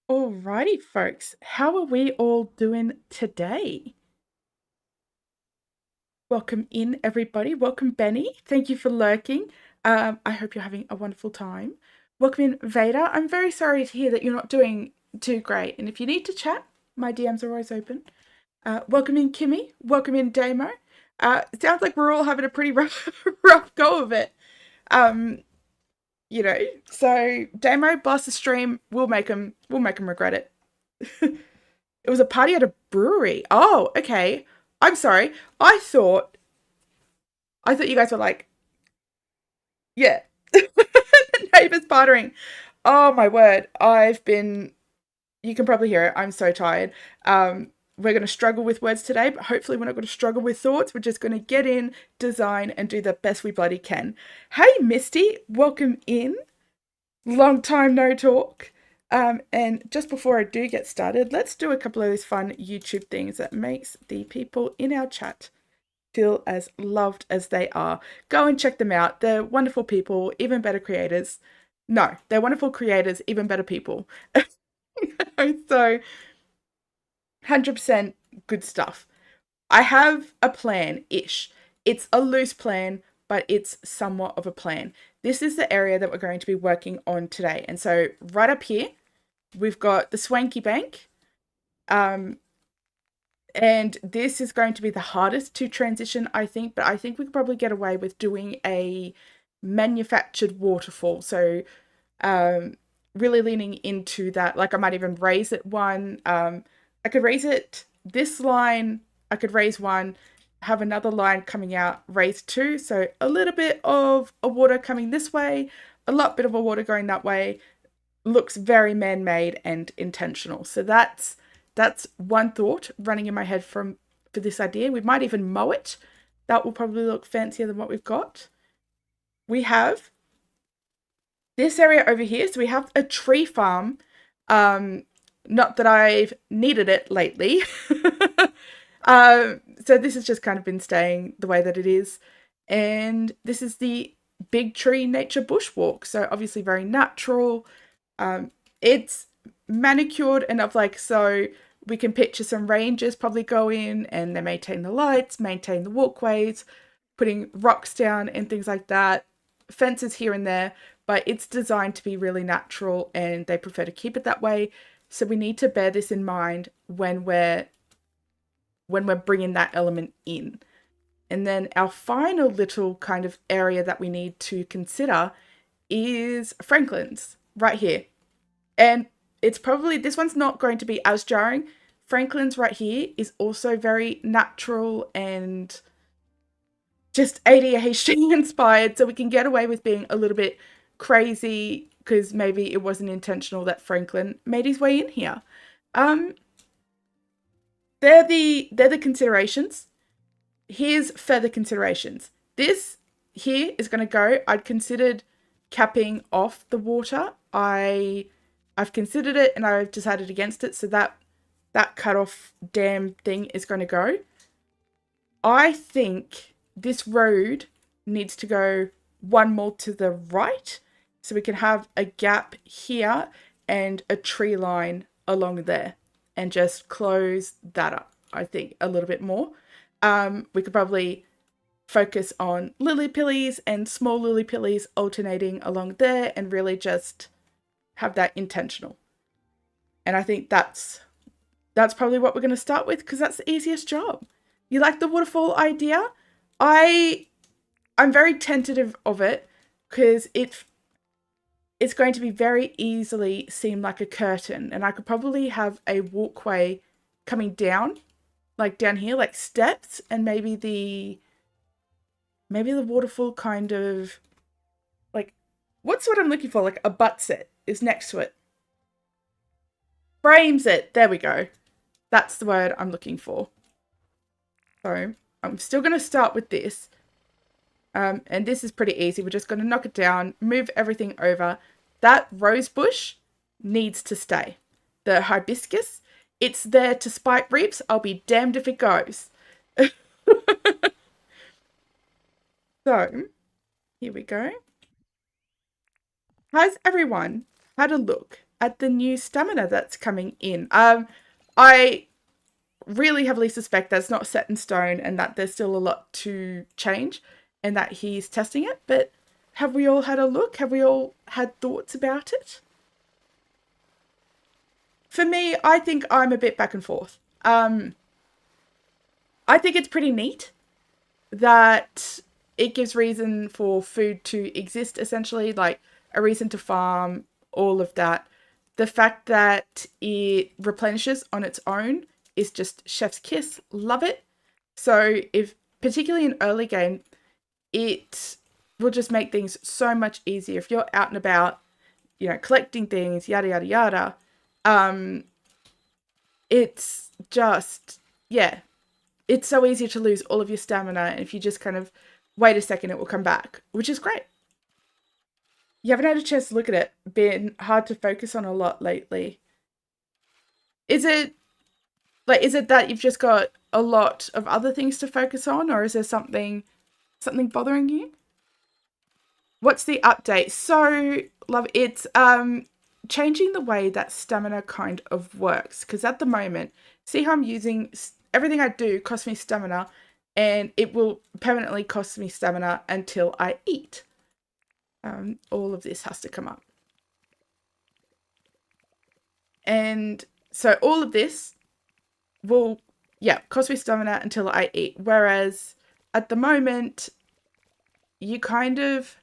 Alrighty, folks. How are we all doing today? Welcome in, everybody. Welcome, Benny. Thank you for lurking. I hope you're having a wonderful time. Welcome in, Veda. I'm very sorry to hear that you're not doing too great. And if you need to chat, my DMs are always open. Welcome in, Kimmy. Welcome in, Damo. It sounds like we're all having a pretty rough, rough go of it. Um, so Damo, blast the stream. We'll make him regret it. It was a party at a brewery. Oh, okay. I'm sorry. I thought I thought you guys were like, yeah, neighbors bartering. Oh my word. You can probably hear it. I'm so tired. We're going to struggle with words today, but hopefully we're not going to struggle with thoughts. We're just going to get in, design, and do the best we bloody can. Hey, Misty, welcome in. Long time no talk. And just before I do get started, let's do a couple of those fun YouTube things that makes the people in our chat feel as loved as they are. Go and check them out. They're wonderful people, even better creators. No, they're wonderful creators, even better people. So, 100% good stuff. I have a plan-ish. It's a loose plan, but it's somewhat of a plan. This is the area that we're going to be working on today. And so right up here, we've got the Swanky Bank. And this is going to be the hardest to transition, I think, but I think we could probably get away with doing a manufactured waterfall. So really leaning into that. Like I might even raise it one. I could raise it this line. I could raise one, have another line coming out, raise two. So a little bit of a water coming this way, a lot bit of a water going that way. Looks very man-made and intentional. So that's one thought running in my head for this idea. We might even mow it. That will probably look fancier than what we've got. We have this area over here. So we have a tree farm. Not that I've needed it lately. So this has just kind of been staying the way that it is. And this is the Big Tree Nature Bushwalk. So obviously very natural. It's manicured enough, like, so we can picture some rangers probably go in and they maintain the lights, maintain the walkways, putting rocks down and things like that, fences here and there, but it's designed to be really natural and they prefer to keep it that way. So we need to bear this in mind when we're bringing that element in. And then our final little kind of area that we need to consider is Franklin's right here. And it's probably, this one's not going to be as jarring. Franklin's right here is also very natural and just ADHD inspired. So we can get away with being a little bit crazy because maybe it wasn't intentional that Franklin made his way in here. They're the considerations. Here's further considerations. This here is going to go. I'd considered capping off the water. I've considered it and I've decided against it. So that cut off dam thing is going to go. I think this road needs to go one more to the right. So we can have a gap here and a tree line along there and just close that up, I think, a little bit more. We could probably focus on lily pillies and small lily pillies alternating along there and really just have that intentional. And I think that's probably what we're going to start with because that's the easiest job. You like the waterfall idea? I'm very tentative of it because it's going to be very easily seem like a curtain, and I could probably have a walkway coming down, like down here, like steps, and maybe the waterfall kind of like, what's what I'm looking for? Like a butt set is next to it. Frames it. There we go. That's the word I'm looking for. So I'm still going to start with this. And this is pretty easy. We're just going to knock it down, move everything over. That rose bush needs to stay. The hibiscus, it's there to spike reaps. I'll be damned if it goes. So, here we go. Has everyone had a look at the new stamina that's coming in. I really heavily suspect that's not set in stone and that there's still a lot to change and that he's testing it. But have we all had a look? Have we all had thoughts about it? For me, I think I'm a bit back and forth. I think it's pretty neat that it gives reason for food to exist, essentially, like a reason to farm, all of that. The fact that it replenishes on its own is just chef's kiss. Love it. So if, particularly in early game, it will just make things so much easier. If you're out and about, collecting things, yada, yada, yada, it's just, yeah, it's so easy to lose all of your stamina. And if you just kind of wait a second, it will come back, which is great. You haven't had a chance to look at it. Been hard to focus on a lot lately. Is it that you've just got a lot of other things to focus on, or is there something bothering you? What's the update? So, love, it's changing the way that stamina kind of works. Because at the moment, see how I'm using everything I do costs me stamina, and it will permanently cost me stamina until I eat. All of this has to come up. And so all of this will, cost me stamina until I eat. Whereas at the moment, you kind of,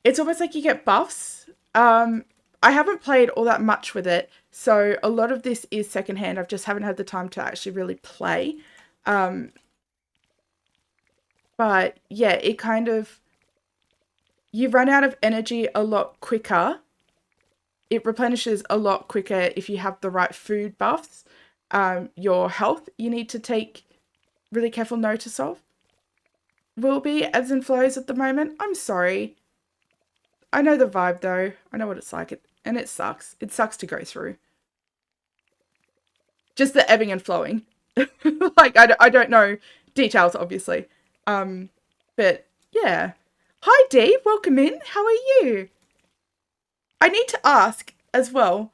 it's almost like you get buffs. I haven't played all that much with it, so a lot of this is secondhand. I just haven't had the time to actually really play. But yeah, it kind of, you run out of energy a lot quicker. It replenishes a lot quicker if you have the right food buffs. Your health, you need to take really careful notice of. Will be ebbs and flows at the moment. I'm sorry. I know the vibe though. I know what it's like. And it sucks. It sucks to go through. Just the ebbing and flowing. Like, I don't know details, obviously. But yeah. Hi Dee, welcome in. How are you? I need to ask as well,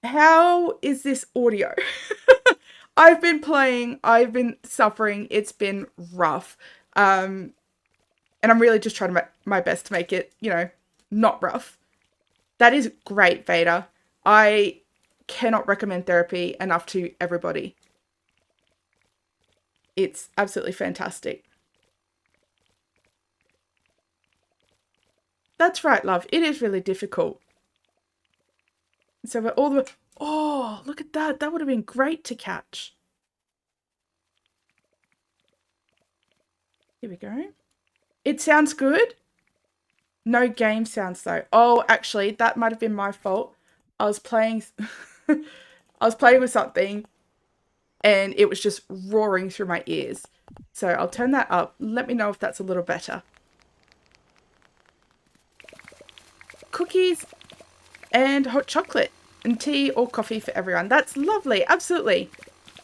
how is this audio? I've been playing, I've been suffering, it's been rough. And I'm really just trying my best to make it, not rough. That is great, Vader. I cannot recommend therapy enough to everybody. It's absolutely fantastic. That's right, love. It is really difficult. So we're all the... Oh, look at that. That would have been great to catch. Here we go. It sounds good. No game sounds though. Oh, actually, that might have been my fault. I was playing... I was playing with something and it was just roaring through my ears. So I'll turn that up. Let me know if that's a little better. Cookies and hot chocolate and tea or coffee for everyone. That's lovely. Absolutely.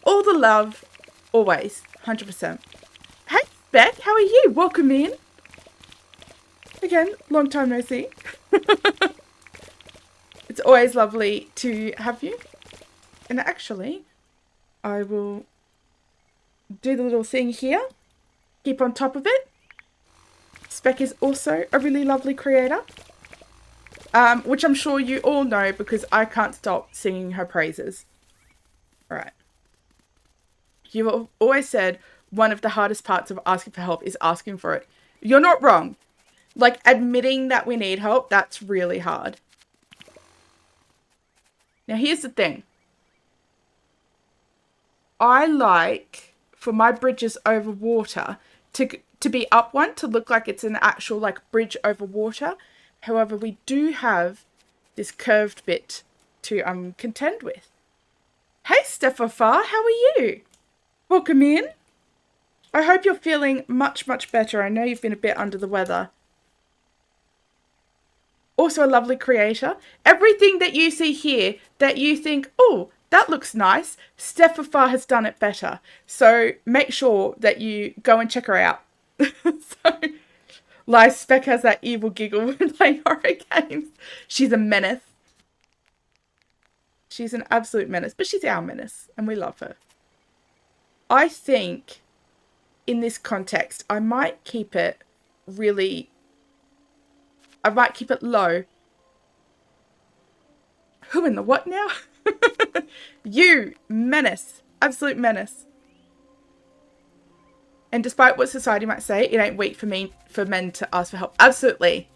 All the love. Always. 100%. Hey, Beck. How are you? Welcome in. Again, long time no see. It's always lovely to have you. And actually, I will do the little thing here. Keep on top of it. Spec is also a really lovely creator. Which I'm sure you all know because I can't stop singing her praises. All right. You have always said one of the hardest parts of asking for help is asking for it. You're not wrong. Like, admitting that we need help, that's really hard. Now, here's the thing. I like for my bridges over water to be up one, to look like it's an actual, like, bridge over water. However, we do have this curved bit to contend with. Hey, Stefafar, how are you? Welcome in. I hope you're feeling much, much better. I know you've been a bit under the weather. Also a lovely creator. Everything that you see here that you think, oh, that looks nice, Stefafar has done it better. So make sure that you go and check her out. Live Spec has that evil giggle when playing horror games. She's a menace. She's an absolute menace, but she's our menace and we love her. I think in this context, I might keep it low. Who in the what now? You, menace, absolute menace. And despite what society might say, it ain't weak for men to ask for help. Absolutely.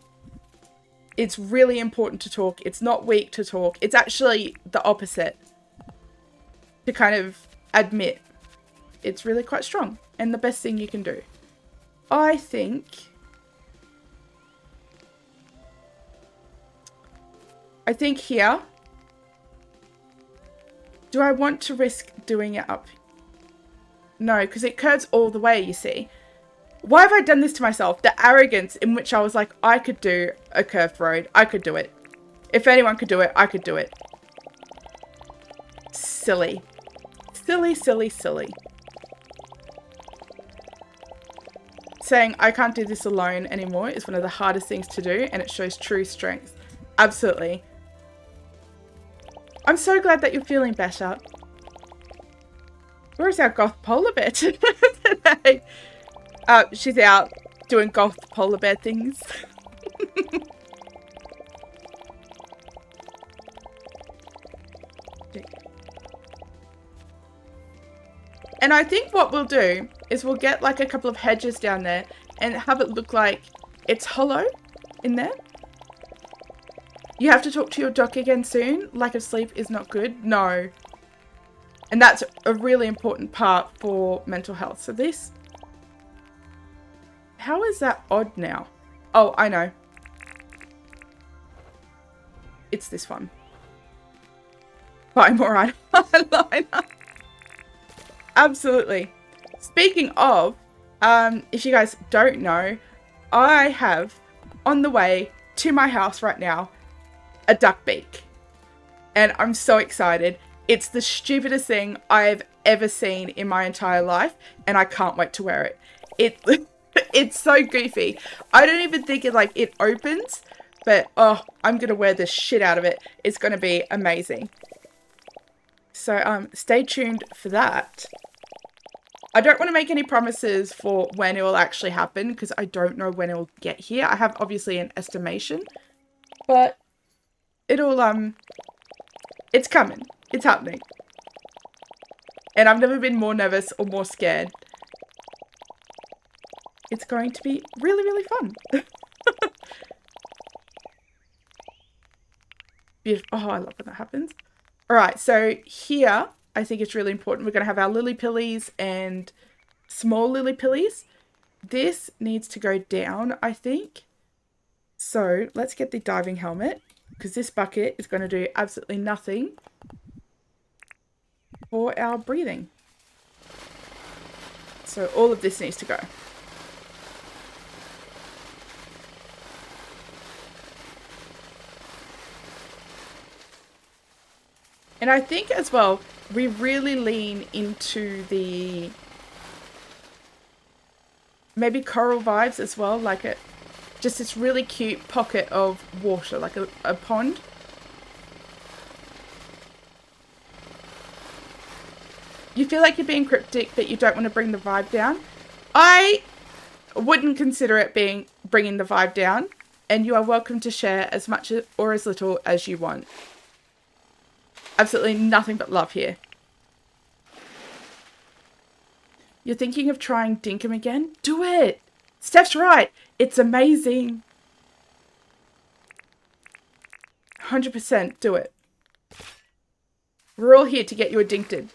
It's really important to talk. It's not weak to talk. It's actually the opposite. To kind of admit. It's really quite strong. And the best thing you can do. I think here. Do I want to risk doing it up? No, because it curves all the way, you see. Why have I done this to myself? The arrogance in which I was like, I could do a curved road. I could do it. If anyone could do it, I could do it. Silly. Silly, silly, silly. Saying I can't do this alone anymore is one of the hardest things to do, and it shows true strength. Absolutely. I'm so glad that you're feeling better. Where's our goth polar bear today? She's out doing goth polar bear things. And I think what we'll do is we'll get like a couple of hedges down there and have it look like it's hollow in there. You have to talk to your doc again soon. Lack of sleep is not good. No. And that's a really important part for mental health. So this... How is that odd now? Oh, I know. It's this one. Buy more eyeliner. Absolutely. Speaking of, if you guys don't know, I have on the way to my house right now a duck beak. And I'm so excited. It's the stupidest thing I've ever seen in my entire life, and I can't wait to wear it. It's so goofy. I don't even think it opens, but oh, I'm gonna wear the shit out of it. It's gonna be amazing. So stay tuned for that. I don't want to make any promises for when it will actually happen because I don't know when it will get here. I have obviously an estimation, but it'll it's coming. It's happening. And I've never been more nervous or more scared. It's going to be really, really fun. Beautiful. Oh, I love when that happens. All right, so here, I think it's really important. We're going to have our lily pillies and small lily pillies. This needs to go down, I think. So let's get the diving helmet because this bucket is going to do absolutely nothing for our breathing. So all of this needs to go. And I think as well, we really lean into the maybe coral vibes as well, like just this really cute pocket of water, like a pond. You feel like you're being cryptic, but you don't want to bring the vibe down. I wouldn't consider it bringing the vibe down, and you are welcome to share as much or as little as you want. Absolutely nothing but love here. You're thinking of trying Dinkum again? Do it! Steph's right. It's amazing. 100% do it. We're all here to get you addicted.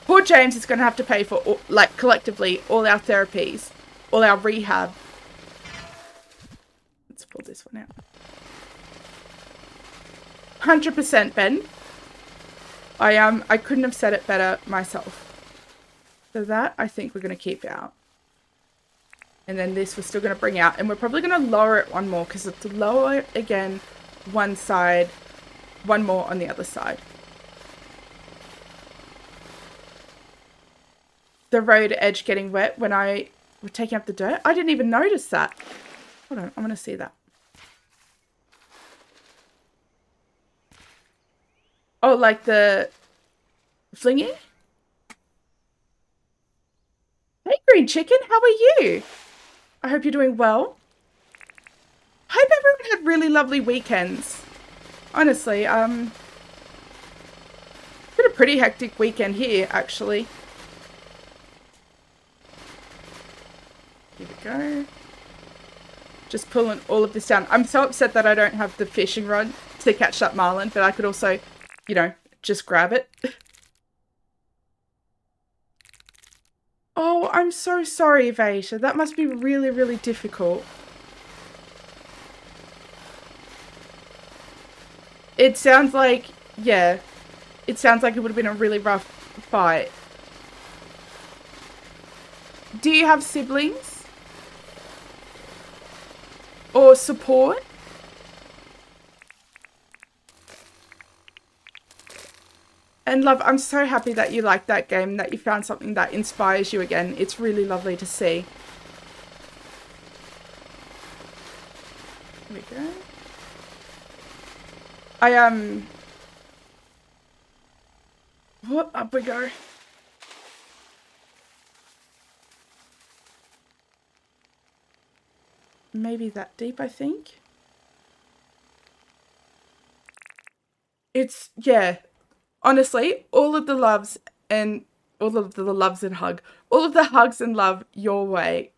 Poor James is going to have to pay for, collectively, all our therapies, all our rehab. Let's pull this one out. 100% Ben. I couldn't have said it better myself. So that I think we're going to keep out. And then this we're still going to bring out. And we're probably going to lower it one more because it's lower again one side, one more on the other side. The road edge getting wet when I was taking up the dirt. I didn't even notice that. Hold on, I want to see that. Oh, like the flingy? Hey, Green Chicken, how are you? I hope you're doing well. Hope everyone had really lovely weekends. Honestly, been a pretty hectic weekend here, actually. Here we go. Just pulling all of this down. I'm so upset that I don't have the fishing rod to catch that marlin, but I could also, you know, just grab it. Oh, I'm so sorry, Vaisha. That must be really, really difficult. It sounds like, yeah, it sounds like it would have been a really rough fight. Do you have siblings? Or support? And love, I'm so happy that you like that game, that you found something that inspires you again. It's really lovely to see. There we go. What? Up we go. Maybe that deep, I think. It's, yeah. Honestly, all of the loves and all of the loves and hug, all of the hugs and love your way.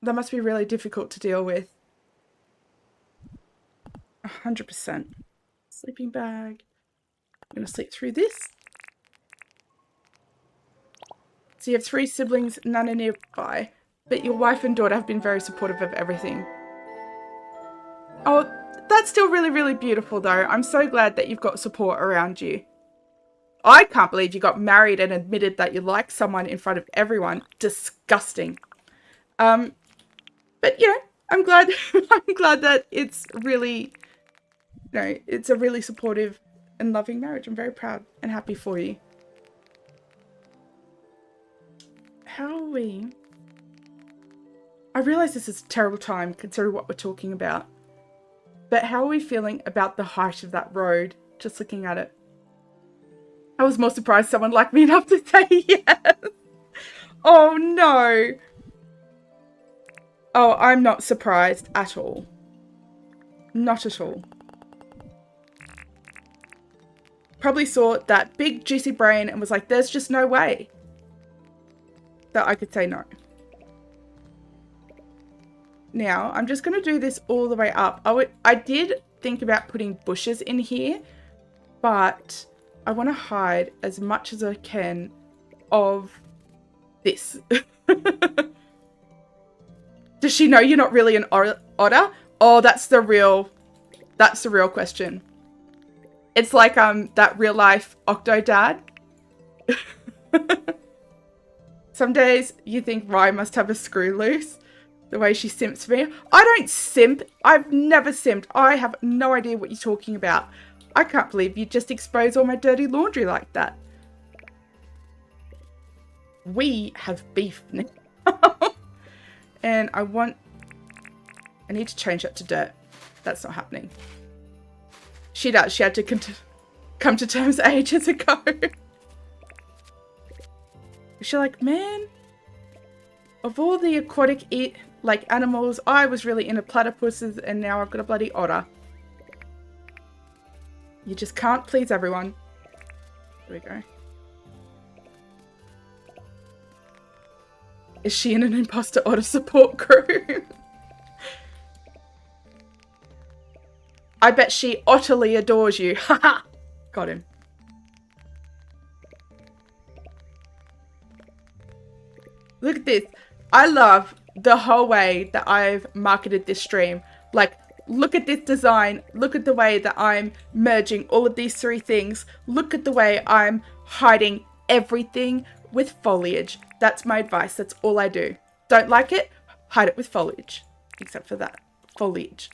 That must be really difficult to deal with. 100%. Sleeping bag. I'm going to sleep through this. So you have 3 siblings, none are nearby, but your wife and daughter have been very supportive of everything. Oh, that's still really, really beautiful though. I'm so glad that you've got support around you. I can't believe you got married and admitted that you like someone in front of everyone. Disgusting. But you know, I'm glad I'm glad that it's really, you know, it's a really supportive and loving marriage. I'm very proud and happy for you. How are we? I realise this is a terrible time considering what we're talking about. But how are we feeling about the height of that road? Just looking at it. I was more surprised someone liked me enough to say yes. Oh no. Oh, I'm not surprised at all. Not at all. Probably saw that big juicy brain and was like, there's just no way that I could say no. Now, I'm just going to do this all the way up. I did think about putting bushes in here, but I want to hide as much as I can of this. Does she know you're not really an otter? Oh, that's the real question. It's like that real life Octo dad. Some days you think Rye must have a screw loose. The way she simps for me. I don't simp. I've never simped. I have no idea what you're talking about. I can't believe you just exposed all my dirty laundry like that. We have beef now. And I need to change that to dirt. That's not happening. She does. She had to come to terms ages ago. She's like, man, of all the aquatic animals, I was really into platypuses and now I've got a bloody otter. You just can't please everyone. There we go. Is she in an imposter otter support group? I bet she utterly adores you. Haha! Got him. Look at this. I love the whole way that I've marketed this stream. Like, look at this design. Look at the way that I'm merging all of these 3 things. Look at the way I'm hiding everything with foliage. That's my advice. That's all I do. Don't like it? Hide it with foliage. Except for that. Foliage.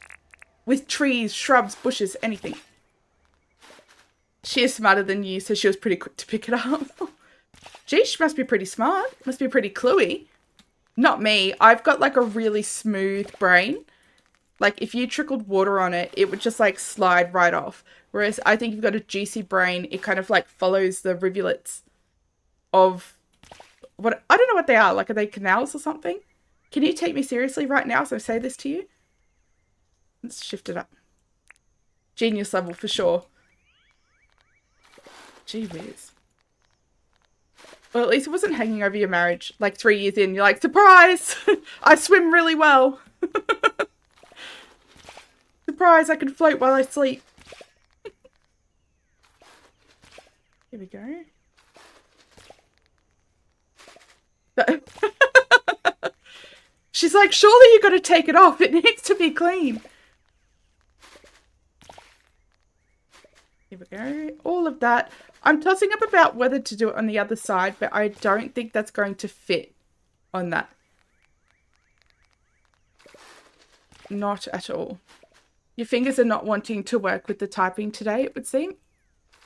With trees, shrubs, bushes, anything. She is smarter than you, so she was pretty quick to pick it up. Gee, she must be pretty smart. Must be pretty cluey. Not me. I've got like a really smooth brain. Like if you trickled water on it, it would just like slide right off. Whereas I think you've got a juicy brain. It kind of like follows the rivulets of what, I don't know what they are. Like, are they canals or something? Can you take me seriously right now as I say this to you? Let's shift it up. Genius level for sure. Gee whiz. Well, at least it wasn't hanging over your marriage. Like 3 years in, you're like, surprise! I swim really well. Surprise, I can float while I sleep. Here we go. She's like, surely you got to take it off. It needs to be clean. Here we go. All of that. I'm tossing up about whether to do it on the other side, but I don't think that's going to fit on that. Not at all. Your fingers are not wanting to work with the typing today, it would seem.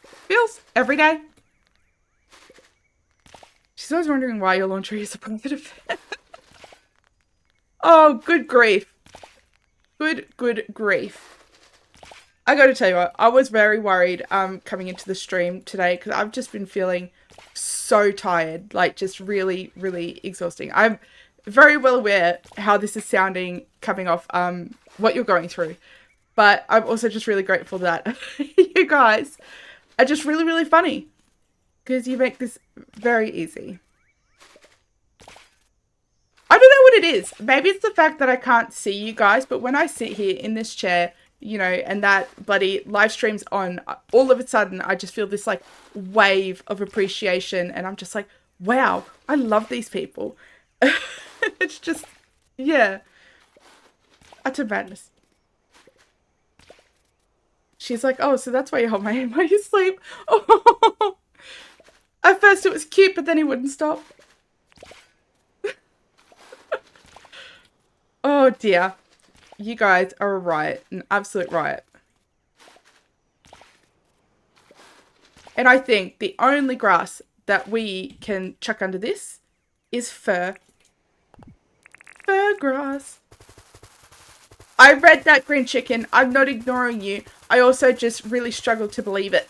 Feels every day. She's always wondering why your laundry is a private affair. Oh, good grief. Good grief. I got to tell you what, I was very worried coming into the stream today because I've just been feeling so tired, like just really, really exhausting. I'm very well aware how this is sounding coming off what you're going through, but I'm also just really grateful that you guys are just really, really funny because you make this very easy. I don't know what it is. Maybe it's the fact that I can't see you guys, but when I sit here in this chair, you know, and that bloody live stream's on, all of a sudden I just feel this like wave of appreciation and I'm just like, wow, I love these people. It's just, yeah, utter madness. She's like, oh, so that's why you hold my hand while you sleep. Oh. At first it was cute, but then he wouldn't stop. Oh dear. You guys are a riot, an absolute riot. And I think the only grass that we can chuck under this is fir. Fir grass. I read that, green chicken. I'm not ignoring you. I also just really struggled to believe it.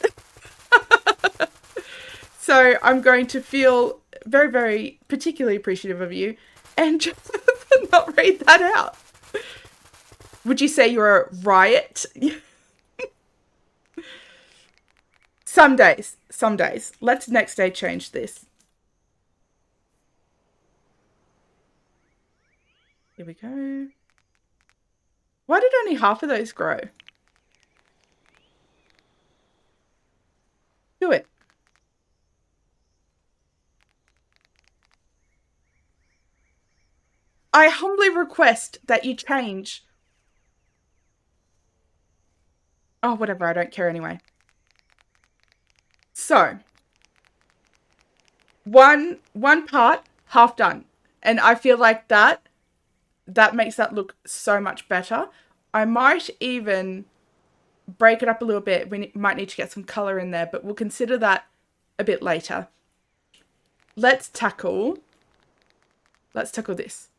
So I'm going to feel very, very particularly appreciative of you and just not read that out. Would you say you're a riot? Some days. Some days. Let's next day change this. Here we go. Why did only half of those grow? Do it. I humbly request that you change. Oh, whatever. I don't care anyway. So, one part, half done. And I feel like that makes that look so much better. I might even break it up a little bit. We might need to get some color in there, but we'll consider that a bit later. Let's tackle this.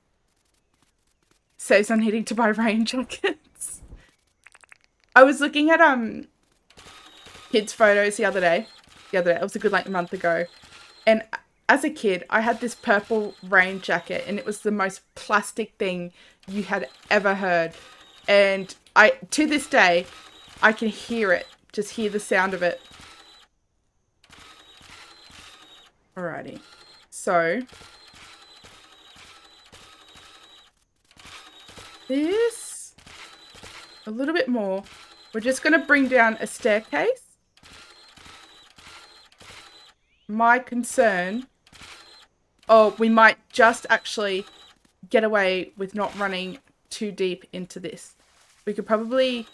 Saves on needing to buy rain jackets. I was looking at kids' photos the other day. It was a good like month ago. And as a kid, I had this purple rain jacket and it was the most plastic thing you had ever heard. And to this day, I can hear it. Just hear the sound of it. Alrighty. So this, a little bit more. We're just going to bring down a staircase. My concern, we might just actually get away with not running too deep into this. We could probably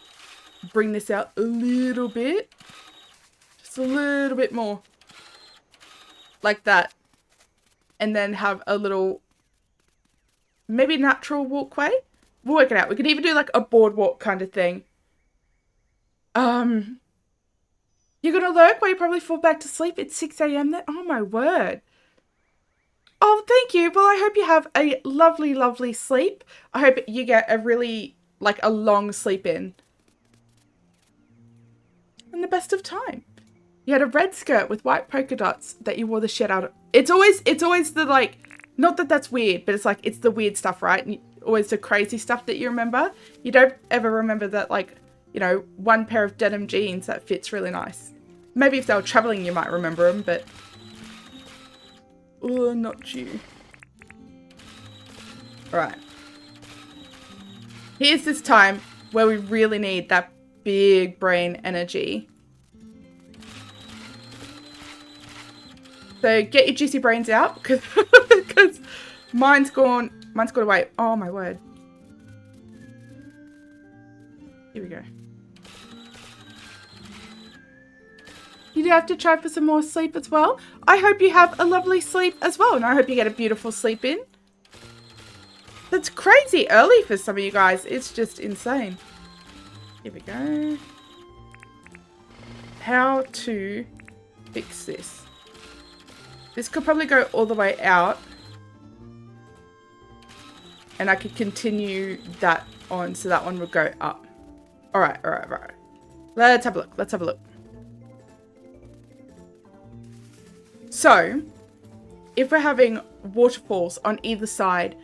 bring this out a little bit. Just a little bit more. Like that. And then have a little, maybe natural walkway. We'll work it out. We could even do like a boardwalk kind of thing. You're gonna lurk while you probably fall back to sleep at 6 a.m. then? Oh my word. Oh, thank you. Well, I hope you have a lovely, lovely sleep. I hope you get a really like a long sleep in. And the best of time. You had a red skirt with white polka dots that you wore the shit out of. It's always the like, not that that's weird, but it's like, it's the weird stuff, right? And always the crazy stuff that you remember. You don't ever remember that, like, you know, one pair of denim jeans that fits really nice. Maybe if they were traveling, you might remember them, but... Oh, not you. Alright. Here's this time where we really need that big brain energy. So get your juicy brains out, because mine's gone away. Oh my word. Here we go. You do have to try for some more sleep as well. I hope you have a lovely sleep as well, and I hope you get a beautiful sleep in. That's crazy early for some of you guys. It's just insane. Here we go. How to fix this. This could probably go all the way out. And I could continue that on, so that one would go up. Alright. Let's have a look. So, if we're having waterfalls on either side,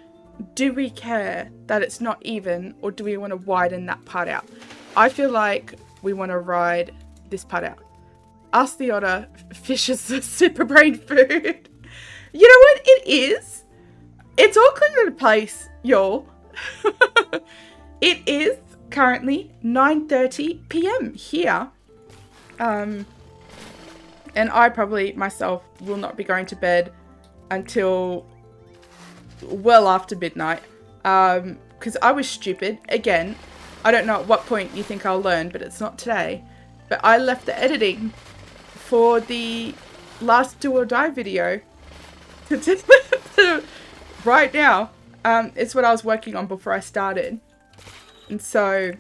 do we care that it's not even, or do we want to widen that part out? I feel like we want to ride this part out. Ask the otter, fish is the super brain food. You know what it is? It's all clear into place, y'all. It is currently 9:30 p.m. here. And I probably myself will not be going to bed until well after midnight. Because I was stupid. Again, I don't know at what point you think I'll learn, but it's not today. But I left the editing for the last Do or Die video to right now. It's what I was working on before I started. And so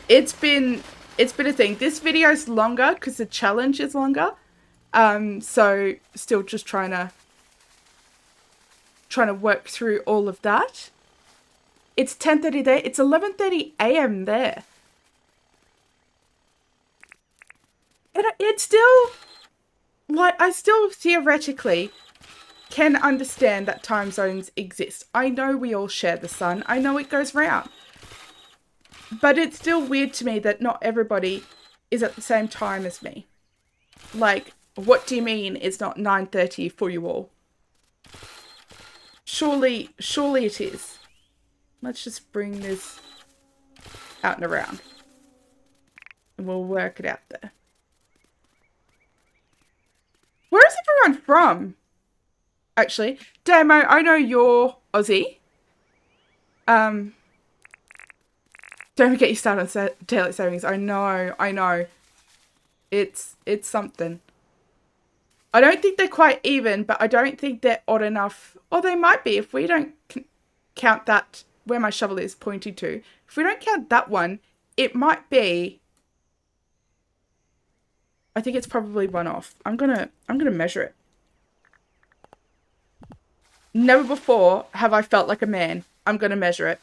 it's been a thing. This video is longer because the challenge is longer. So still just trying to work through all of that. It's 10:30 there. It's 11:30 a.m. there. And it's still, like, I still theoretically can understand that time zones exist. I know we all share the sun. I know it goes round. But it's still weird to me that not everybody is at the same time as me. Like, what do you mean it's not 9:30 for you all? Surely it is. Let's just bring this out and around. And we'll work it out there. Where is everyone from? Actually, Damo, I know you're Aussie. Don't forget you start on daylight savings. I know. It's something. I don't think they're quite even, but I don't think they're odd enough. Or they might be if we don't count that, where my shovel is pointing to. If we don't count that one, it might be. I think it's probably one off. I'm gonna measure it. Never before have I felt like a man. I'm gonna measure it.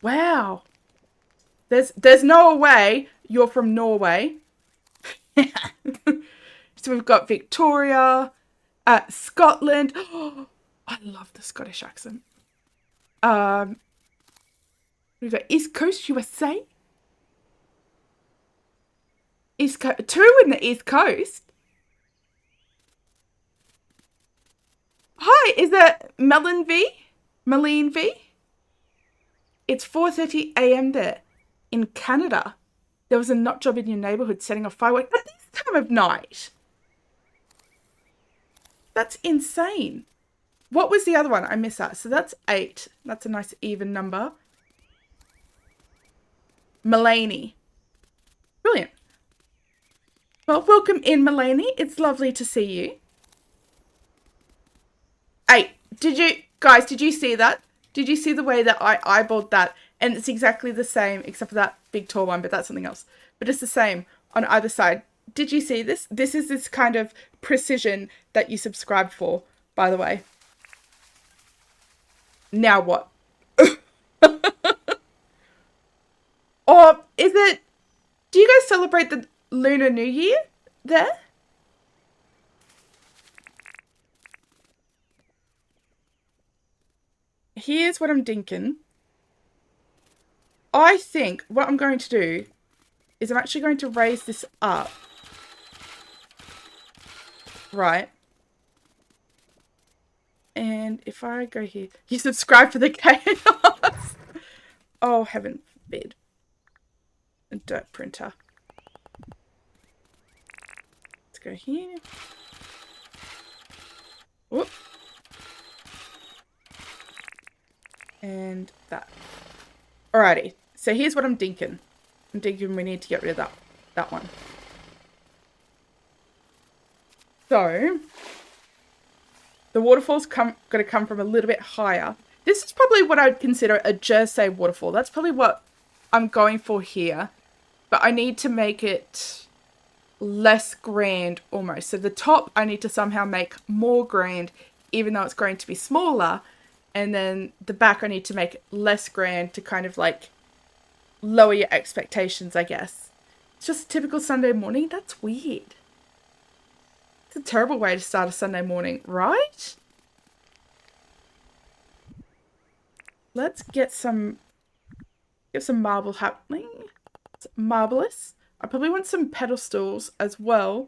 Wow. There's no way you're from Norway. So we've got Victoria, Scotland. Oh, I love the Scottish accent. We've got East Coast USA. Two in the East Coast. Hi, is that Melon V? Malene V? It's 4:30 a.m. there. In Canada, there was a nut job in your neighbourhood setting off fireworks at this time of night. That's insane. What was the other one? I missed that. So that's 8. That's a nice even number. Malene. Brilliant. Well, welcome in, Malene. It's lovely to see you. 8. Did you see that? Did you see the way that I eyeballed that? And it's exactly the same, except for that big tall one, but that's something else. But it's the same on either side. Did you see this? This is this kind of precision that you subscribe for, by the way. Now what? Or is it, do you guys celebrate the Lunar New Year there? Here's what I'm thinking. I think what I'm going to do is I'm actually going to raise this up. Right. And if I go here, you subscribe for the chaos. Oh, heaven forbid. A dirt printer. Let's go here. Whoop. And that. Alrighty. So here's what I'm thinking. I'm thinking we need to get rid of that one. So the waterfall's going to come from a little bit higher. This is probably what I'd consider a Jersey waterfall. That's probably what I'm going for here. But I need to make it less grand almost. So the top I need to somehow make more grand, even though it's going to be smaller. And then the back I need to make less grand to kind of like lower your expectations, I guess. It's just a typical Sunday morning. That's weird. It's a terrible way to start a Sunday morning, right? Let's get some marble happening. It's marvelous. I probably want some pedestals as well.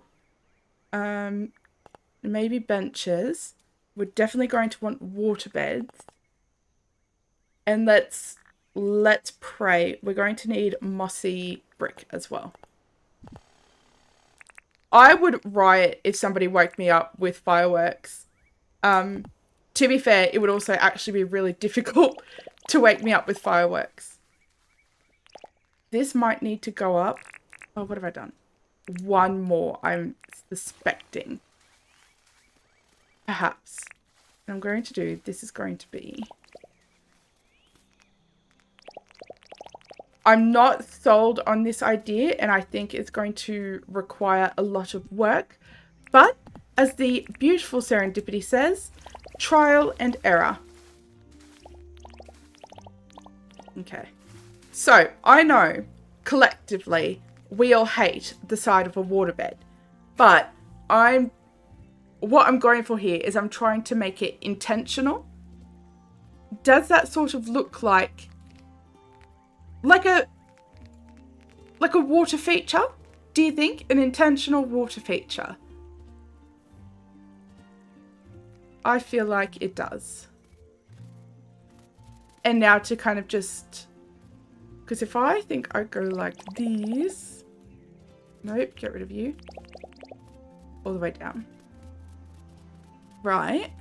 Maybe benches. We're definitely going to want water beds. And let's pray. We're going to need mossy brick as well. I would riot if somebody woke me up with fireworks. To be fair, it would also actually be really difficult to wake me up with fireworks. This might need to go up. Oh, what have I done? One more, I'm suspecting. Perhaps. What I'm going to do, this is going to be... I'm not sold on this idea, and I think it's going to require a lot of work. But, as the beautiful serendipity says, trial and error. Okay. So, I know, collectively, we all hate the side of a waterbed. But, what I'm going for here is I'm trying to make it intentional. Does that sort of look like a water feature? Do you think? An intentional water feature? I feel like it does. And now to kind of just... Because if I think I go like this... Nope, get rid of you. All the way down. Right.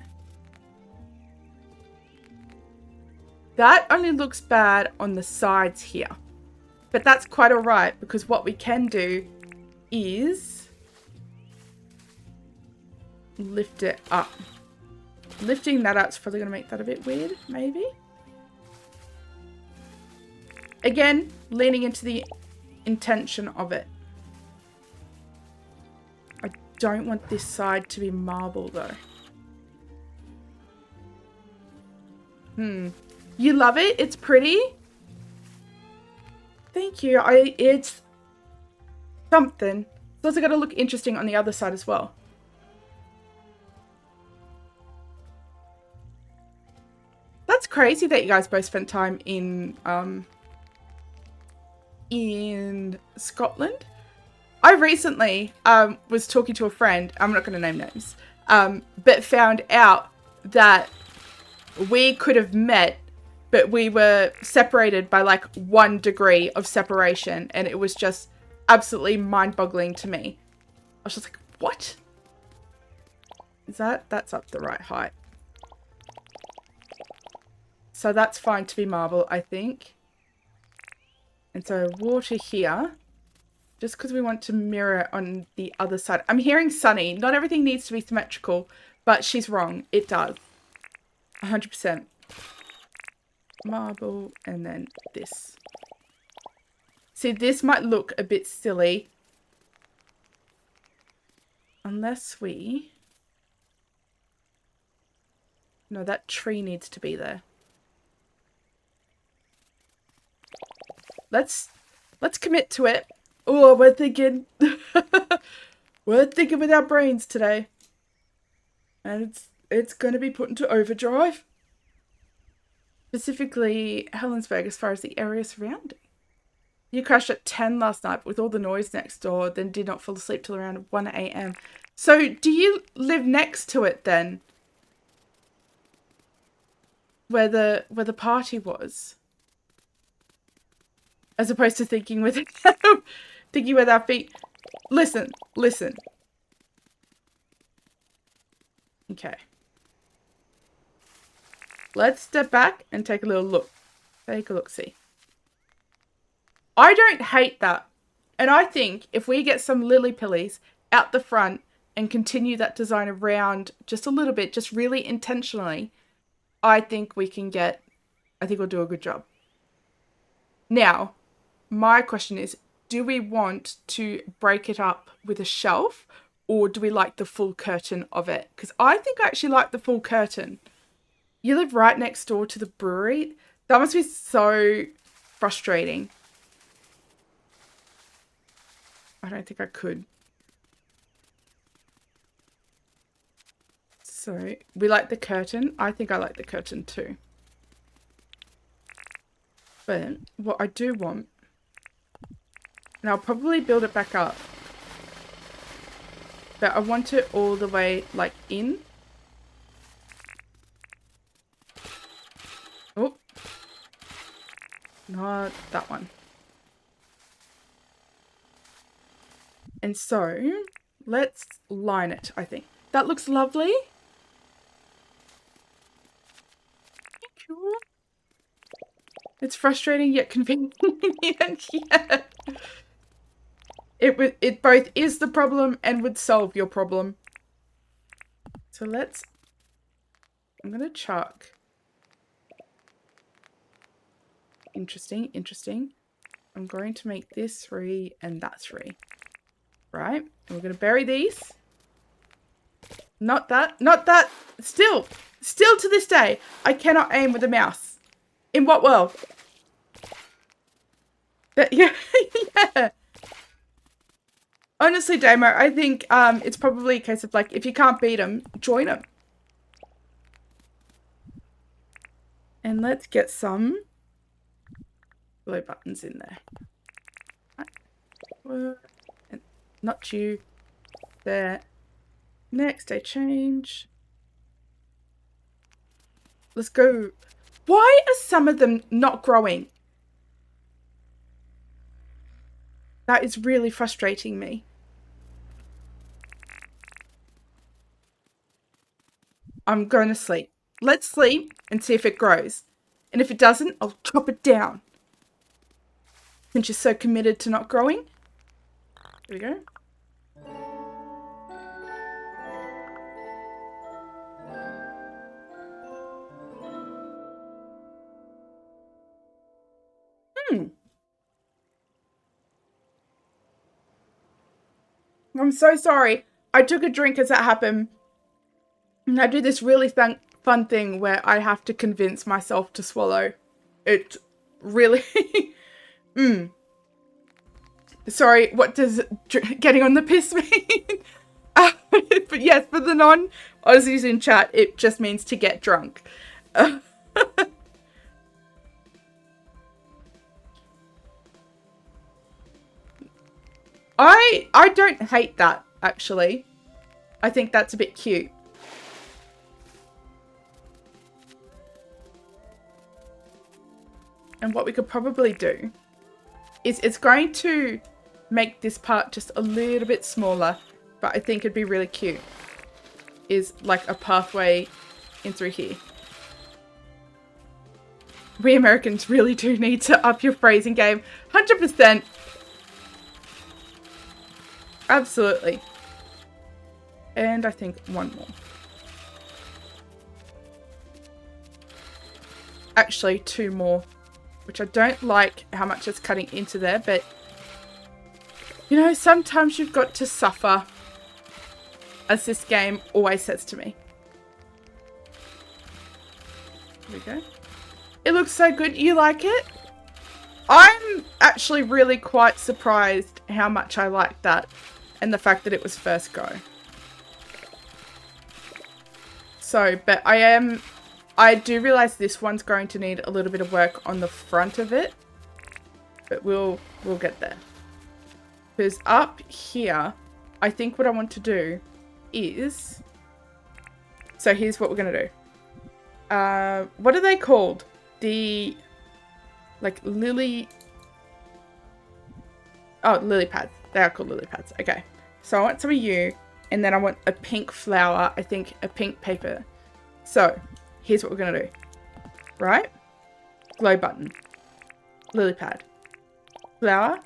That only looks bad on the sides here. But that's quite alright, because what we can do is lift it up. Lifting that up is probably going to make that a bit weird, maybe. Again, leaning into the intention of it. I don't want this side to be marble, though. You love it? It's pretty? Thank you. It's something. It's also got to look interesting on the other side as well. That's crazy that you guys both spent time in Scotland. I recently was talking to a friend, I'm not going to name names, but found out that we could have met, but we were separated by like 1 degree of separation, and it was just absolutely mind-boggling to me. I was just like, what? Is that's up the right height. So that's fine to be marble, I think. And so water here, just because we want to mirror it on the other side. I'm hearing Sunny. Not everything needs to be symmetrical, but she's wrong. It does. 100%. Marble, and then this. See, this might look a bit silly. Unless we... No, that tree needs to be there. Let's commit to it. Oh, we're thinking. We're thinking with our brains today. And it's going to be put into overdrive. Specifically, Helensburgh, as far as the area surrounding. You crashed at 10 last night with all the noise next door, then did not fall asleep till around 1 a.m. So, do you live next to it then? Where the party was? As opposed to thinking with our feet. Listen. Okay. Let's step back and take a little look. Take a look-see. I don't hate that. And I think if we get some lily pillies out the front and continue that design around just a little bit, just really intentionally, I think we'll do a good job. Now, my question is, do we want to break it up with a shelf, or do we like the full curtain of it? Because I think I actually like the full curtain. You live right next door to the brewery. That must be so frustrating. I don't think I could. So, we like the curtain. I think I like the curtain too. But what I do want, and I'll probably build it back up, but I want it all the way like in. Oh, not that one. And so let's line it, I think. That looks lovely. Thank you. It's frustrating yet convenient. Yeah. It both is the problem and would solve your problem. So I'm gonna chuck. Interesting. I'm going to make this 3 and that 3. Right? And we're gonna bury these. Not that. Still to this day, I cannot aim with a mouse. In what world? But yeah. Honestly, Damo, I think it's probably a case of like, if you can't beat them, join them. And let's get some glow buttons in there. Right. And not you. There. Next, I change. Let's go. Why are some of them not growing? That is really frustrating me. I'm going to sleep. Let's sleep and see if it grows. And if it doesn't, I'll chop it down. Since you're so committed to not growing. Here we go. I'm so sorry. I took a drink as that happened. And I do this really fun thing where I have to convince myself to swallow. It really... Sorry, what does getting on the piss mean? But yes, for the non-Aussies in chat, it just means to get drunk. I don't hate that, actually. I think that's a bit cute. And what we could probably do is it's going to make this part just a little bit smaller, but I think it'd be really cute. Is like a pathway in through here. We Americans really do need to up your phrasing game. 100%. Absolutely. And I think one more. Actually, 2 more. Which I don't like how much it's cutting into there, but you know, sometimes you've got to suffer, as this game always says to me. Here we go. It looks so good. You like it? I'm actually really quite surprised how much I liked that and the fact that it was first go. So, but I do realize this one's going to need a little bit of work on the front of it, but we'll get there. Because up here, I think what I want to do is, so here's what we're going to do. What are they called? The, like, lily pads. They are called lily pads. Okay. So I want some of you, and then I want a pink flower, I think a pink paper. So here's what we're going to do. Right? Glow button. Lily pad. Flower.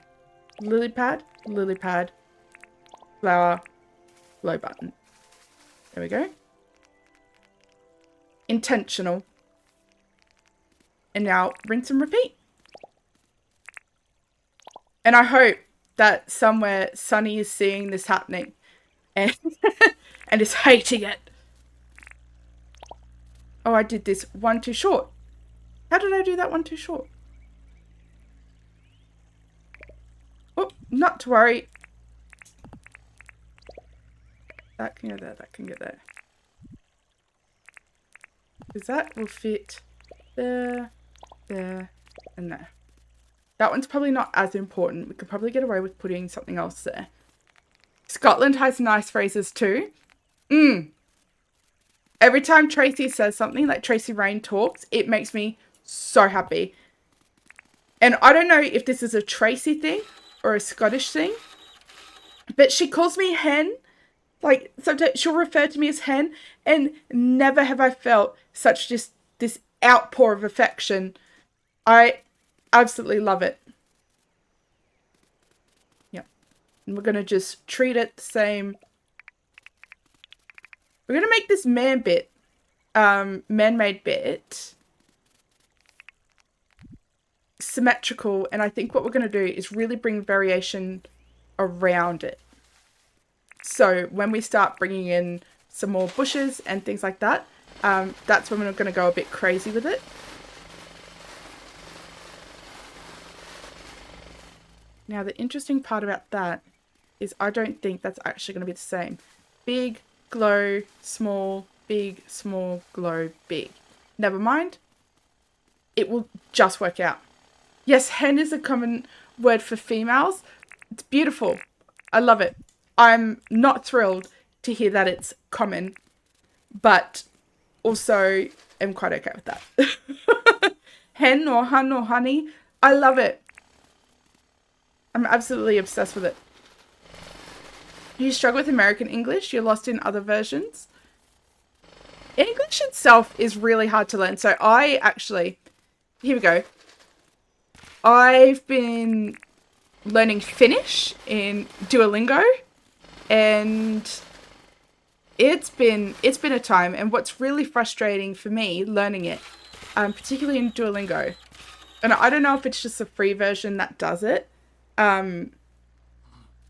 Lily pad. Lily pad. Flower. Glow button. There we go. Intentional. And now rinse and repeat. And I hope that somewhere Sunny is seeing this happening and, and is hating it. Oh, I did this one too short. How did I do that one too short? Oh, not to worry. That can go there, that can go there. Because that will fit there, there, and there. That one's probably not as important. We could probably get away with putting something else there. Scotland has nice phrases too. Every time Tracy says something, like Tracy Rain talks, it makes me so happy. And I don't know if this is a Tracy thing or a Scottish thing, but she calls me hen. Like, sometimes she'll refer to me as hen, and never have I felt such just this outpour of affection. I absolutely love it. Yep. And we're going to just treat it the same. We're going to make this man-made bit symmetrical, and I think what we're going to do is really bring variation around it. So when we start bringing in some more bushes and things like that, that's when we're going to go a bit crazy with it. Now, the interesting part about that is I don't think that's actually going to be the same. Big, glow, small, big, small, glow, big. Never mind. It will just work out. Yes, hen is a common word for females. It's beautiful. I love it. I'm not thrilled to hear that it's common, but also am quite okay with that. Hen or hun or honey, I love it. I'm absolutely obsessed with it. You struggle with American English? You're lost in other versions? English itself is really hard to learn. So here we go. I've been learning Finnish in Duolingo, and it's been a time. And what's really frustrating for me learning it, particularly in Duolingo, and I don't know if it's just the free version that does it,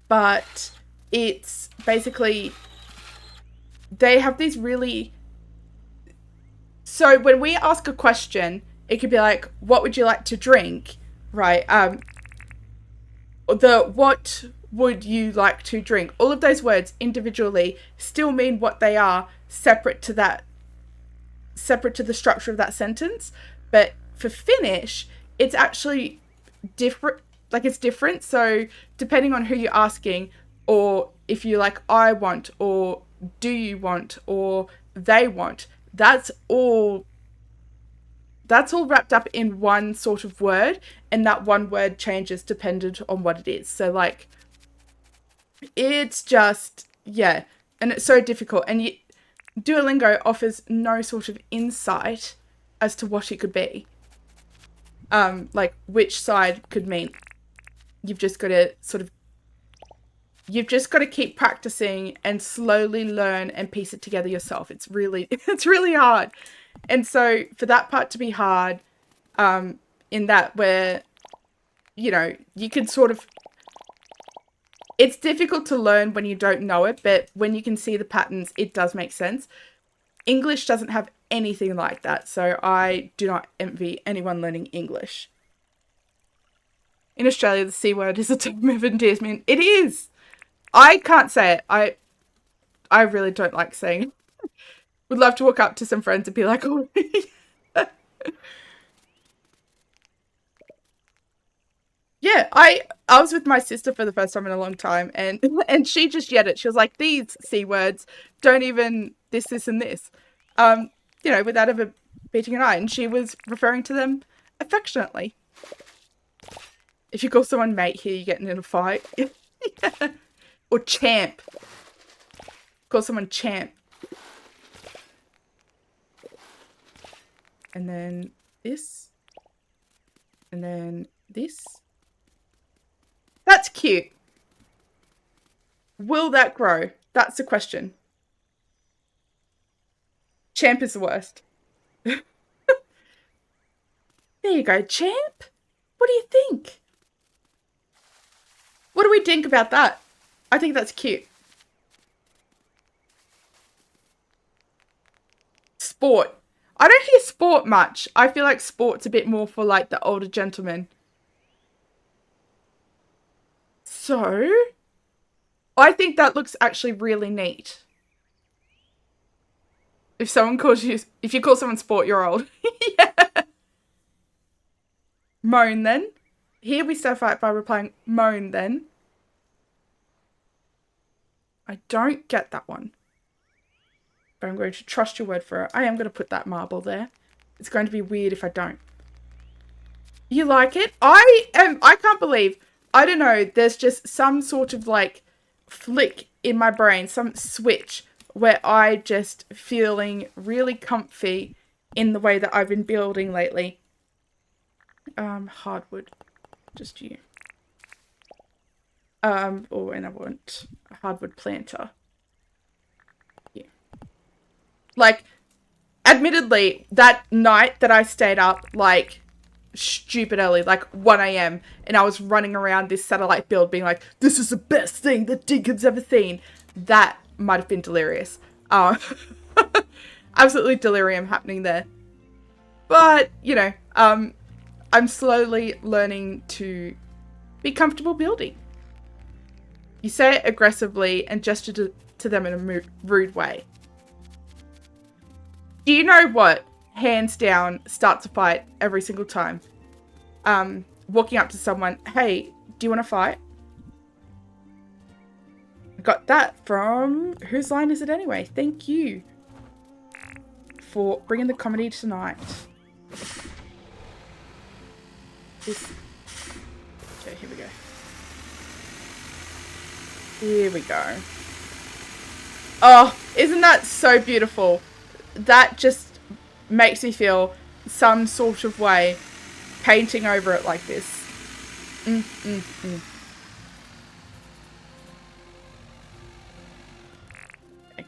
but it's basically, they have these really, so when we ask a question, it could be like, what would you like to drink? Right. What would you like to drink? All of those words individually still mean what they are, separate to the structure of that sentence. But for Finnish, it's actually different. Like, it's different. So depending on who you're asking, or if you like, I want, or do you want, or they want, that's all wrapped up in one sort of word, and that one word changes dependent on what it is. So, like, it's just, yeah, and it's so difficult. And Duolingo offers no sort of insight as to what it could be. Like, which side could mean. You've just got to keep practicing and slowly learn and piece it together yourself. It's really hard. And so for that part to be hard, in that where, you can sort of, it's difficult to learn when you don't know it, but when you can see the patterns, it does make sense. English doesn't have anything like that. So I do not envy anyone learning English. in Australia, the C word is a term of endearment. It is. I can't say it. I really don't like saying it. Would love to walk up to some friends and be like, oh. Yeah, I was with my sister for the first time in a long time, and she just yet it. She was like, these C words don't even this, and this. Without ever beating an eye. And she was referring to them affectionately. If you call someone mate here, you're getting in a fight. Yeah. Or champ. Call someone champ. And then this. And then this. That's cute. Will that grow? That's the question. Champ is the worst. There you go, champ. What do you think? What do we think about that? I think that's cute. Sport. I don't hear sport much. I feel like sport's a bit more for like the older gentlemen. So, I think that looks actually really neat. If you call someone sport, you're old. Yeah. Moan then. Here we start fight by replying, moan then. I don't get that one. But I'm going to trust your word for it. I am going to put that marble there. It's going to be weird if I don't. You like it? I can't believe, I don't know, there's just some sort of like flick in my brain, some switch where I just feeling really comfy in the way that I've been building lately. Hardwood. Just you. And I want a hardwood planter. Yeah. Like, admittedly, that night that I stayed up, like, stupid early, like 1 a.m, and I was running around this satellite build being like, this is the best thing that Dinkum's ever seen. That might have been delirious. Absolutely delirium happening there. But, I'm slowly learning to be comfortable building. You say it aggressively and gesture to them in a rude way. Do you know what, hands down, starts a fight every single time? Walking up to someone, hey, do you want to fight? I got that from, whose line is it anyway? Thank you for bringing the comedy tonight. Okay, here we go. Here we go. Oh, isn't that so beautiful? That just makes me feel some sort of way painting over it like this.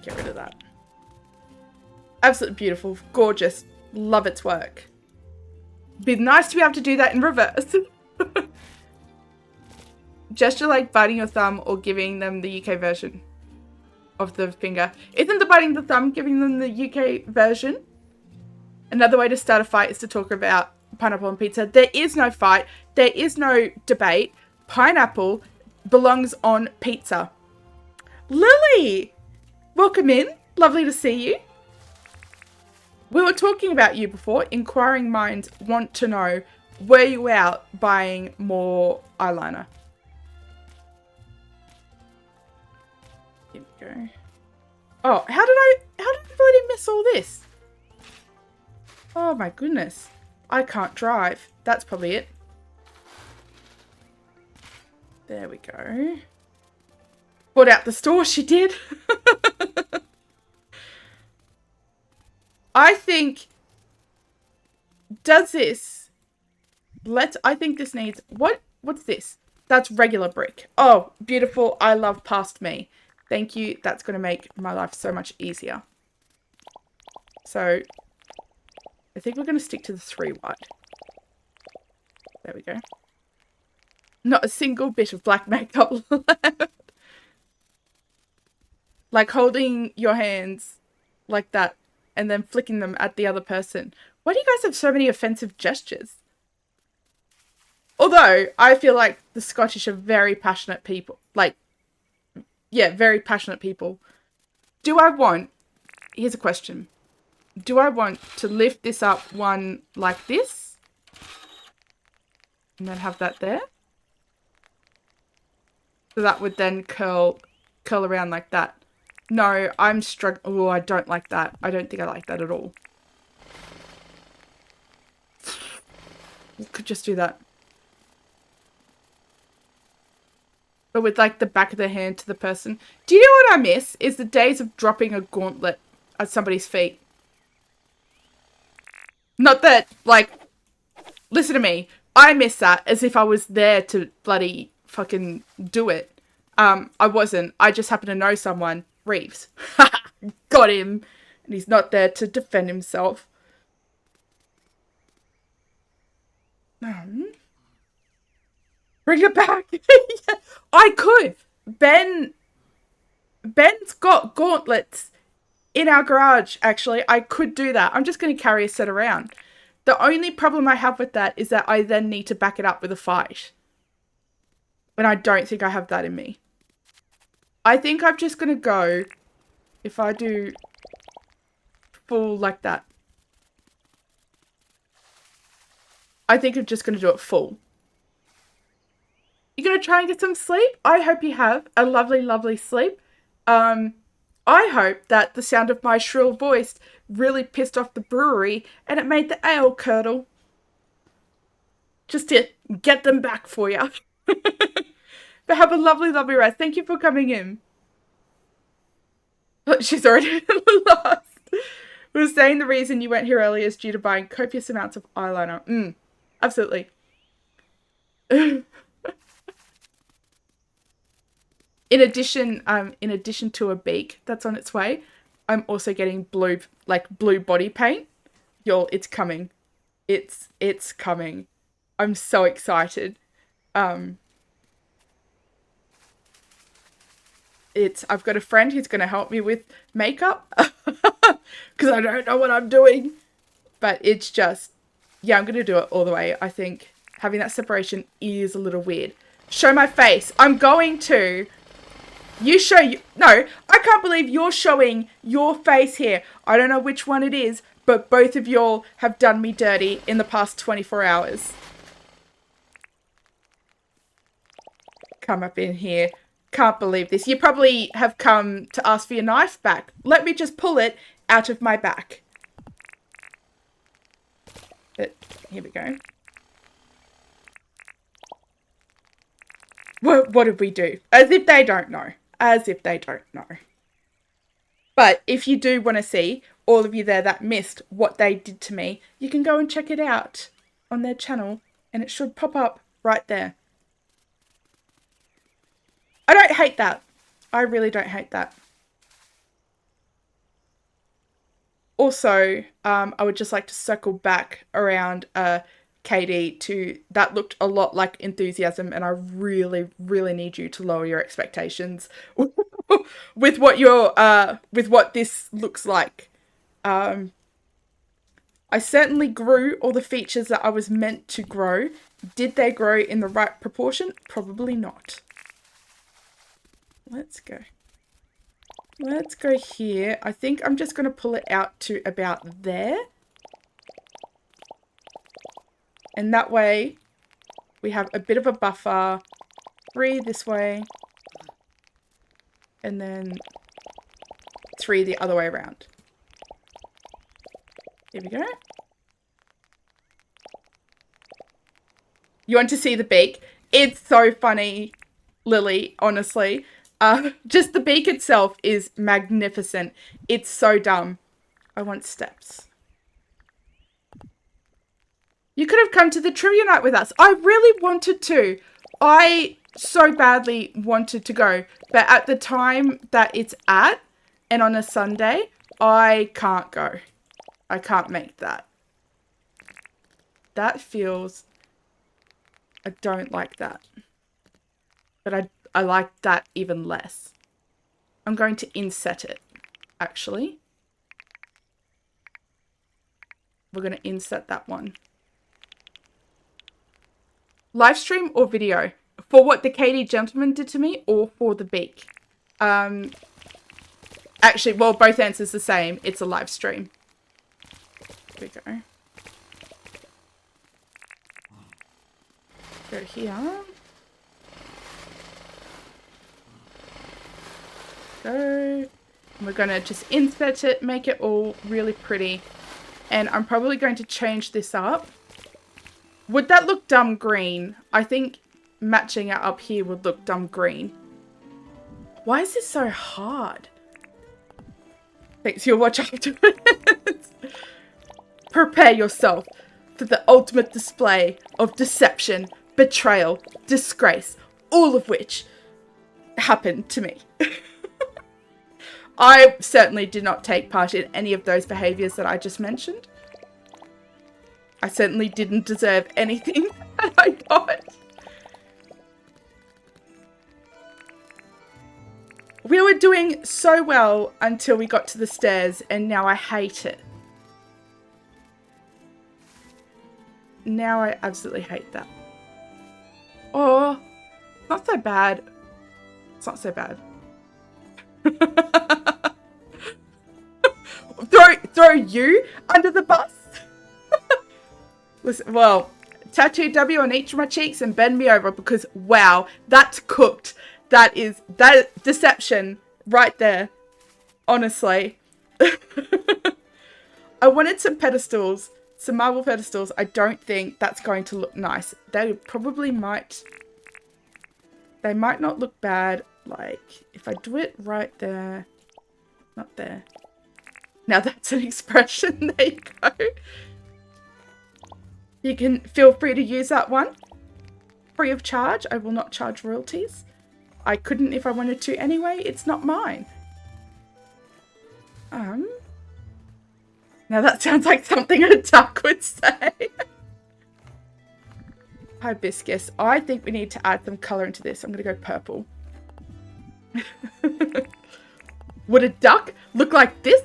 Get rid of that. Absolutely beautiful. Gorgeous. Love its work. Be nice to be able to do that in reverse. Gesture like biting your thumb or giving them the UK version of the finger. Isn't the biting the thumb giving them the UK version? Another way to start a fight is to talk about pineapple on pizza. There is no fight. There is no debate. Pineapple belongs on pizza. Lily! Welcome in. Lovely to see you. We were talking about you before. Inquiring minds want to know, were you out buying more eyeliner? Here we go. Oh, how did I bloody miss all this? Oh my goodness. I can't drive. That's probably it. There we go. Bought out the store, she did. I think, does this, I think this needs, what's this? That's regular brick. Oh, beautiful. I love past me. Thank you. That's going to make my life so much easier. So, I think we're going to stick to the 3 wide. There we go. Not a single bit of black makeup left. Like holding your hands like that and then flicking them at the other person. Why do you guys have so many offensive gestures? Although I feel like the Scottish are very passionate people. Like, yeah, very passionate people. Do I want, here's a question. Do I want to lift this up one like this? And then have that there? So that would then curl around like that. No, I'm struggling. Oh, I don't like that. I don't think I like that at all. Could just do that. But with like the back of the hand to the person. Do you know what I miss? Is the days of dropping a gauntlet at somebody's feet. Not that, like, listen to me. I miss that as if I was there to bloody fucking do it. I wasn't. I just happened to know someone. Reeves. Got him. And he's not there to defend himself. Bring it back. Yeah, I could. Ben's got gauntlets in our garage, actually. I could do that. I'm just going to carry a set around. The only problem I have with that is that I then need to back it up with a fight. And I don't think I have that in me. I think I'm just going to go, if I do full like that. I think I'm just going to do it full. You're going to try and get some sleep? I hope you have a lovely, lovely sleep. I hope that the sound of my shrill voice really pissed off the brewery and it made the ale curdle. Just to get them back for you. But have a lovely, lovely rest. Thank you for coming in. She's already lost. We were saying the reason you went here early is due to buying copious amounts of eyeliner. Absolutely. In addition to a beak that's on its way, I'm also getting blue body paint. Y'all, it's coming. It's coming. I'm so excited. I've got a friend who's going to help me with makeup because I don't know what I'm doing. But it's just, yeah, I'm going to do it all the way. I think having that separation is a little weird. Show my face. I'm going to. You show you. No, I can't believe you're showing your face here. I don't know which one it is, but both of y'all have done me dirty in the past 24 hours. Come up in here. Can't believe this. You probably have come to ask for your knife back. Let me just pull it out of my back. But here we go. What did we do? As if they don't know. As if they don't know. But if you do want to see, all of you there that missed what they did to me, you can go and check it out on their channel and it should pop up right there. I don't hate that. I really don't hate that. Also, I would just like to circle back around KD to that looked a lot like enthusiasm, and I really, really need you to lower your expectations with what this looks like. I certainly grew all the features that I was meant to grow. Did they grow in the right proportion? Probably not. Let's go. Let's go here. I think I'm just going to pull it out to about there. And that way we have a bit of a buffer. 3 this way. And then 3 the other way around. Here we go. You want to see the beak? It's so funny, Lily, honestly. Just the beak itself is magnificent. It's so dumb. I want steps. You could have come to the trivia night with us. I really wanted to. I so badly wanted to go. But at the time that it's at, and on a Sunday, I can't go. I can't make that. That feels... I don't like that. But I like that even less. I'm going to inset it, actually. We're going to inset that one. Live stream or video? For what the Katie gentleman did to me or for the beak? Actually, well, both answers the same. It's a live stream. There we go. Go here. Go. And we're going to just insert it, make it all really pretty. And I'm probably going to change this up. Would that look dumb green? I think matching it up here would look dumb green. Why is this so hard? Thanks, you'll watch afterwards. Prepare yourself for the ultimate display of deception, betrayal, disgrace, all of which happened to me. I certainly did not take part in any of those behaviours that I just mentioned. I certainly didn't deserve anything that I got. We were doing so well until we got to the stairs, and now I hate it. Now I absolutely hate that. Oh, not so bad. It's not so bad. throw you under the bus? Listen, well, tattoo W on each of my cheeks and bend me over because, wow, that's cooked. That deception right there. Honestly. I wanted some pedestals, some marble pedestals. I don't think that's going to look nice. They probably might. They might not look bad. Like, if I do it right there. Not there. Now that's an expression. There you go. You can feel free to use that one. Free of charge. I will not charge royalties. I couldn't if I wanted to anyway. It's not mine. Now that sounds like something a duck would say. Hibiscus. I think we need to add some colour into this. I'm going to go purple. Would a duck look like this?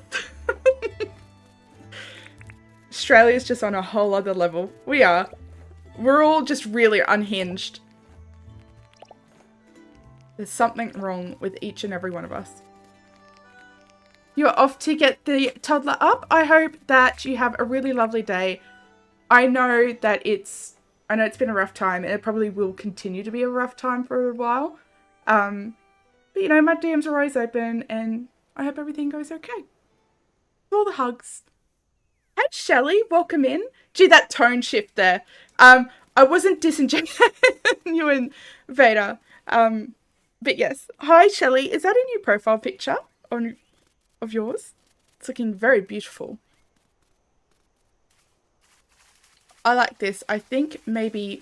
Australia's just on a whole other level. We are. We're all just really unhinged. There's something wrong with each and every one of us. You're off to get the toddler up. I hope that you have a really lovely day. I know that it's been a rough time, and it probably will continue to be a rough time for a while. But you know, my DMs are always open, and I hope everything goes okay. All the hugs. Hey, Shelley, welcome in. Gee, that tone shift there. I wasn't disingenuous, Vader. But yes. Hi, Shelley. Is that a new profile picture of yours? It's looking very beautiful. I like this. I think maybe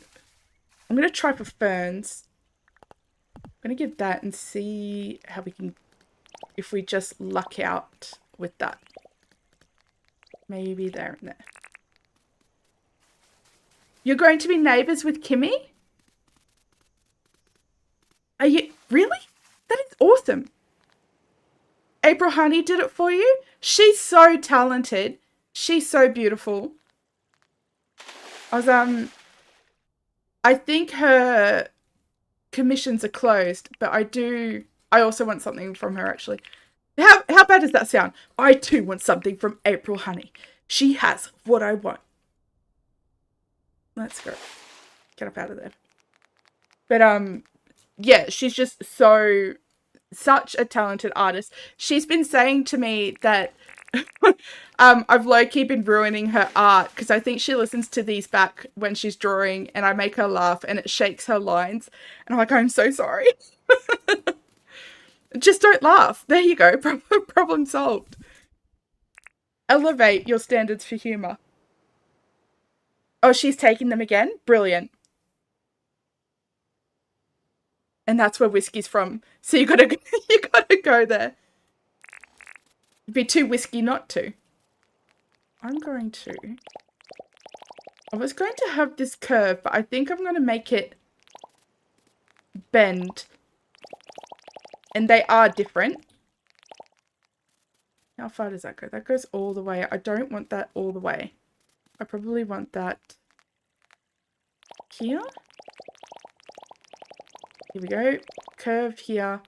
I'm going to try for ferns. I'm going to give that and see how we can, if we just luck out with that. Maybe there and there. You're going to be neighbours with Kimmy? Are you? Really? That is awesome. April Honey did it for you? She's so talented. She's so beautiful. I think her commissions are closed, but I also want something from her actually. How bad does that sound? I too want something from April Honey. She has what I want. Let's go. Get up out of there. But yeah, she's just such a talented artist. She's been saying to me that I've low-key been ruining her art because I think she listens to these back when she's drawing and I make her laugh and it shakes her lines. And I'm like, I'm so sorry. Just don't laugh. There you go. Problem solved. Elevate your standards for humour. Oh, she's taking them again? Brilliant. And that's where whiskey's from. So you gotta go there. It'd be too whiskey not to. I was going to have this curve, but I think I'm going to make it bend. And they are different. How far does that go? That goes all the way. I don't want that all the way. I probably want that here. Here we go. Curve here.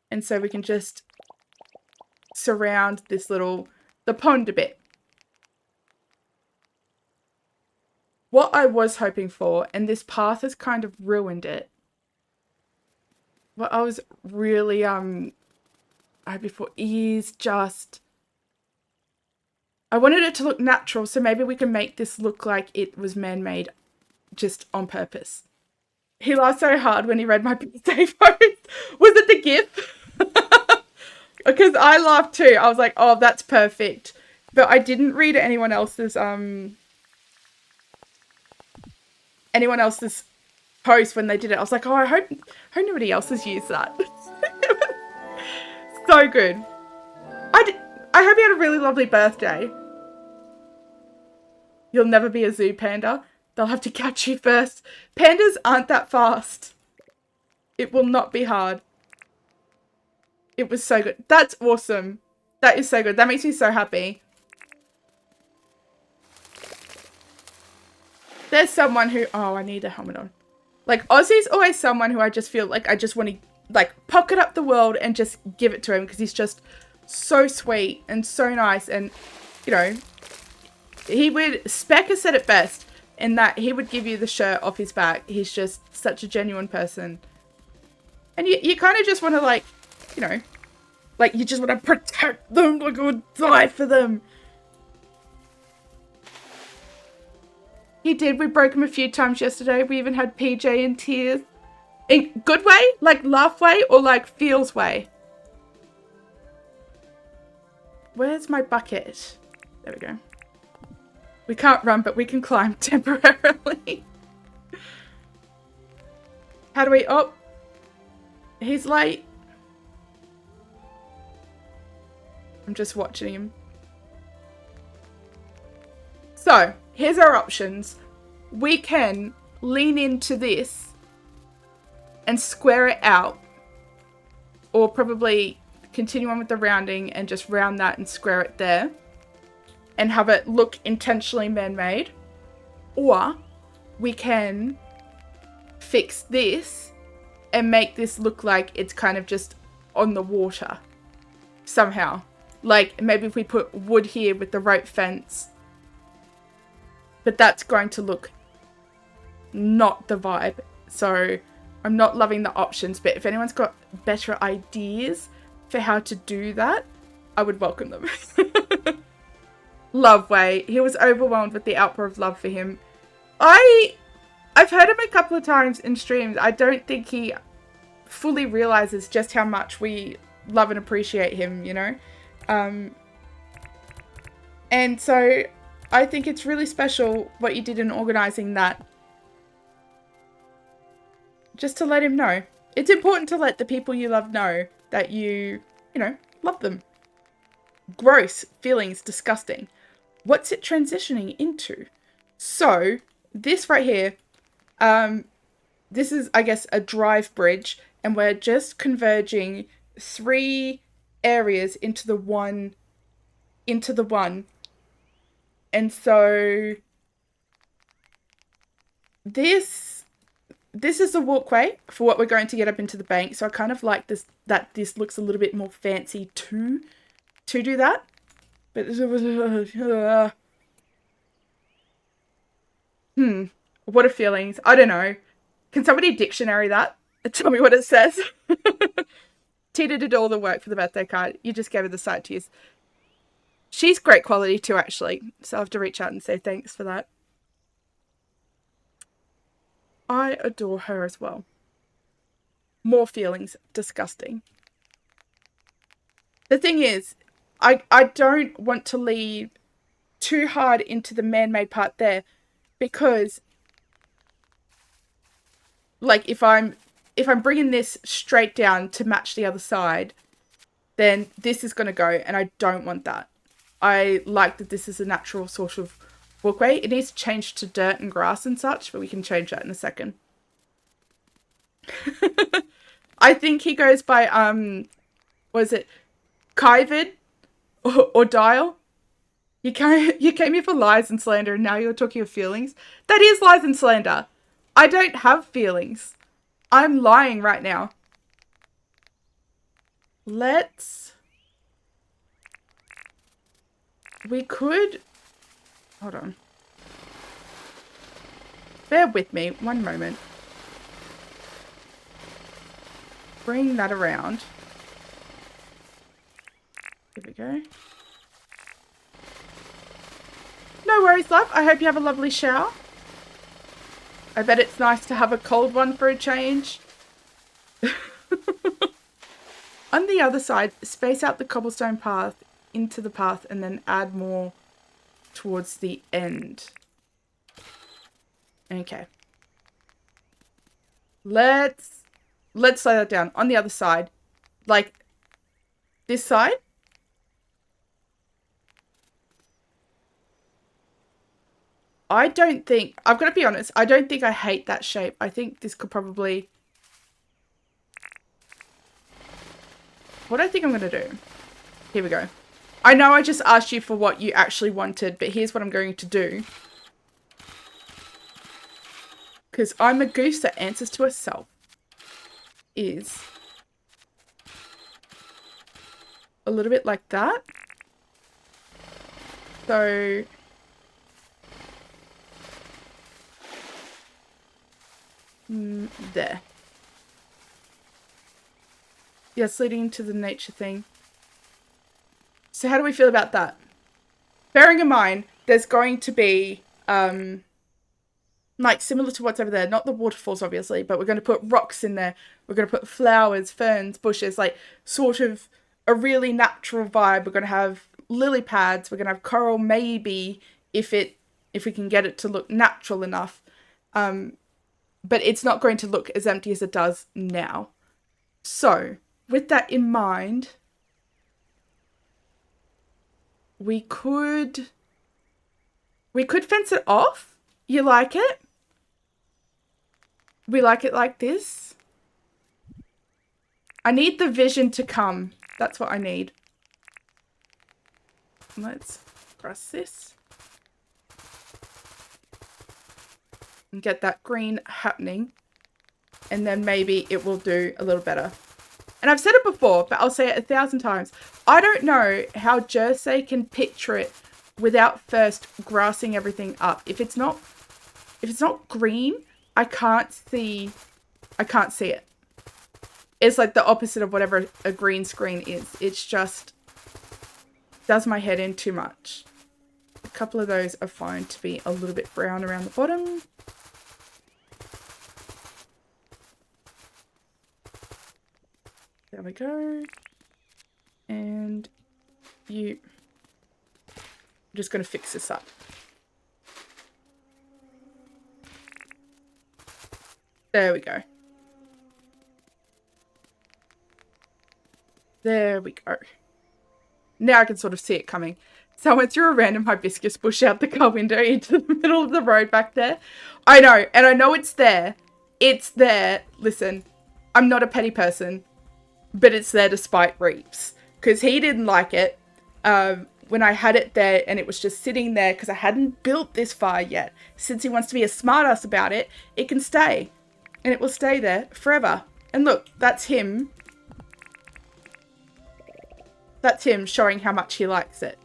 And so we can just surround the pond a bit. What I was hoping for, and this path has kind of ruined it. What I was really hoping for is just, I wanted it to look natural, so maybe we can make this look like it was man-made just on purpose. He laughed so hard when he read my birthday post. Was it the GIF? Because I laughed too. I was like, oh, that's perfect. But I didn't read anyone else's post when they did it. I was like, oh, I hope nobody else has used that. So good. I hope you had a really lovely birthday. You'll never be a zoo panda. They'll have to catch you first. Pandas aren't that fast. It will not be hard. It was so good. That's awesome. That is so good. That makes me so happy. There's someone who... Oh, I need a helmet on. Like, Ozzy's always someone who I just feel like I just want to, like, pocket up the world and just give it to him because he's just so sweet and so nice. And, you know, he would... Spec has said it best in that he would give you the shirt off his back. He's just such a genuine person. And you kind of just want to, like, you know, like, you just want to protect them. Like, I would die for them. He did. We broke him a few times yesterday. We even had PJ in tears. In good way? Like laugh way or like feels way? Where's my bucket? There we go. We can't run, but we can climb temporarily. How do we... Oh. He's late. I'm just watching him. So, here's our options. We can lean into this and square it out. Or probably continue on with the rounding and just round that and square it there. And have it look intentionally man-made. Or we can fix this and make this look like it's kind of just on the water. Somehow. Like, maybe if we put wood here with the rope fence. But that's going to look not the vibe. So, I'm not loving the options. But if anyone's got better ideas for how to do that, I would welcome them. Love Way. He was overwhelmed with the outpour of love for him. I've heard him a couple of times in streams. I don't think he fully realizes just how much we love and appreciate him, you know? And so I think it's really special what you did in organizing that. Just to let him know. It's important to let the people you love know that you know, love them. Gross feelings, disgusting. What's it transitioning into? So this right here, this is, I guess, a drive bridge, and we're just converging 3 areas into the one. And so this is the walkway for what we're going to get up into the bank. So I kind of like this, that this looks a little bit more fancy to do that. But what are feelings? I don't know. Can somebody dictionary that and tell me what it says? Tita did all the work for the birthday card. You just gave her the side to use. She's great quality too, actually. So I have to reach out and say thanks for that. I adore her as well. More feelings. Disgusting. The thing is, I don't want to lead too hard into the man-made part there, because like if I'm bringing this straight down to match the other side, then this is going to go, and I don't want that. I like that this is a natural sort of walkway. It needs to change to dirt and grass and such, but we can change that in a second. I think he goes by, was it Kyvid or Dial? You came here for lies and slander, and now you're talking of feelings. That is lies and slander. I don't have feelings. I'm lying right now. We could... Hold on. Bear with me. One moment. Bring that around. Here we go. No worries, love. I hope you have a lovely shower. I bet it's nice to have a cold one for a change. On the other side, space out the cobblestone path into the path and then add more towards the end. Okay. Let's slow that down. On the other side, like this side. I don't think, I've got to be honest, I don't think I hate that shape. I think this could probably... What I think I'm going to do. Here we go. I know I just asked you for what you actually wanted, but here's what I'm going to do. Because I'm a goose that answers to herself. Is a little bit like that. So... there. Yes, leading into the nature thing. So how do we feel about that? Bearing in mind, there's going to be, like similar to what's over there, not the waterfalls obviously, but we're going to put rocks in there. We're going to put flowers, ferns, bushes, like sort of a really natural vibe. We're going to have lily pads. We're going to have coral maybe if we can get it to look natural enough. But it's not going to look as empty as it does now. So, with that in mind, we could fence it off. You like it? We like it like this. I need the vision to come. That's what I need. Let's cross this. And get that green happening. And then maybe it will do a little better. And I've said it before, but I'll say it 1,000 times. I don't know how Jersey can picture it without first grassing everything up. If it's not green, I can't see it. It's like the opposite of whatever a green screen is. It's just does my head in too much. A couple of those are fine to be a little bit brown around the bottom. There we go. And I'm just going to fix this up. There we go. There we go. Now I can sort of see it coming. So I went through a random hibiscus bush out the car window into the middle of the road back there. I know, and I know it's there. It's there. Listen, I'm not a petty person, but it's there to spite Reeves. Because he didn't like it when I had it there and it was just sitting there because I hadn't built this far yet. Since he wants to be a smartass about it, it can stay. And it will stay there forever. And look, that's him. That's him showing how much he likes it.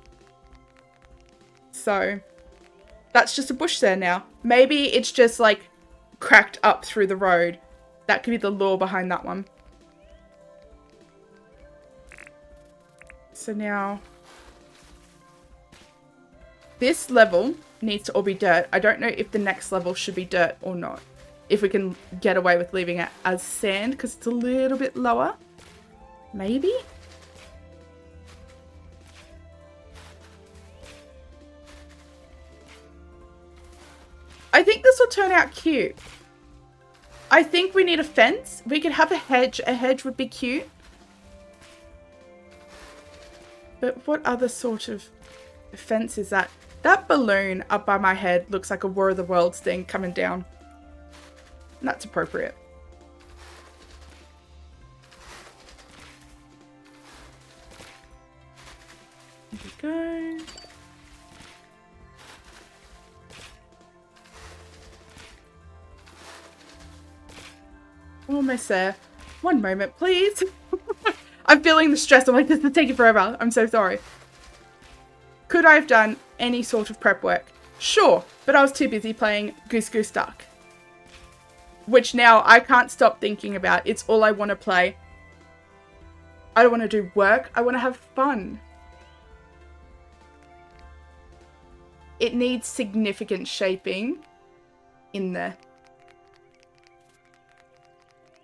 So, that's just a bush there now. Maybe it's just like cracked up through the road. That could be the lure behind that one. So now, this level needs to all be dirt. I don't know if the next level should be dirt or not. If we can get away with leaving it as sand because it's a little bit lower. Maybe? I think this will turn out cute. I think we need a fence. We could have a hedge. A hedge would be cute. But what other sort of fence is that? That balloon up by my head looks like a War of the Worlds thing coming down. And that's appropriate. There we go. almost there. One moment, please. I'm feeling the stress. I'm like, this is taking forever. I'm so sorry. Could I have done any sort of prep work? Sure, but I was too busy playing Goose Goose Duck, which now I can't stop thinking about. It's all I want to play. I don't want to do work. I want to have fun. It needs significant shaping in there.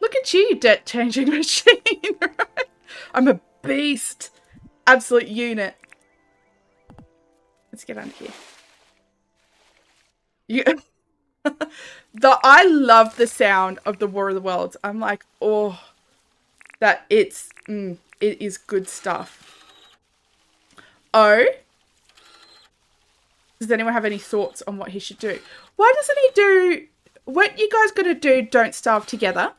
Look at you, debt changing machine. Right? I'm a beast. Absolute unit. Let's get under here. I love the sound of the War of the Worlds. I'm like, oh, that it is good stuff. Oh, does anyone have any thoughts on what he should do? Why doesn't he do what you guys got to do? Don't Starve Together,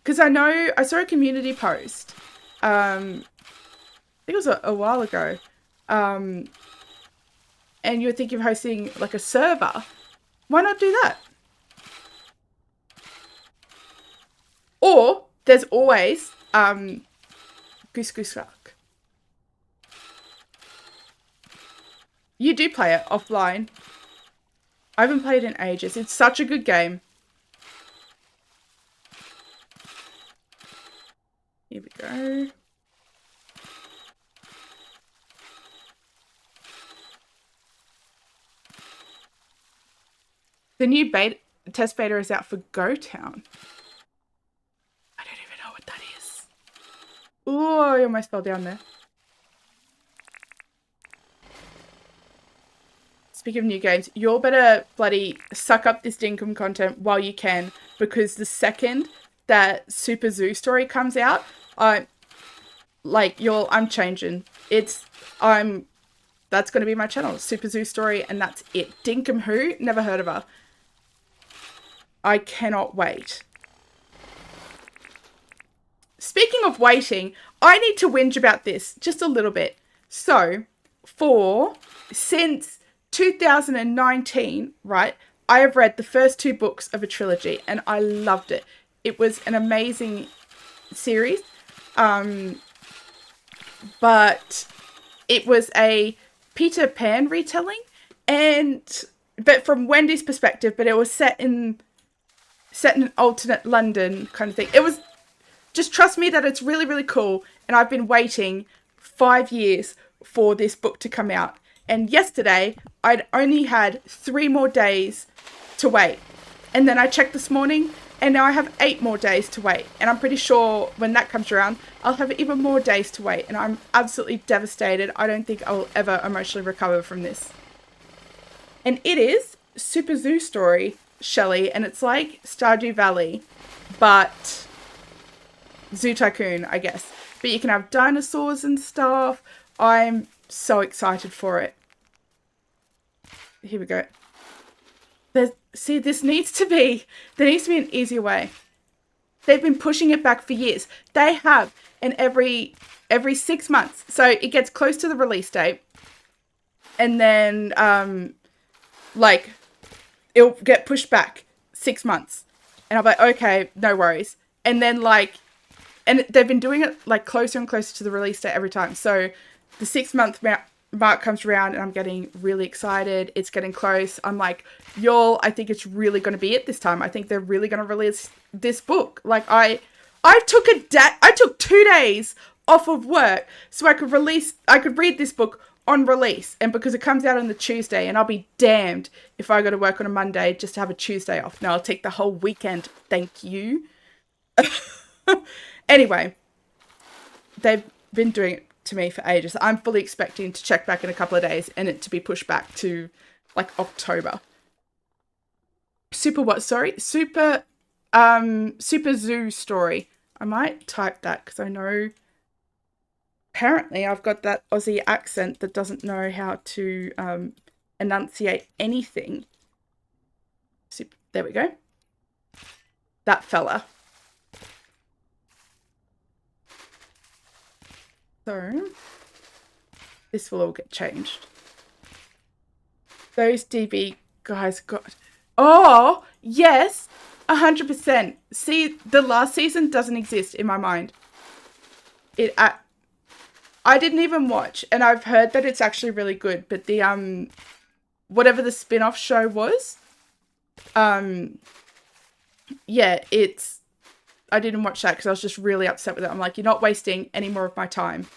because I saw a community post. I think it was a while ago, and you were thinking of hosting like a server. Why not do that? Or there's always Goose Goose Duck. You do play it offline. I haven't played in ages. It's such a good game. Here we go. The new test beta is out for GoTown. I don't even know what that is. Oh, I almost fell down there. Speaking of new games, you all better bloody suck up this Dinkum content while you can, because the second that Super Zoo Story comes out, I'm changing. That's going to be my channel, Super Zoo Story, and that's it. Dinkum who? Never heard of her. I cannot wait. Speaking of waiting, I need to whinge about this just a little bit. So, since 2019, right, I have read the first 2 books of a trilogy and I loved it. It was an amazing series. But it was a Peter Pan retelling, but from Wendy's perspective, but it was set in an alternate London kind of thing. It was, just trust me that it's really, really cool. And I've been waiting 5 years for this book to come out. And yesterday, I'd only had 3 more days to wait. And then I checked this morning, and now I have 8 more days to wait. And I'm pretty sure when that comes around, I'll have even more days to wait. And I'm absolutely devastated. I don't think I'll ever emotionally recover from this. And it is Super Zoo Story, Shelley. And it's like Stardew Valley, but Zoo Tycoon, I guess. But you can have dinosaurs and stuff. I'm so excited for it. Here we go. There needs to be an easier way. They've been pushing it back for years. They have, and every 6 months. So it gets close to the release date, and then it'll get pushed back 6 months, and I'm like, okay, no worries. And then and they've been doing it like closer and closer to the release date every time. So the 6 month mark comes around and I'm getting really excited. It's getting close. I'm like, y'all, I think it's really going to be it this time. I think they're really going to release this book. Like I took 2 days off of work so I could read this book on release. And because it comes out on the Tuesday, and I'll be damned if I go to work on a Monday just to have a Tuesday off. No, I'll take the whole weekend. Thank you. Anyway, they've been doing it to me for ages. I'm fully expecting to check back in a couple of days and it to be pushed back to like October. Super Zoo Story. I might type that because I know apparently I've got that Aussie accent that doesn't know how to enunciate anything. There we go. That fella. So, this will all get changed. Those DB guys got... Oh, yes! 100%. See, the last season doesn't exist in my mind. I didn't even watch, and I've heard that it's actually really good, but the whatever the spin-off show was, yeah, I didn't watch that because I was just really upset with it. I'm like, you're not wasting any more of my time.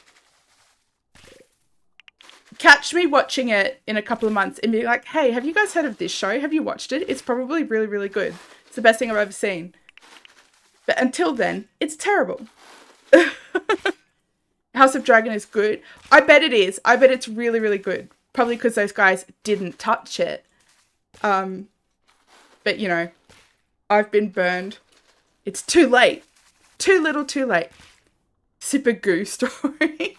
Catch me watching it in a couple of months and be like, hey, have you guys heard of this show? Have you watched it? It's probably really, really good. It's the best thing I've ever seen. But until then, it's terrible. House of Dragon is good. I bet it is. I bet it's really, really good. Probably because those guys didn't touch it. But, you know, I've been burned. It's too late. Too little, too late. Super goo story.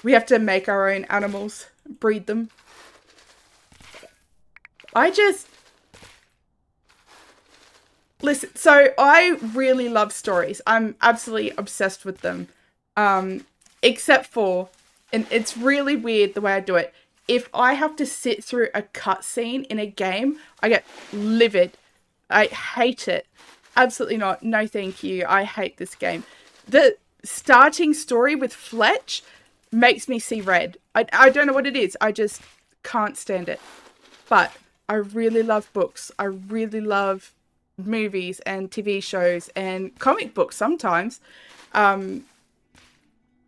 We have to make our own animals. Breed them. Listen, so I really love stories. I'm absolutely obsessed with them. Except for, and it's really weird the way I do it, if I have to sit through a cutscene in a game, I get livid. I hate it. Absolutely not. No, thank you. I hate this game. The starting story with Fletch makes me see red. I don't know what it is. I just can't stand it. But I really love books. I really love movies and TV shows and comic books sometimes. And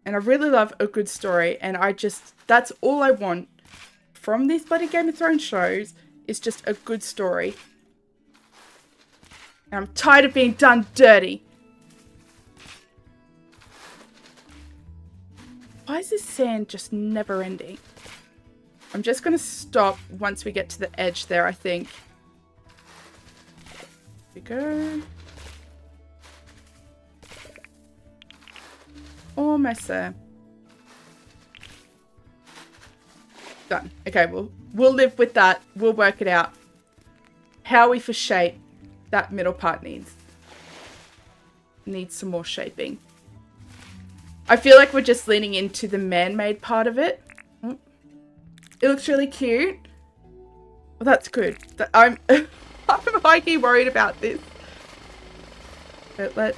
I really love a good story. And that's all I want from these bloody Game of Thrones shows is just a good story. And I'm tired of being done dirty. Why is this sand just never ending? I'm just going to stop once we get to the edge there, I think. Here we go. Almost there. Done. Okay, we'll live with that. We'll work it out. How we for shape that middle part needs some more shaping. I feel like we're just leaning into the man-made part of it. It looks really cute. Well, that's good. I'm high-key worried about this. But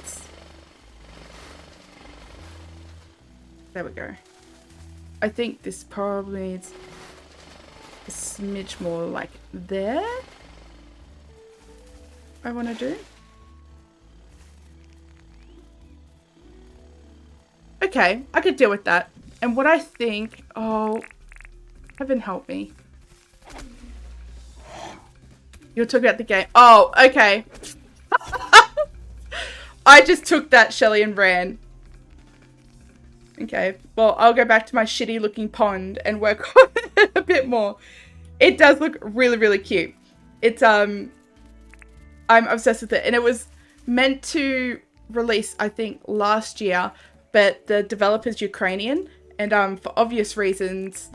there we go. I think this probably needs a smidge more like there. I want to do. Okay, I could deal with that. And what I think... Oh, heaven help me. You're talking about the game. Oh, okay. I just took that, Shelley, and ran. Okay, well, I'll go back to my shitty looking pond and work on it a bit more. It does look really, really cute. It's, I'm obsessed with it. And it was meant to release, I think, last year, but the developer's Ukrainian. And for obvious reasons,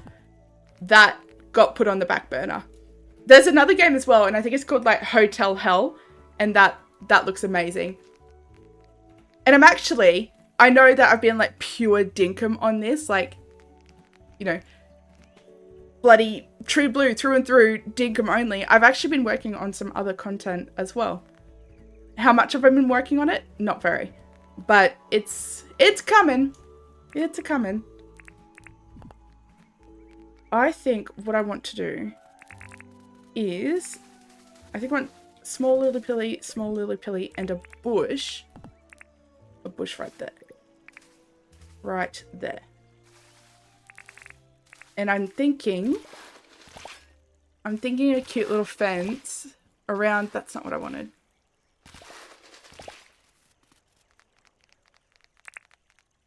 that got put on the back burner. There's another game as well, and I think it's called, like, Hotel Hell. And that looks amazing. And I know that I've been, like, pure Dinkum on this. Like, you know, bloody true blue through and through, Dinkum only. I've actually been working on some other content as well. How much have I been working on it? Not very. But it's coming. It's coming. I think what I want to do is... I think I want small lily pilly, and a bush. A bush right there. Right there. And I'm thinking a cute little fence around... That's not what I wanted.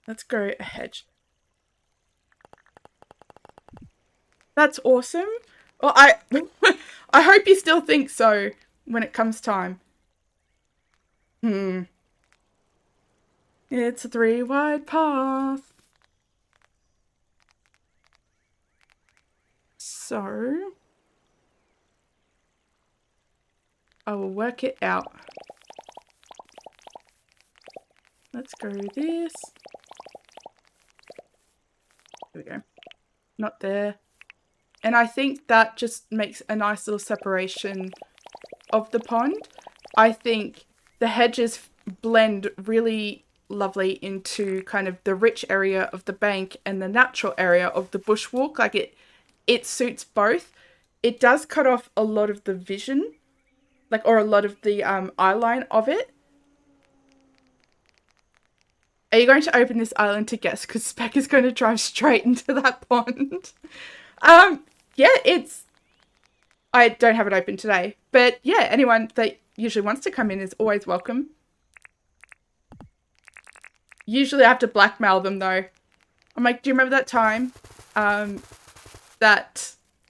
Let's go a hedge. That's awesome. Well, I hope you still think so when it comes time. It's a 3-wide path. So I will work it out. Let's go this. There we go. Not there. And I think that just makes a nice little separation of the pond, I think the hedges blend really lovely into kind of the rich area of the bank and the natural area of the bushwalk. Like it suits both. It does cut off a lot of the vision, like, or a lot of the eye line of it. Are you going to open this island to guess? Because Spec is going to drive straight into that pond. Yeah, I don't have it open today. But yeah, anyone that usually wants to come in is always welcome. Usually I have to blackmail them though. I'm like, do you remember that time? And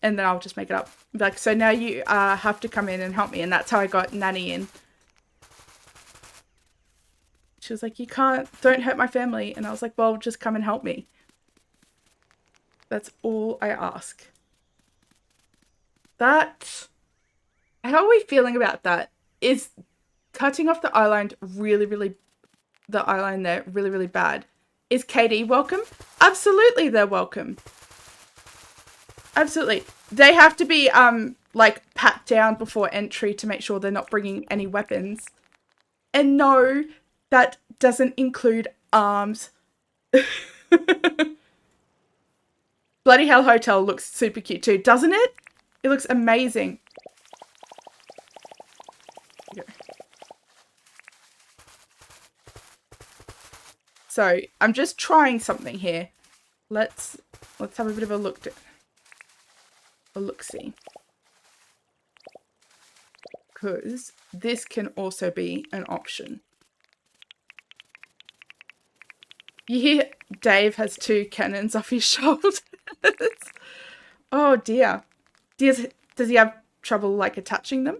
then I'll just make it up. Like, so now you have to come in and help me. And that's how I got Nanny in. She was like, don't hurt my family. And I was like, well, just come and help me. That's all I ask. How are we feeling about that? Is cutting off the eyeline really, really bad? Is KD welcome? Absolutely, they're welcome. Absolutely. They have to be, like, pat down before entry to make sure they're not bringing any weapons. And no, that doesn't include arms. Bloody Hell Hotel looks super cute too, doesn't it? It looks amazing. So I'm just trying something here. Let's have a bit of a look-see. Because this can also be an option. You hear Dave has 2 cannons off his shoulders. Oh dear. Does he have trouble like attaching them?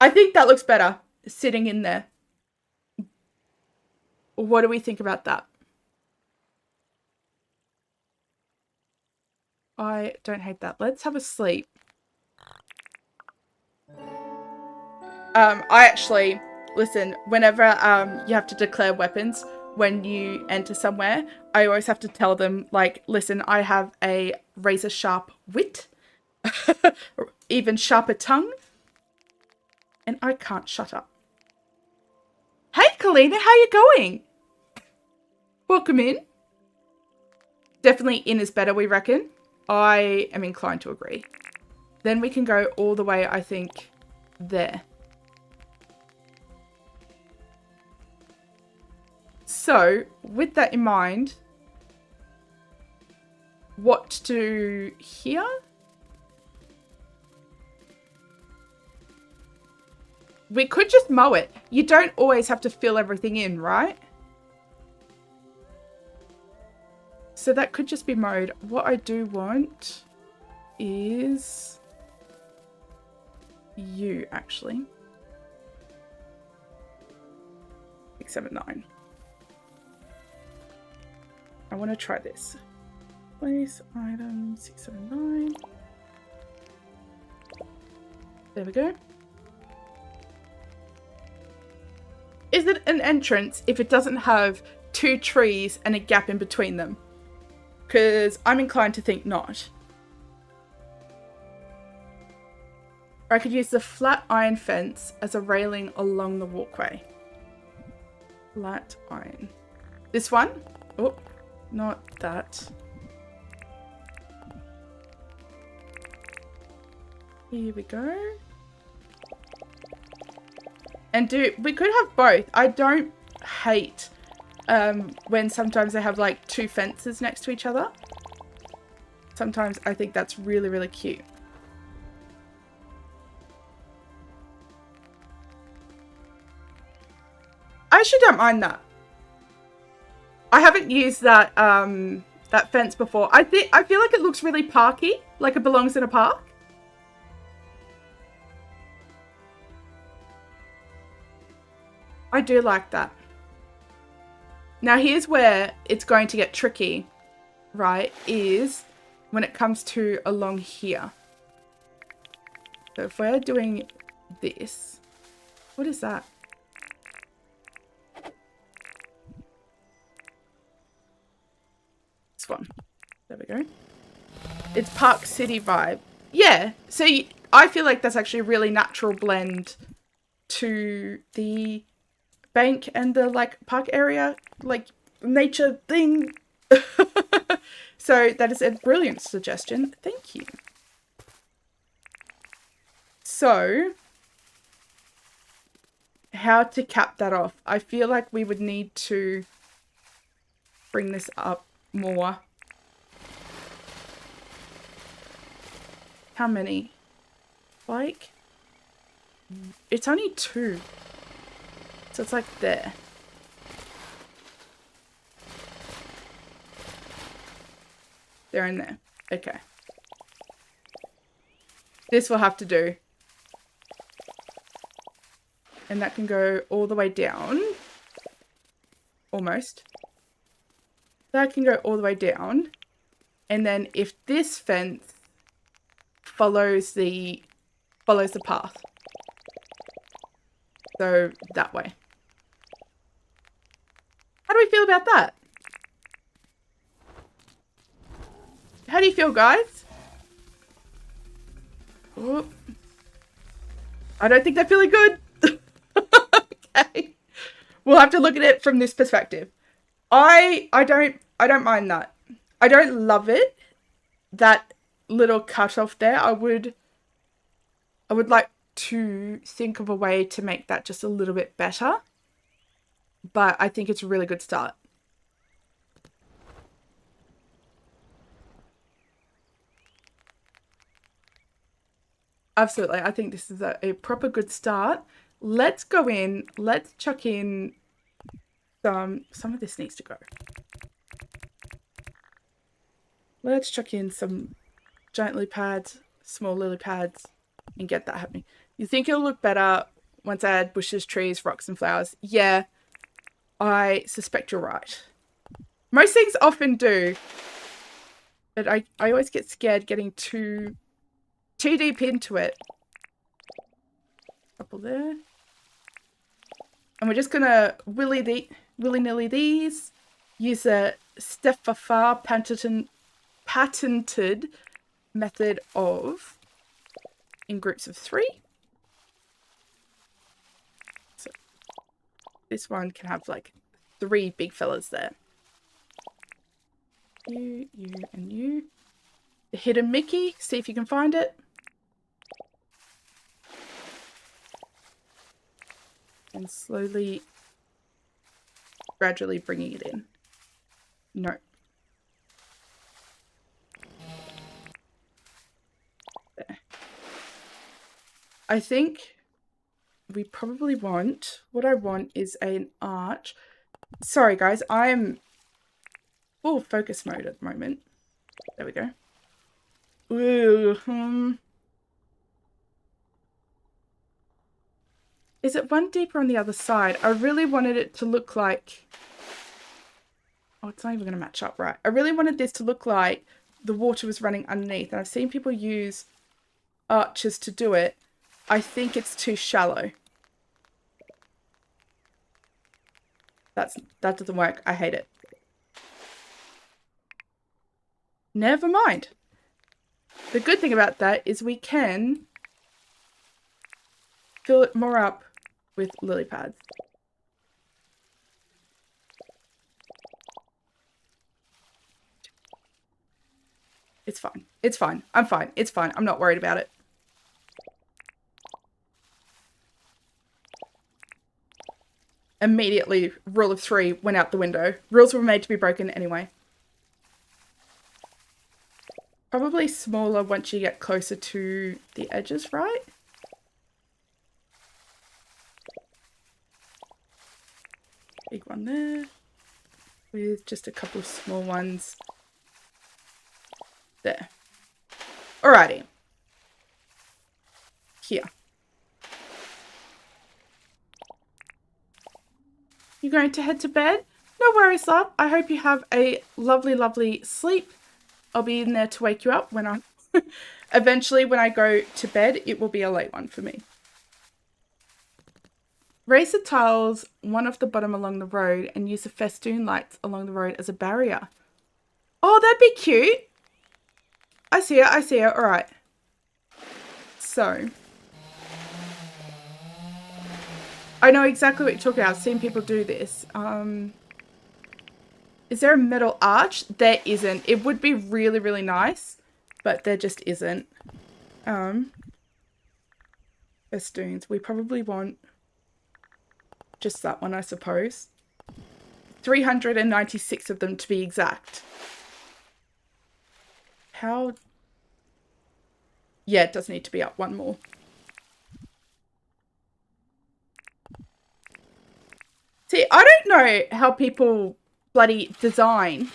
I think that looks better sitting in there. What do we think about that? I don't hate that. Let's have a sleep. I actually, listen, whenever you have to declare weapons when you enter somewhere, I always have to tell them, like, listen, I have a razor sharp wit, even sharper tongue, and I can't shut up. Hey, Kalina, how you going? Welcome in. Definitely in is better, we reckon. I am inclined to agree. Then we can go all the way, I think, there. So, with that in mind, what to do here? We could just mow it. You don't always have to fill everything in, right? So that could just be mowed. What I do want is you, actually. 679. I want to try this. Place item 679. There we go. Is it an entrance if it doesn't have 2 trees and a gap in between them? Because I'm inclined to think not. Or I could use the flat iron fence as a railing along the walkway. Flat iron. This one? Oh, not that. Here we go. And we could have both. I don't hate when sometimes they have like 2 fences next to each other. Sometimes I think that's really, really cute. I actually don't mind that. I haven't used that that fence before. I feel like it looks really parky, like it belongs in a park. I do like that. Now here's where it's going to get tricky, right, is when it comes to along here. So if we're doing this, what is that? This one. There we go. It's Park City vibe. Yeah, so I feel like that's actually a really natural blend to the bank and the like park area, like nature thing. So that is a brilliant suggestion. Thank you. So how to cap that off? I feel like we would need to bring this up more. How many? Like, it's only 2. So it's like there. There and there. Okay. This will have to do. And that can go all the way down. Almost. That can go all the way down. And then if this fence follows the path. So that way. How do we feel about that? How do you feel, guys? Oh. I don't think they're feeling good. Okay. We'll have to look at it from this perspective. I don't mind that. I don't love it. That little cut off there. I would like to think of a way to make that just a little bit better. But I think it's a really good start. Absolutely. I think this is a proper good start. Let's go in. Let's chuck in some of this needs to go. Let's chuck in some giant lily pads, small lily pads, and get that happening. You think it'll look better once I add bushes, trees, rocks, and flowers? Yeah, I suspect you're right. Most things often do, but I always get scared getting too deep into it. Couple there. And we're just gonna willy-nilly these. Use a Stefafar patented method of in groups of 3. So this one can have like 3 big fellas there. You, and you. The hidden Mickey, see if you can find it. And slowly, gradually bringing it in. No. There. I think we probably want, what I want is an arch. Sorry guys, I'm full focus mode at the moment. There we go. Ooh, Is it one deeper on the other side? I really wanted it to look like... Oh, it's not even going to match up right. I really wanted this to look like the water was running underneath. And I've seen people use arches to do it. I think it's too shallow. That doesn't work. I hate it. Never mind. The good thing about that is we can fill it more up with lily pads. It's fine. It's fine. I'm fine. It's fine. I'm not worried about it. Immediately, rule of 3 went out the window. Rules were made to be broken anyway. Probably smaller once you get closer to the edges, right? Big one there. With just a couple of small ones there. Alrighty. Here. You're going to head to bed? No worries, love. I hope you have a lovely, lovely sleep. I'll be in there to wake you up when I'm... Eventually, when I go to bed, it will be a late one for me. Raise the tiles one off the bottom along the road and use the festoon lights along the road as a barrier. Oh, that'd be cute. I see it. I see it. All right. So, I know exactly what you're talking about. I've seen people do this. Is there a metal arch? There isn't. It would be really, really nice, but there just isn't. Festoons. We probably want just that one, I suppose. 396 of them to be exact. How? Yeah, it does need to be up one more. See, I don't know how people bloody design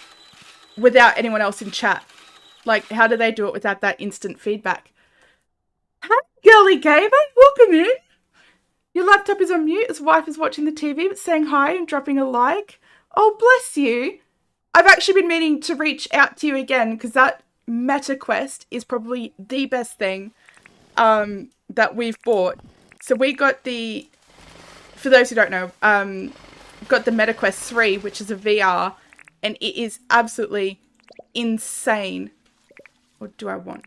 without anyone else in chat. Like, how do they do it without that instant feedback? Hi, girly gamer. Welcome in. Your laptop is on mute. His wife is watching the TV, but saying hi and dropping a like. Oh, bless you. I've actually been meaning to reach out to you again because that Meta Quest is probably the best thing that we've bought. So we got the, for those who don't know, got the Meta Quest 3, which is a VR, and it is absolutely insane. What do I want?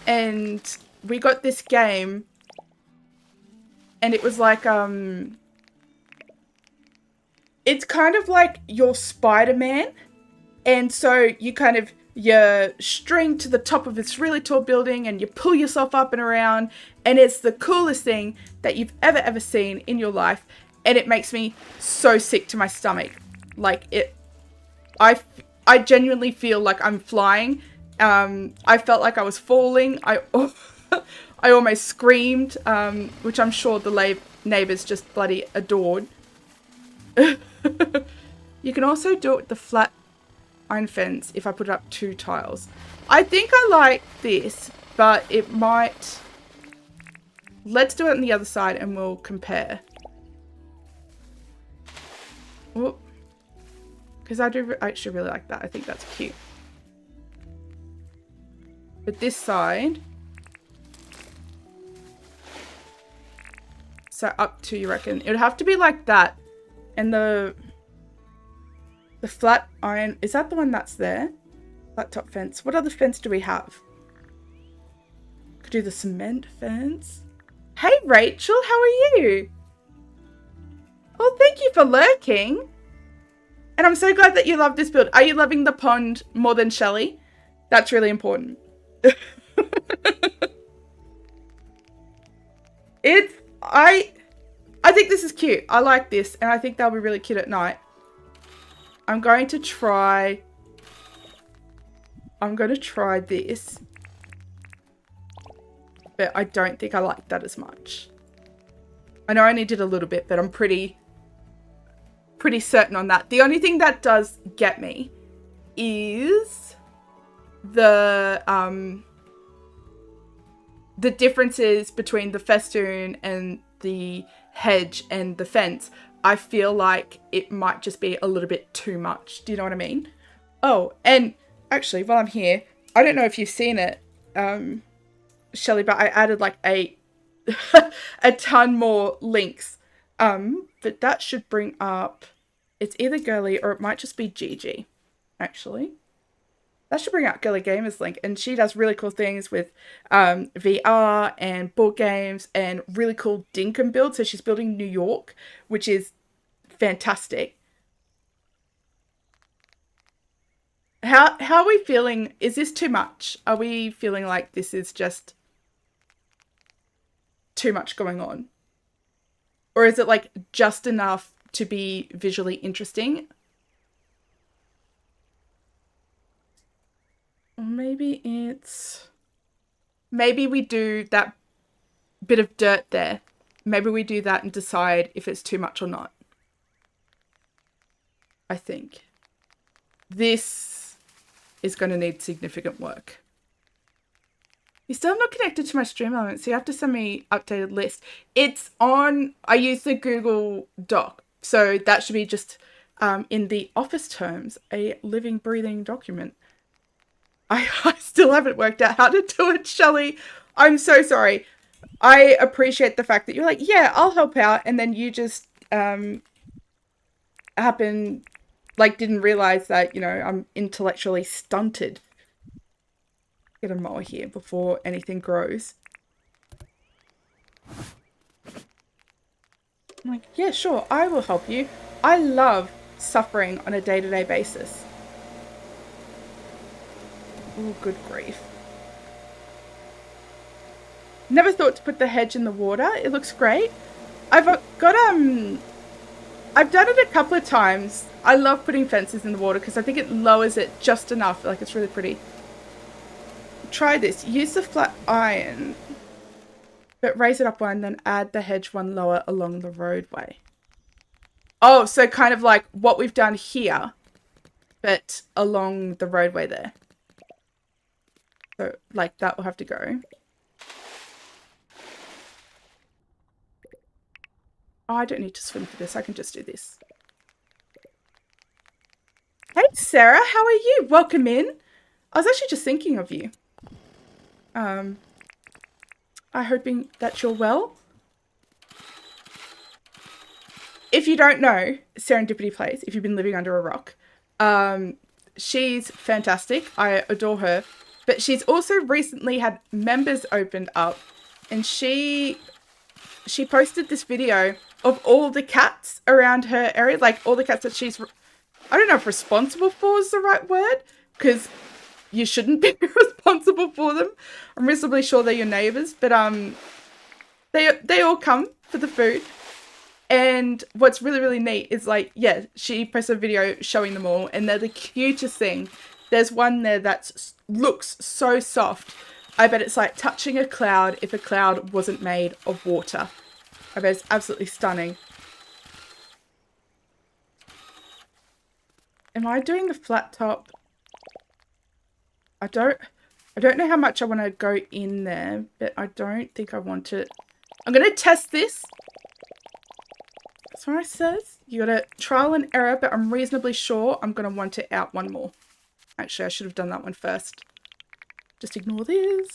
And we got this game, and it was like, it's kind of like your Spider-Man. And so you're string to the top of this really tall building and you pull yourself up and around. And it's the coolest thing that you've ever seen in your life. And it makes me so sick to my stomach. Like I genuinely feel like I'm flying. I felt like I was falling. I almost screamed, which I'm sure the neighbors just bloody adored. You can also do it with the flat iron fence if I put up 2 tiles. I think I like this, but it might... Let's do it on the other side and we'll compare. Because I actually really like that. I think that's cute. But this side... So up to, you reckon? It would have to be like that. And the flat iron, is that the one that's there? Flat top fence. What other fence do we have? Could do the cement fence. Hey Rachel, how are you? Oh, thank you for lurking. And I'm so glad that you love this build. Are you loving the pond more than Shelley? That's really important. I think this is cute. I like this, and I think they'll be really cute at night. I'm going to try this. But I don't think I like that as much. I know I only did a little bit, but I'm pretty certain on that. The only thing that does get me is the differences between the festoon and the hedge and the fence. I feel like it might just be a little bit too much. Do you know what I mean? Oh, and actually, while I'm here, I don't know if you've seen it, Shelley, but I added like a ton more links. But that should bring up, it's either Girly or it might just be Gigi, actually. That should bring out Girly Gamer's link, and she does really cool things with VR and board games and really cool Dinkum builds. So she's building New York, which is fantastic. How are we feeling? Is this too much? Are we feeling like this is just too much going on? Or is it like just enough to be visually interesting? Maybe we do that bit of dirt there. Maybe we do that and decide if it's too much or not. I think. This is going to need significant work. You still have not connected to my stream element, so you have to send me updated list. It's on, I use the Google Doc, so that should be just in the office terms, a living, breathing document. I still haven't worked out how to do it, Shelley. I'm so sorry. I appreciate the fact that you're like, yeah, I'll help out. And then you just didn't realize that, I'm intellectually stunted. Get a mower here before anything grows. I'm like, yeah, sure, I will help you. I love suffering on a day-to-day basis. Oh, good grief. Never thought to put the hedge in the water. It looks great. I've got, I've done it a couple of times. I love putting fences in the water because I think it lowers it just enough. Like, it's really pretty. Try this. Use the flat iron, but raise it up one, then add the hedge one lower along the roadway. Oh, so kind of like what we've done here, but along the roadway there. So, like, that will have to go. Oh, I don't need to swim for this. I can just do this. Hey, Sarah, how are you? Welcome in. I was actually just thinking of you. I'm hoping that you're well. If you don't know Serendipity Plays, if you've been living under a rock, she's fantastic. I adore her. But she's also recently had members opened up, and she posted this video of all the cats around her area, like all the cats that she's, I don't know if responsible for is the right word, because you shouldn't be responsible for them. I'm reasonably sure they're your neighbours, but they all come for the food. And what's really, really neat is, like, yeah, she posted a video showing them all, and they're the cutest thing. There's one there that looks so soft. I bet it's like touching a cloud if a cloud wasn't made of water. I bet it's absolutely stunning. Am I doing the flat top? I don't know how much I want to go in there, but I don't think I want it. I'm going to test this. That's what it says. You got to trial and error, but I'm reasonably sure I'm going to want it out one more. Actually, I should have done that one first. Just ignore this.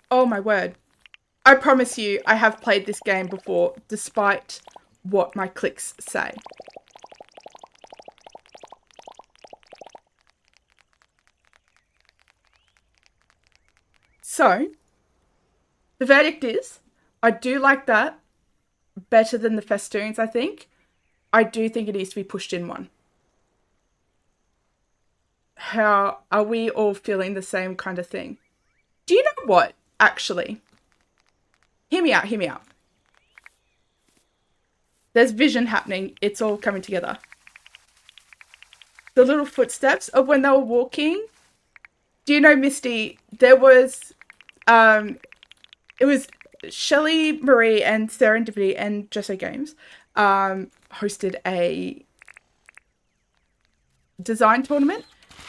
Oh my word. I promise you, I have played this game before, despite what my clicks say. So, the verdict is, I do like that better than the festoons, I think. I do think it needs to be pushed in one. How are we all feeling the same kind of thing? Do you know what, actually? Hear me out, hear me out. There's vision happening. It's all coming together. The little footsteps of when they were walking. Do you know, Misty, there was, it was Shelley, Marie, and Serendipity and Jesso Games hosted a design tournament,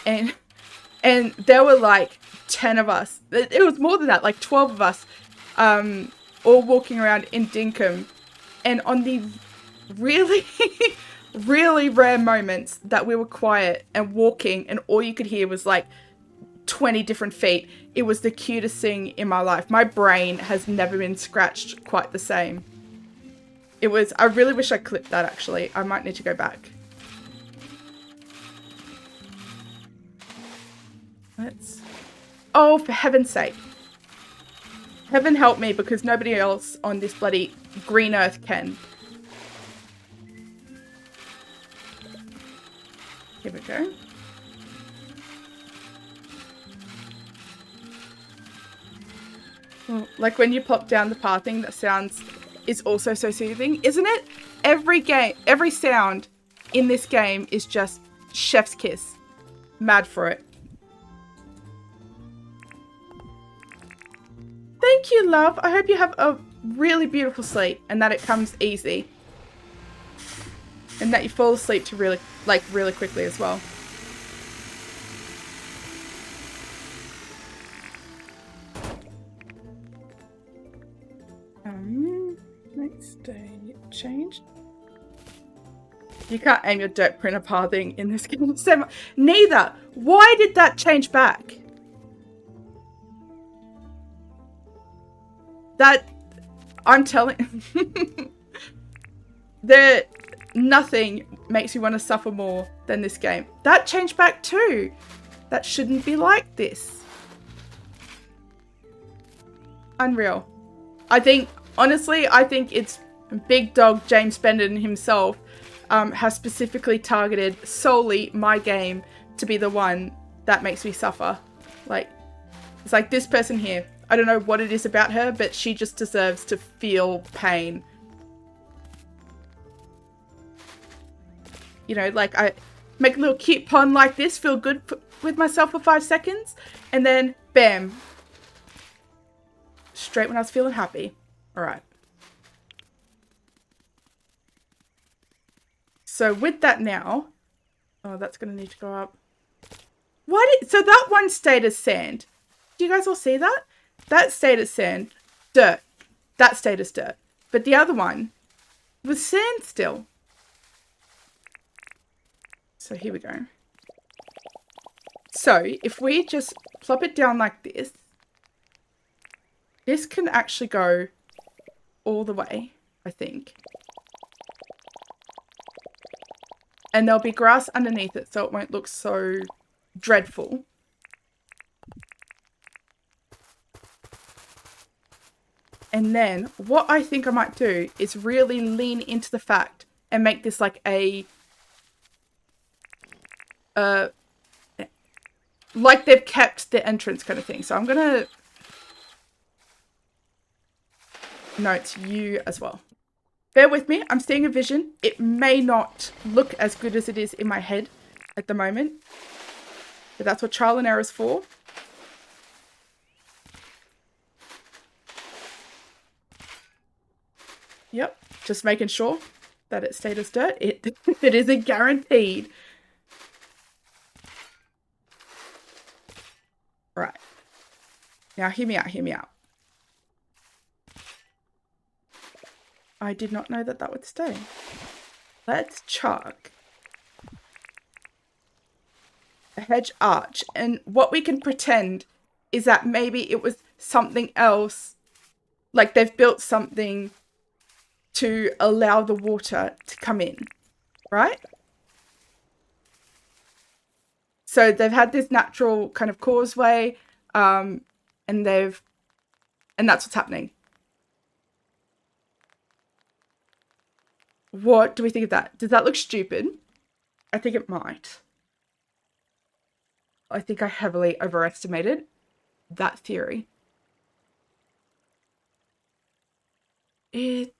and there were like 10 of us. It was more than that, like 12 of us, all walking around in Dinkum, and on the really, really rare moments that we were quiet and walking and all you could hear was like 20 different feet, it was the cutest thing in my life. My brain has never been scratched quite the same. It was, I really wish I clipped that actually. I might need to go back. Oh, for heaven's sake. Heaven help me, because nobody else on this bloody green earth can. Here we go. Well, like when you pop down the pathing, that sounds is also so soothing, isn't it? Every sound in this game is just chef's kiss. Mad for it. Thank you, love. I hope you have a really beautiful sleep and that it comes easy. And that you fall asleep to really quickly as well. Next day changed. You can't aim your dirt printer pathing in this game. Neither. Why did that change back? That, I'm telling, nothing makes me want to suffer more than this game. That changed back too. That shouldn't be like this. Unreal. Honestly, I think it's Big Dog James Bendon himself has specifically targeted solely my game to be the one that makes me suffer. Like, it's like this person here. I don't know what it is about her, but she just deserves to feel pain. You know, like I make a little cute pun like this, feel good with myself for 5 seconds, and then bam. Straight when I was feeling happy. All right. So with that now, oh, that's going to need to go up. So that one stayed as sand. Do you guys all see that? That stayed as sand. Dirt. That stayed as dirt. But the other one was sand still. So here we go. So if we just plop it down like this, this can actually go all the way, I think. And there'll be grass underneath it, so it won't look so dreadful. And then what I think I might do is really lean into the fact and make this like a... like they've kept the entrance kind of thing. So I'm going to... No, it's you as well. Bear with me. I'm seeing a vision. It may not look as good as it is in my head at the moment. But that's what trial and error is for. Yep. Just making sure that it stayed as dirt. It isn't guaranteed. Right. Now, hear me out. Hear me out. I did not know that that would stay. Let's chuck a hedge arch. And what we can pretend is that maybe it was something else. Like they've built something to allow the water to come in. Right? So they've had this natural kind of causeway. And that's what's happening. What do we think of that? Does that look stupid? I think it might. I think I heavily overestimated that theory. Maybe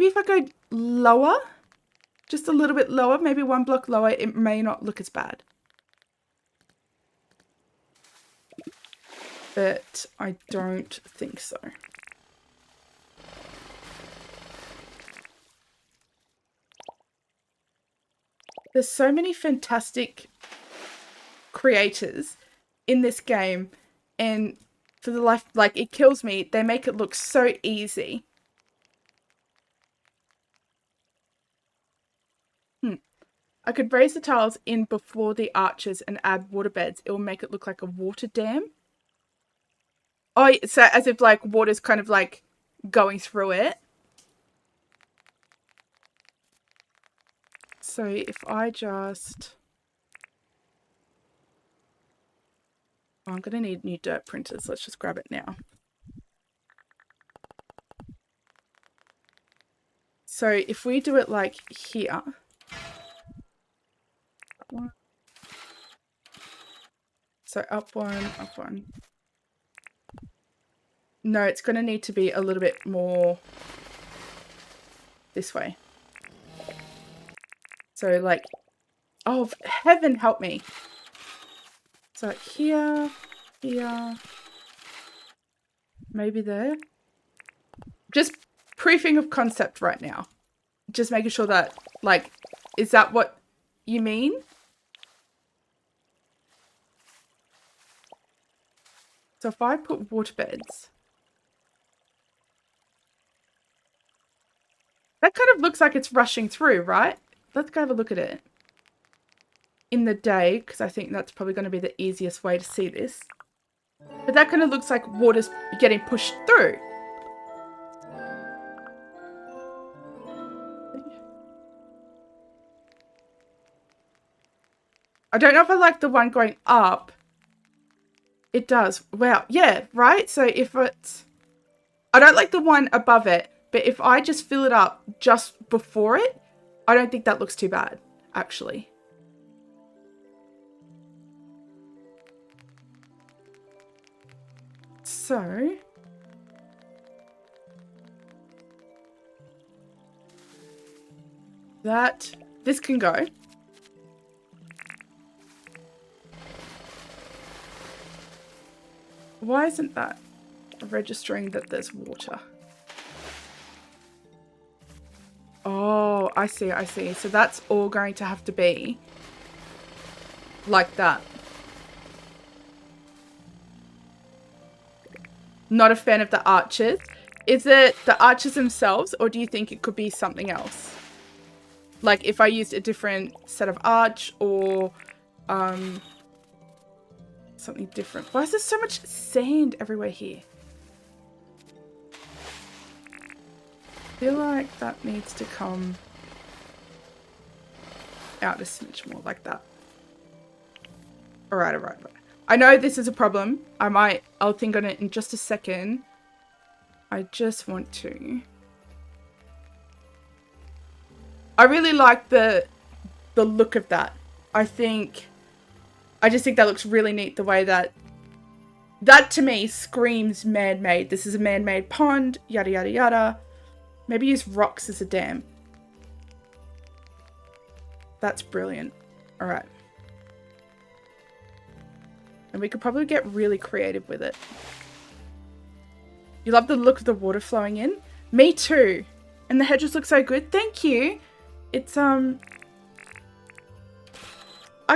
if I go lower, just a little bit lower, maybe 1 block lower, it may not look as bad. But I don't think so. There's so many fantastic creators in this game, and for the life, like, it kills me. They make it look so easy. I could raise the tiles in before the arches and add water beds. It will make it look like a water dam. Oh, so as if like water's kind of like going through it. So if I just... Oh, I'm going to need new dirt printers. Let's just grab it now. So if we do it like here... So up one, up one. No, it's going to need to be a little bit more this way. So like, oh, heaven help me. So like here, here, maybe there. Just proofing of concept right now. Just making sure that, like, is that what you mean? So if I put water beds, that kind of looks like it's rushing through, right? Let's go have a look at it in the day, because I think that's probably going to be the easiest way to see this. But that kind of looks like water's getting pushed through. I don't know if I like the one going up. It does. Wow. Yeah, right? So if it's... I don't like the one above it, but if I just fill it up just before it, I don't think that looks too bad, actually. So... this can go. Why isn't that registering that there's water? Oh, I see, I see. So that's all going to have to be like that. Not a fan of the arches. Is it the arches themselves, or do you think it could be something else? Like if I used a different set of arch or something different. Why is there so much sand everywhere here? I feel like that needs to come out a smidge more like that. All right, all right, all right. I know this is a problem. I'll think on it in just a second. I just want to... I really like the look of that. I just think that looks really neat, the way that to me screams man-made. This is a man-made pond, yada, yada, yada. Maybe use rocks as a dam. That's brilliant. All right. And we could probably get really creative with it. You love the look of the water flowing in? Me too. And the hedges look so good. Thank you. It's, I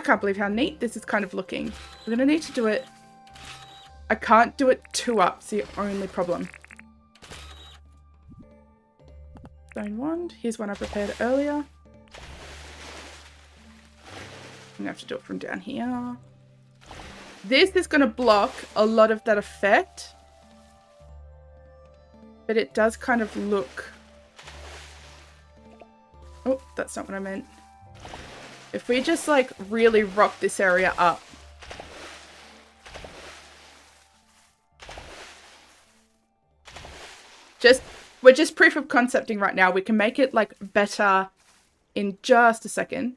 can't believe how neat this is kind of looking. We're going to need to do it. I can't do it too up. It's the only problem. Stone wand. Here's one I prepared earlier. I'm going to have to do it from down here. This is going to block a lot of that effect. But it does kind of look... Oh, that's not what I meant. If we just like really rock this area up. We're just proof of concepting right now. We can make it like better in just a second.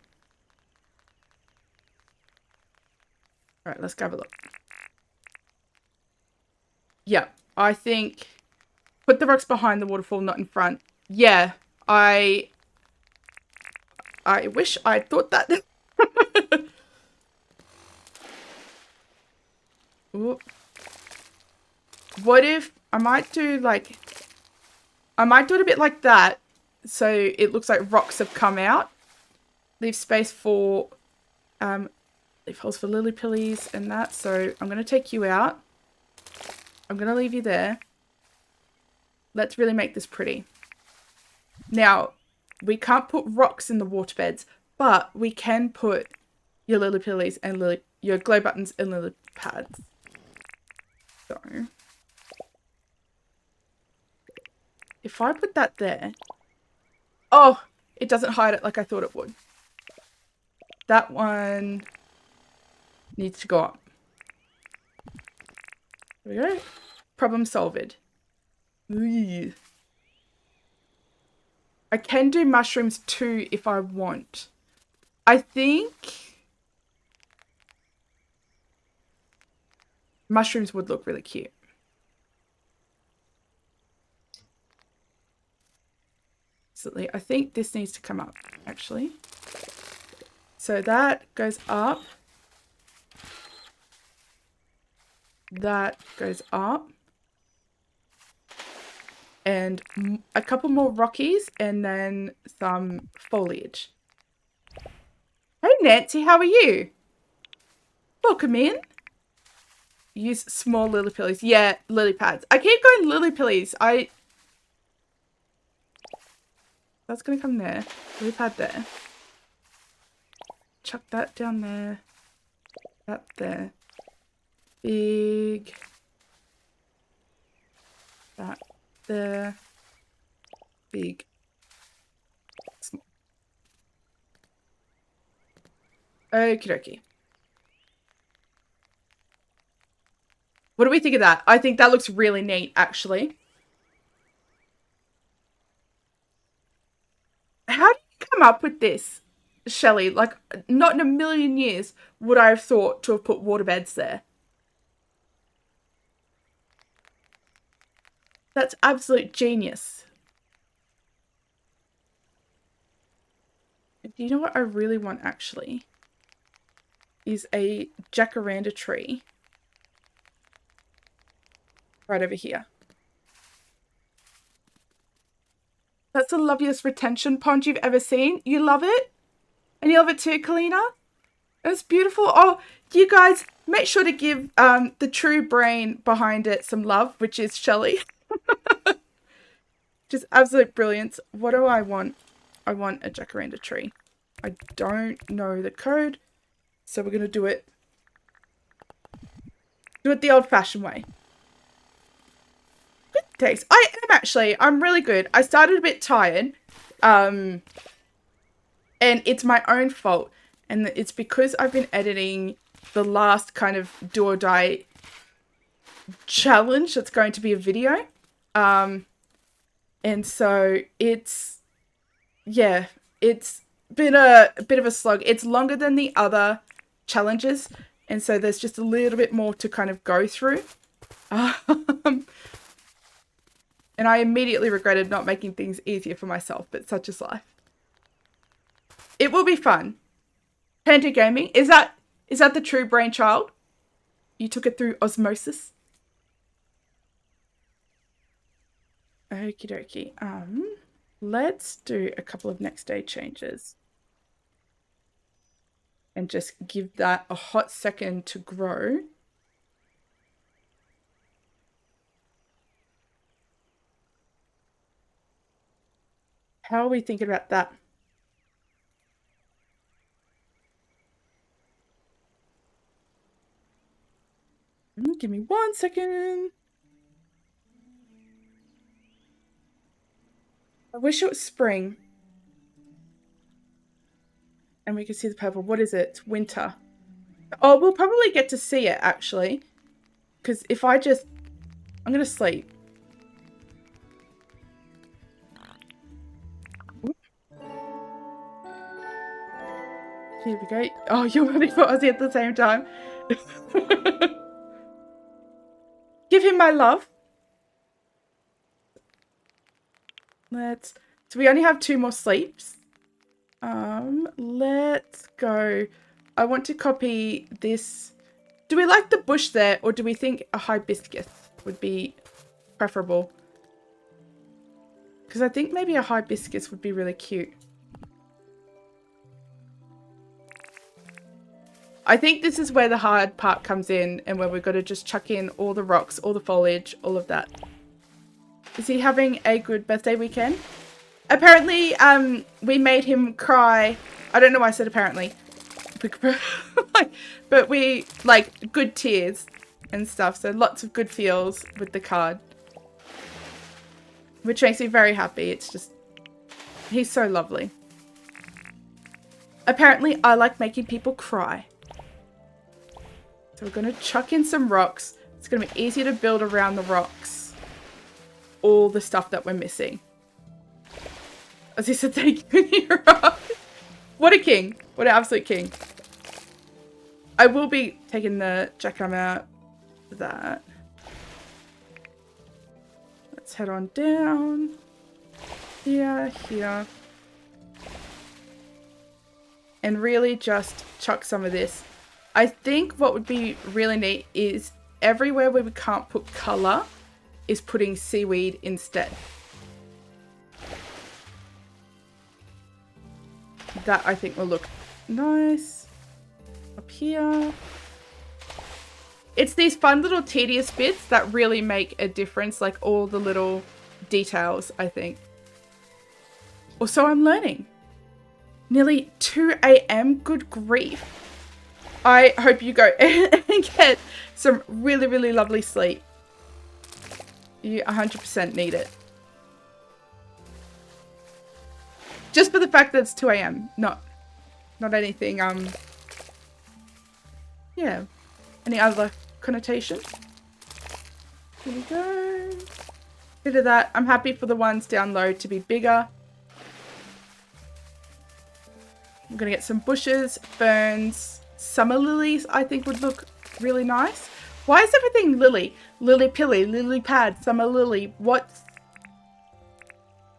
All right, let's go have a look. Yeah, I think put the rocks behind the waterfall, not in front. Yeah, I wish I'd thought that. Ooh. What if I might do it a bit like that, so it looks like rocks have come out. Leave space for leave holes for lily pillies and that. So I'm going to take you out. I'm going to leave you there. Let's really make this pretty. Now, we can't put rocks in the water beds, but we can put your lily pillies and your glow buttons and lily pads. So, if I put that there, oh, it doesn't hide it like I thought it would. That one needs to go up. There we go. Problem solved. Ooh. I can do mushrooms too if I want. I think mushrooms would look really cute. Absolutely. I think this needs to come up, actually. So that goes up. That goes up. And a couple more rockies and then some foliage. Hey Nancy, how are you? Welcome in. Use small lily pillies. Yeah, lily pads. I keep going lily pillies. That's going to come there. Lily pad there. Chuck that down there. That there. Big. That there. Big. Small. Okie dokie. What do we think of that? I think that looks really neat, actually. How did you come up with this, Shelley? Like, not in a million years would I have thought to have put waterbeds there. That's absolute genius. Do you know what I really want, actually? Is a jacaranda tree right over here. That's the loveliest retention pond you've ever seen. You love it? And you love it too, Kalina? It's beautiful. Oh, you guys, make sure to give the true brain behind it some love, which is Shelley. Just absolute brilliance. What do I want? I want a jacaranda tree. I don't know the code, so we're going to do it the old-fashioned way. Good taste. I'm really good. I started a bit tired, and it's my own fault. And it's because I've been editing the last kind of do or die challenge that's going to be a video. And so it's been a bit of a slog. It's longer than the other challenges. And so there's just a little bit more to kind of go through. And I immediately regretted not making things easier for myself, but such is life. It will be fun. Panda Gaming, is that the true brainchild? You took it through osmosis? Okie dokie. Let's do a couple of next day changes. And just give that a hot second to grow. How are we thinking about that? Give me 1 second. I wish it was spring. And we can see the purple. What is it? It's winter. Oh, we'll probably get to see it, actually. Because if I'm going to sleep. Here we go. Oh, you're ready for Ozzy at the same time. Give him my love. So we only have 2 more sleeps. Let's go. I want to copy this. Do we like the bush there, or do we think a hibiscus would be preferable? Because I think maybe a hibiscus would be really cute. I think this is where the hard part comes in, and where we've got to just chuck in all the rocks, all the foliage, all of that. Is he having a good birthday weekend? Apparently, we made him cry. I don't know why I said apparently. But we, like, good tears and stuff. So lots of good feels with the card. Which makes me very happy. It's just, he's so lovely. Apparently, I like making people cry. So we're going to chuck in some rocks. It's going to be easier to build around the rocks. All the stuff that we're missing. As he said, thank you. What a king. What an absolute king. I will be taking the jackhammer out for that. Let's head on down. Here, here. And really just chuck some of this. I think what would be really neat is everywhere where we can't put colour is putting seaweed instead. That I think will look nice. Up here. It's these fun little tedious bits that really make a difference, like all the little details, I think. Or so I'm learning. Nearly 2 a.m. Good grief. I hope you go and get some really, really lovely sleep. You 100% need it. Just for the fact that it's 2 a.m. Not anything, yeah. Any other connotation? Here we go. Bit of that. I'm happy for the ones down low to be bigger. I'm going to get some bushes, ferns, summer lilies I think would look really nice. Why is everything lily? Lily pilly, lily pad, summer lily. What's...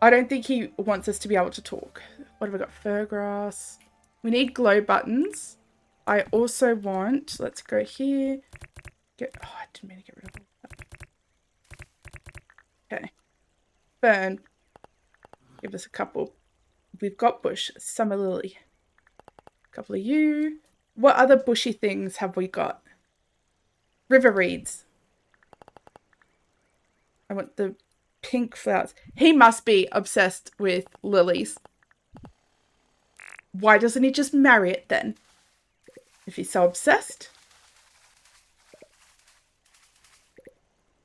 I don't think he wants us to be able to talk. What have we got? Fir grass. We need glow buttons. I also want... Let's go here. Get... Oh, I didn't mean to get rid of that. Okay. Fern. Give us a couple. We've got bush. Summer lily. A couple of you. What other bushy things have we got? River reeds. I want the pink flowers. He must be obsessed with lilies. Why doesn't he just marry it then? If he's so obsessed.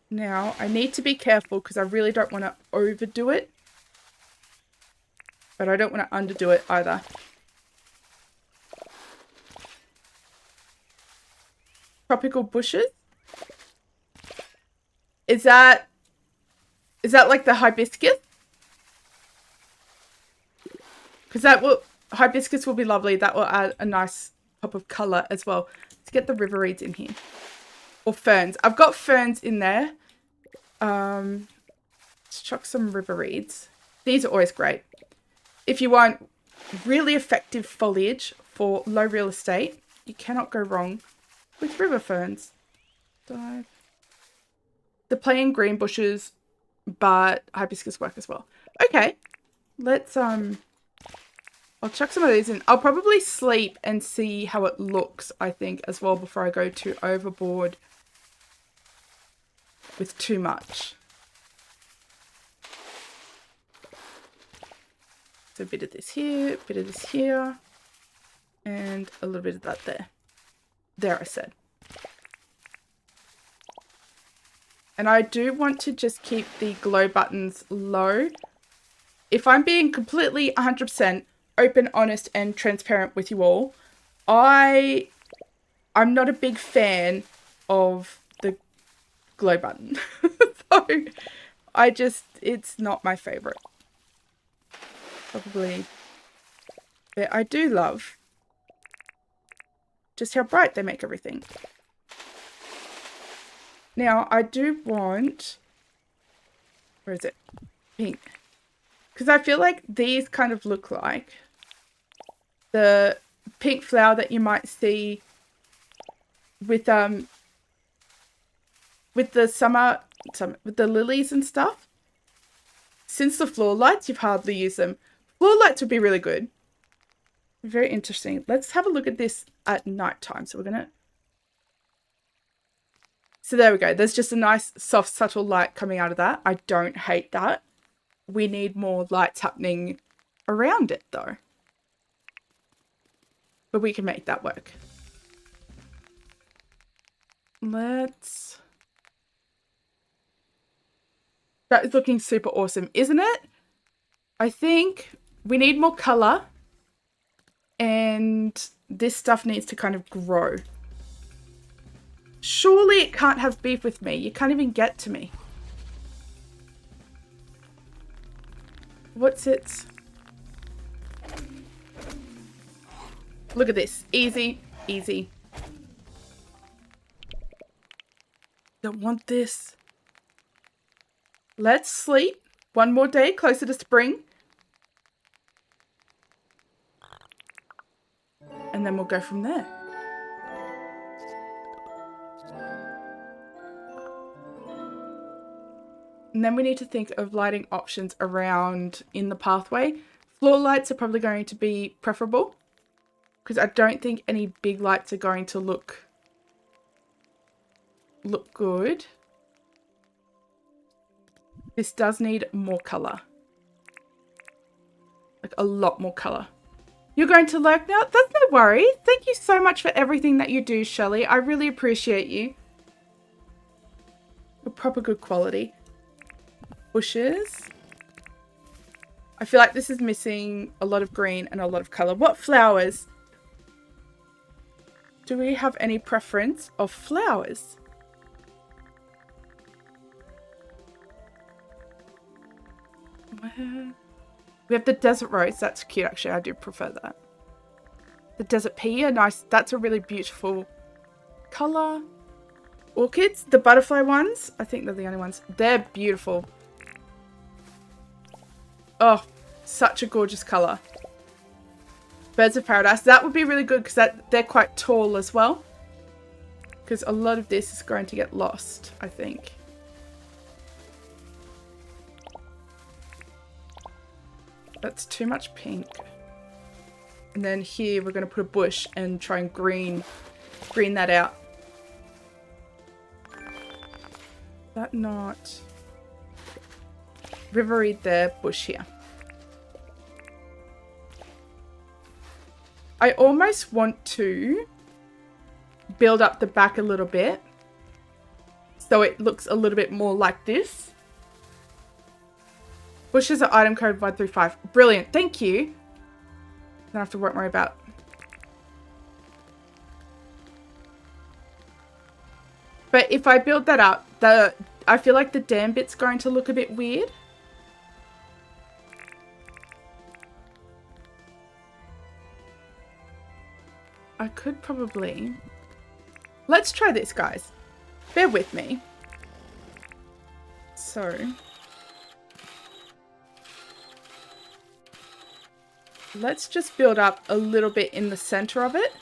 Now, I need to be careful because I really don't want to overdo it. But I don't want to underdo it either. Tropical bushes. Is that like the hibiscus? Because hibiscus will be lovely. That will add a nice pop of colour as well. Let's get the river reeds in here. Or ferns. I've got ferns in there. Let's chuck some river reeds. These are always great. If you want really effective foliage for low real estate, you cannot go wrong with river ferns. Dive. The plain green bushes, but hibiscus work as well. Okay, let's I'll chuck some of these in. I'll probably sleep and see how it looks, I think, as well before I go too overboard with too much. So a bit of this here, a bit of this here, and a little bit of that there. There, I said. And I do want to just keep the glow buttons low. If I'm being completely 100% open, honest, and transparent with you all, I'm not a big fan of the glow button. So it's not my favorite. Probably. But I do love just how bright they make everything. Now, I do want... Where is it? Pink. Because I feel like these kind of look like the pink flower that you might see with the with the lilies and stuff. Since the floor lights, you've hardly used them. Floor lights would be really good. Very interesting. Let's have a look at this at night time. So we're going to... So there we go. There's just a nice, soft, subtle light coming out of that. I don't hate that. We need more lights happening around it, though. But we can make that work. Let's... That is looking super awesome, isn't it? I think we need more colour. And this stuff needs to kind of grow. Surely it can't have beef with me. You can't even get to me. What's it? Look at this. Easy, easy. Don't want this. Let's sleep. One more day closer to spring. And then we'll go from there. And then we need to think of lighting options around in the pathway. Floor lights are probably going to be preferable because I don't think any big lights are going to look good. This does need more colour. Like a lot more colour. You're going to lurk now? That's no worry. Thank you so much for everything that you do, Shelley. I really appreciate you. A proper good quality. Bushes. I feel like this is missing a lot of green and a lot of colour. What flowers? Do we have any preference of flowers? We have the desert rose. That's cute, actually. I do prefer that. The desert pea, nice. That's a really beautiful color. Orchids, the butterfly ones. I think they're the only ones. They're beautiful. Oh, such a gorgeous color. Birds of paradise. That would be really good because they're quite tall as well. Because a lot of this is going to get lost, I think. That's too much pink. And then here we're going to put a bush and try and green that out. That not river reed there, bush here. I almost want to build up the back a little bit so it looks a little bit more like this. Bushes are item code 135. Brilliant. Thank you. Don't have to worry about. But if I build that up, I feel like the dam bit's going to look a bit weird. I could probably... Let's try this, guys. Bear with me. So... let's just build up a little bit in the center of it.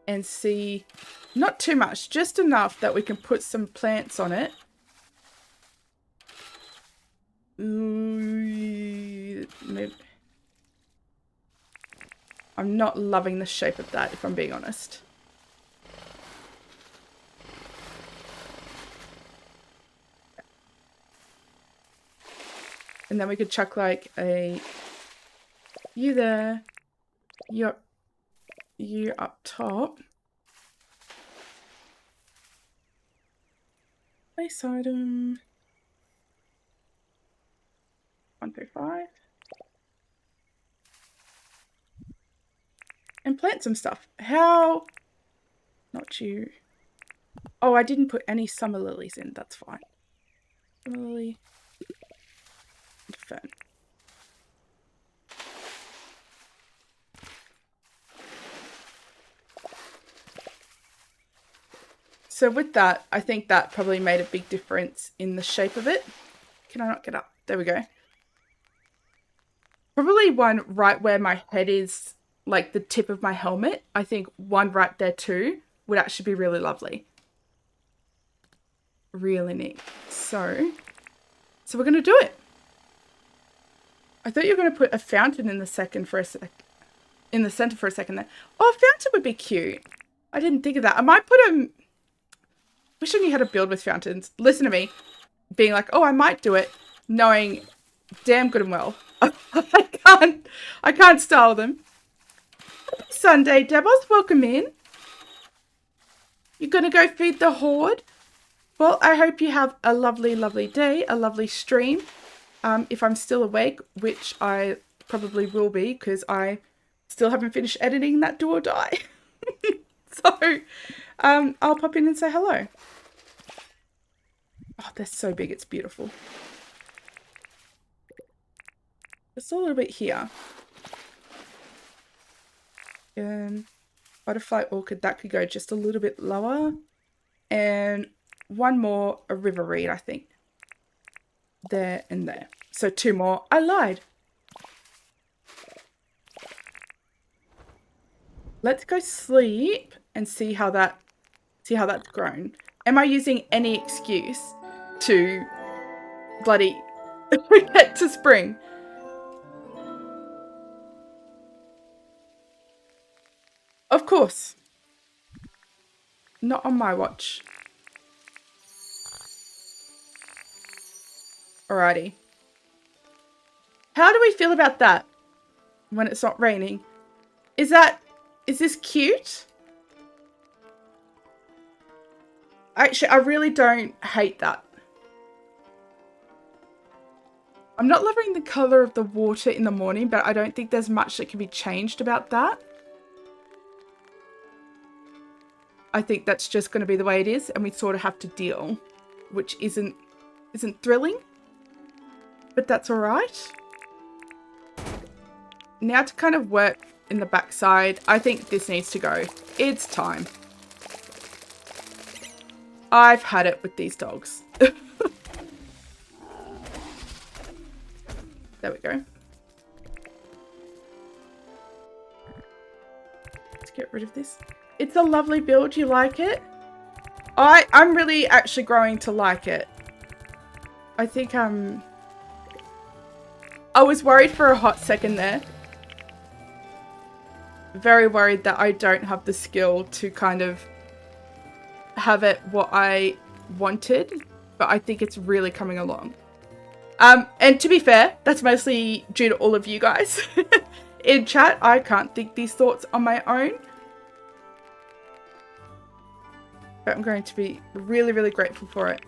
And see, not too much, just enough that we can put some plants on it. Maybe. I'm not loving the shape of that, if I'm being honest. And then we could chuck like a you there, you up top. Place item 135. And plant some stuff. How? Not you. Oh, I didn't put any summer lilies in. That's fine. Summer lily. Fern. So with that, I think that probably made a big difference in the shape of it. Can I not get up? There we go. Probably one right where my head is, like the tip of my helmet. I think one right there too would actually be really lovely. Really neat. So we're going to do it. I thought you were going to put a fountain in the center for a second there. Oh, a fountain would be cute. I didn't think of that. I might put a... Wish I knew how to build with fountains. Listen to me. Being like, oh, I might do it. Knowing damn good and well. I can't style them. Happy Sunday, Debos. Welcome in. You're going to go feed the horde? Well, I hope you have a lovely, lovely day. A lovely stream. If I'm still awake, which I probably will be because I still haven't finished editing that Do or Die. So, I'll pop in and say hello. Oh, they're so big. It's beautiful. Just a little bit here. And butterfly orchid, that could go just a little bit lower. And one more, a river reed, I think. There and there. So two more. I lied. Let's go sleep and see how that's grown. Am I using any excuse to bloody get to spring? Of course. Not on my watch. Alrighty. How do we feel about that when it's not raining? Is this cute? Actually, I really don't hate that. I'm not loving the color of the water in the morning, but I don't think there's much that can be changed about that. I think that's just going to be the way it is, and we sort of have to deal which isn't thrilling, but that's all right. Now to kind of work in the backside, I think this needs to go. It's time. I've had it with these dogs. There we go. Let's get rid of this. It's a lovely build. You like it? I'm really actually growing to like it. I think I was worried for a hot second there. Very worried that I don't have the skill to kind of have it what I wanted, but I think it's really coming along. And to be fair, that's mostly due to all of you guys in chat. I can't think these thoughts on my own. But I'm going to be really, really grateful for it.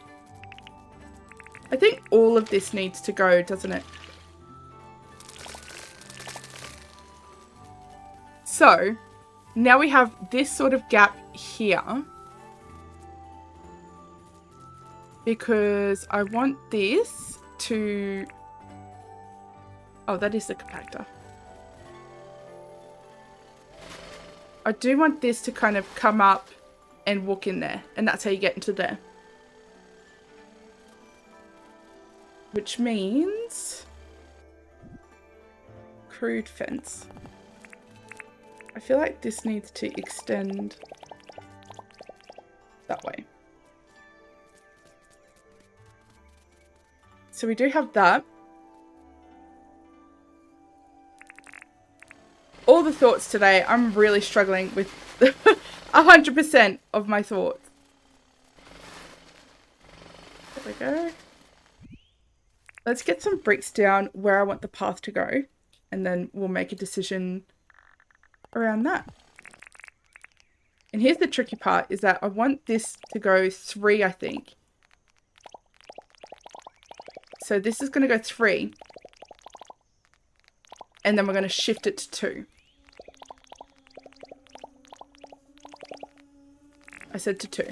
I think all of this needs to go, doesn't it? So, now we have this sort of gap here. Because I want this to... Oh, that is the compactor. I do want this to kind of come up and walk in there. And that's how you get into there. Which means... crude fence. I feel like this needs to extend that way. So we do have that. All the thoughts today, I'm really struggling with 100% of my thoughts. There we go. Let's get some bricks down where I want the path to go. And then we'll make a decision around that. And here's the tricky part, is that I want this to go 3, I think. So this is going to go 3. And then we're going to shift it to 2. I said to 2.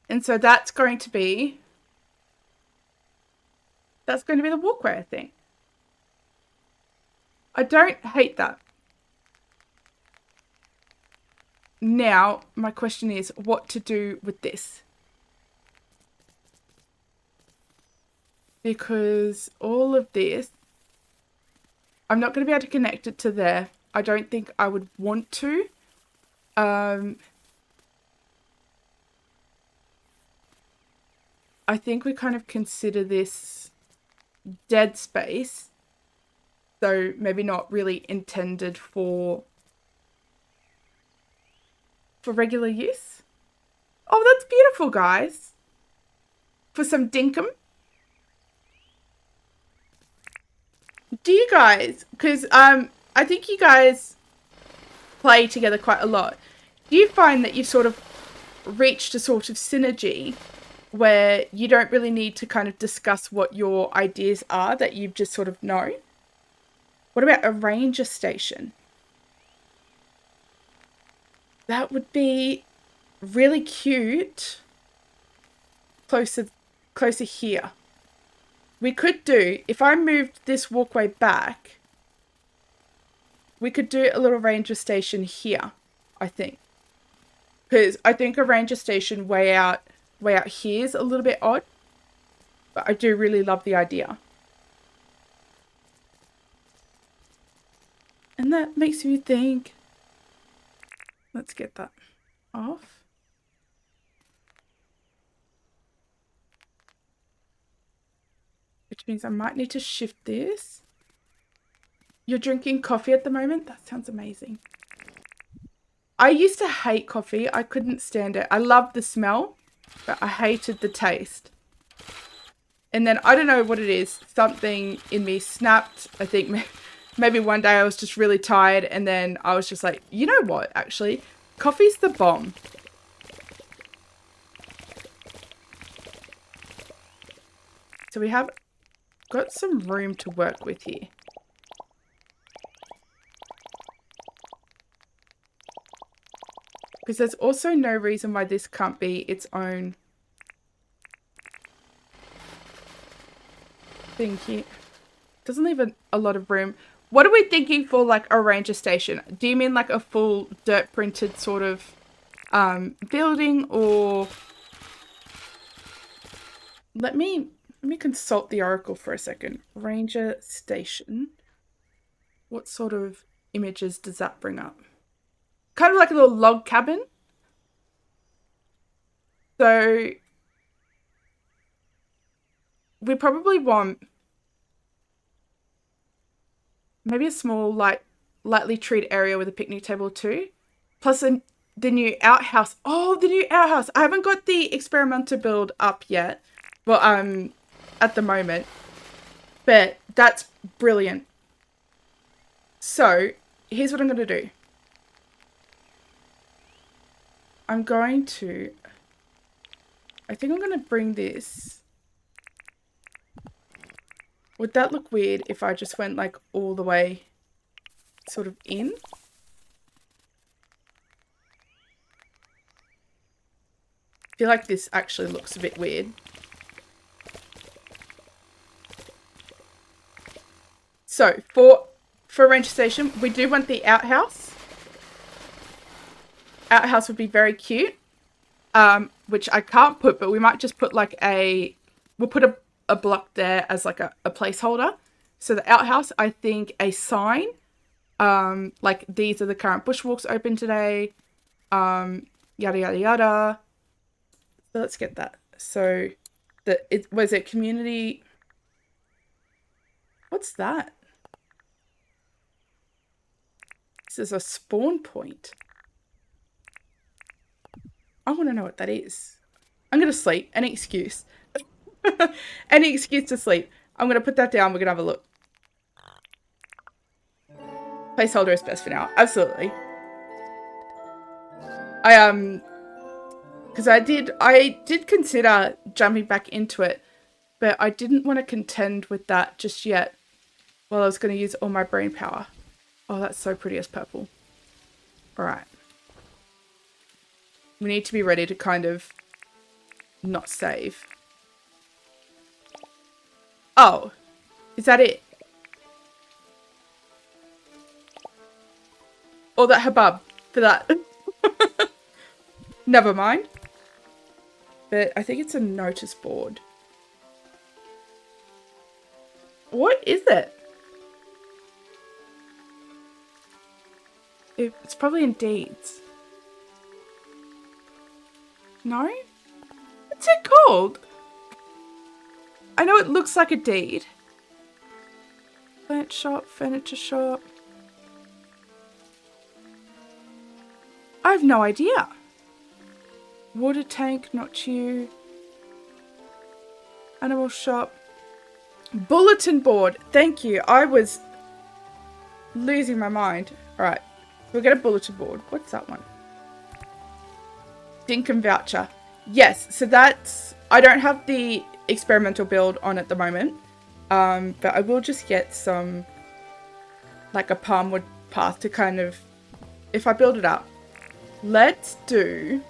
And so that's going to be the walkway, I think. I don't hate that. Now, my question is what to do with this. Because all of this, I'm not going to be able to connect it to there. I don't think I would want to. I think we kind of consider this dead space. So maybe not really intended for regular use. Oh, that's beautiful, guys. For some dinkum. Do you guys, because I think you guys play together quite a lot. Do you find that you've sort of reached a sort of synergy where you don't really need to kind of discuss what your ideas are, that you just sort of know? What about a ranger station? That would be really cute. Closer here. We could do, if I moved this walkway back, we could do a little ranger station here, I think. Because I think a ranger station way out here is a little bit odd. But I do really love the idea. And that makes me think. Let's get that off. Which means I might need to shift this. You're drinking coffee at the moment? That sounds amazing. I used to hate coffee. I couldn't stand it. I loved the smell, but I hated the taste. And then I don't know what it is. Something in me snapped. I think maybe one day I was just really tired, and then I was just like, you know what, actually? Coffee's the bomb. So we have got some room to work with here. Because there's also no reason why this can't be its own thing here. Doesn't leave a lot of room. What are we thinking for like a ranger station? Do you mean like a full dirt printed sort of building, or let me consult the oracle for a second. Ranger station. What sort of images does that bring up? Kind of like a little log cabin. So we probably want maybe a small, lightly treed area with a picnic table too. Plus the new outhouse. Oh, the new outhouse. I haven't got the experimental build up yet. Well, at the moment. But that's brilliant. So, here's what I'm going to do. I think I'm going to bring this. Would that look weird if I just went like all the way sort of in? I feel like this actually looks a bit weird. So for ranger station, we do want the outhouse. Outhouse would be very cute. Which I can't put, but we might just put like we'll put a block there as like a placeholder. So the outhouse, I think a sign, like these are the current bushwalks open today, yada, yada, yada. So let's get that. So was it community? What's that? This is a spawn point. I want to know what that is. I'm going to sleep. Any excuse. Any excuse to sleep. I'm going to put that down. We're going to have a look. Placeholder is best for now. Absolutely. Because I did consider jumping back into it, but I didn't want to contend with that just yet. Well, I was going to use all my brain power. Oh, that's so pretty as purple. All right. We need to be ready to kind of not save. Oh, is that it? Or that hubbub for that. Never mind. But I think it's a notice board. What is it? It's probably in deeds. No? What's it called? I know it looks like a deed. Plant shop, furniture shop. I have no idea. Water tank, not you. Animal shop. Bulletin board. Thank you. I was losing my mind. Alright. We'll get a bulletin board. What's that one? Dinkum voucher. Yes. So that's... I don't have the experimental build on at the moment. But I will just get some... like a palmwood path to kind of... if I build it up. Let's do...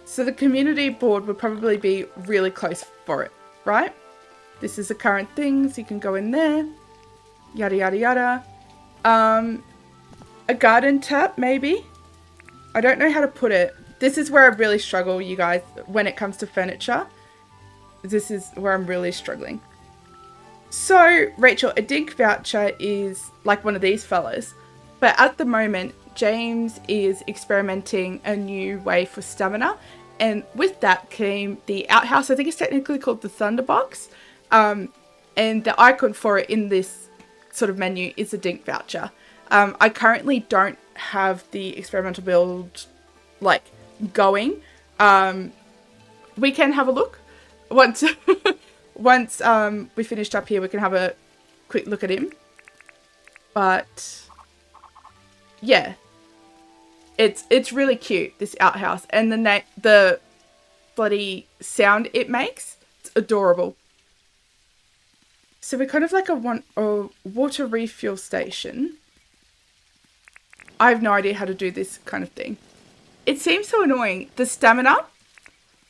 So the community board would probably be really close for it, right? This is the current thing, so you can go in there. Yada, yada, yada. A garden tap, maybe? I don't know how to put it. This is where I really struggle, you guys, when it comes to furniture. This is where I'm really struggling. So, Rachel, a dink voucher is like one of these fellas. But at the moment, James is experimenting a new way for stamina. And with that came the outhouse. I think it's technically called the Thunderbox. And the icon for it in this sort of menu is a dink voucher. I currently don't have the experimental build like going. We can have a look once once we finished up here. We can have a quick look at him. But yeah. It's really cute, this outhouse, and the bloody sound it makes, it's adorable. So we're kind of like a water refuel station. I have no idea how to do this kind of thing. It seems so annoying. The stamina,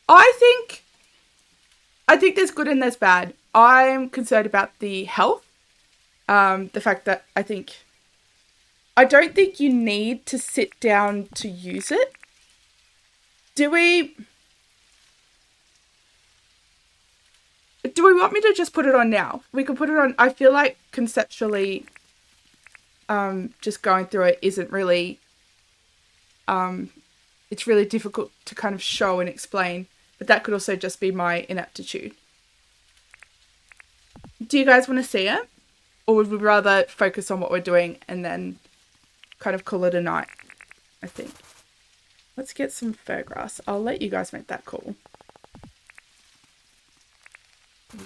I think there's good and there's bad. I'm concerned about the health. The fact that I don't think you need to sit down to use it. Do we want me to just put it on now? We could put it on. I feel like conceptually, just going through it isn't really, it's really difficult to kind of show and explain, but that could also just be my inaptitude. Do you guys want to see it? Or would we rather focus on what we're doing and then kind of call it a night, I think. Let's get some fir grass. I'll let you guys make that call.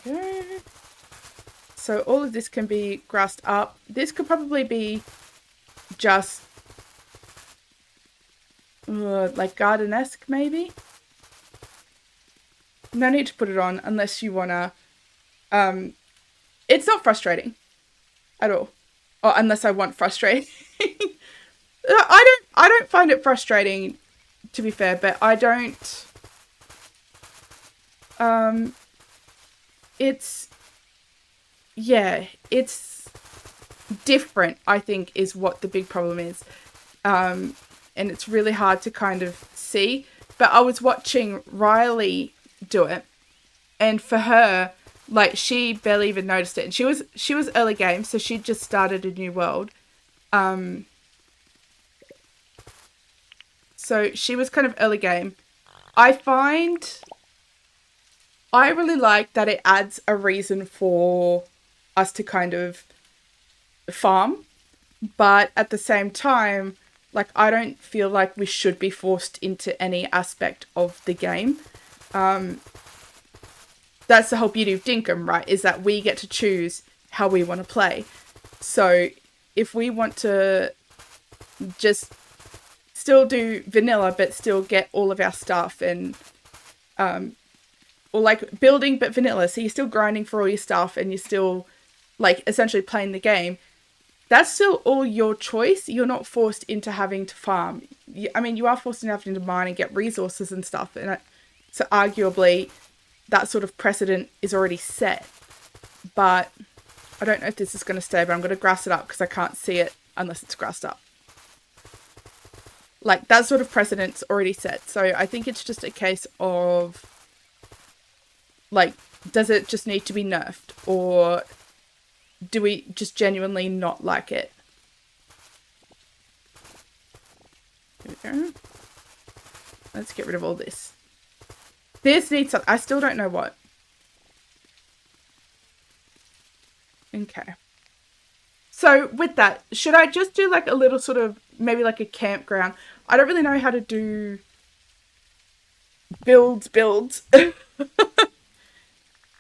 There we go. So all of this can be grassed up. This could probably be just like garden-esque maybe. No need to put it on unless you want to. It's not frustrating at all. Or unless I want frustrating. I don't find it frustrating, to be fair, but I don't. It's different, I think, is what the big problem is. And it's really hard to kind of see. But I was watching Riley do it, and for her, like, she barely even noticed it. And she was early game, so she just started a new world. So she was kind of early game. I really like that it adds a reason for us to kind of farm. But at the same time, like, I don't feel like we should be forced into any aspect of the game. That's the whole beauty of Dinkum, right? Is that we get to choose how we want to play. So if we want to just still do vanilla, but still get all of our stuff and, or like building, but vanilla. So you're still grinding for all your stuff and you're still like essentially playing the game. That's still all your choice. You're not forced into having to farm. You are forced into having to mine and get resources and stuff. And so arguably that sort of precedent is already set. But I don't know if this is going to stay, but I'm going to grass it up because I can't see it unless it's grassed up. Like, that sort of precedent's already set. So I think it's just a case of, like, does it just need to be nerfed? Or do we just genuinely not like it? Here we go. Let's get rid of all this. This needs something. I still don't know what. Okay. So with that, should I just do like a little sort of, maybe like a campground? I don't really know how to do builds.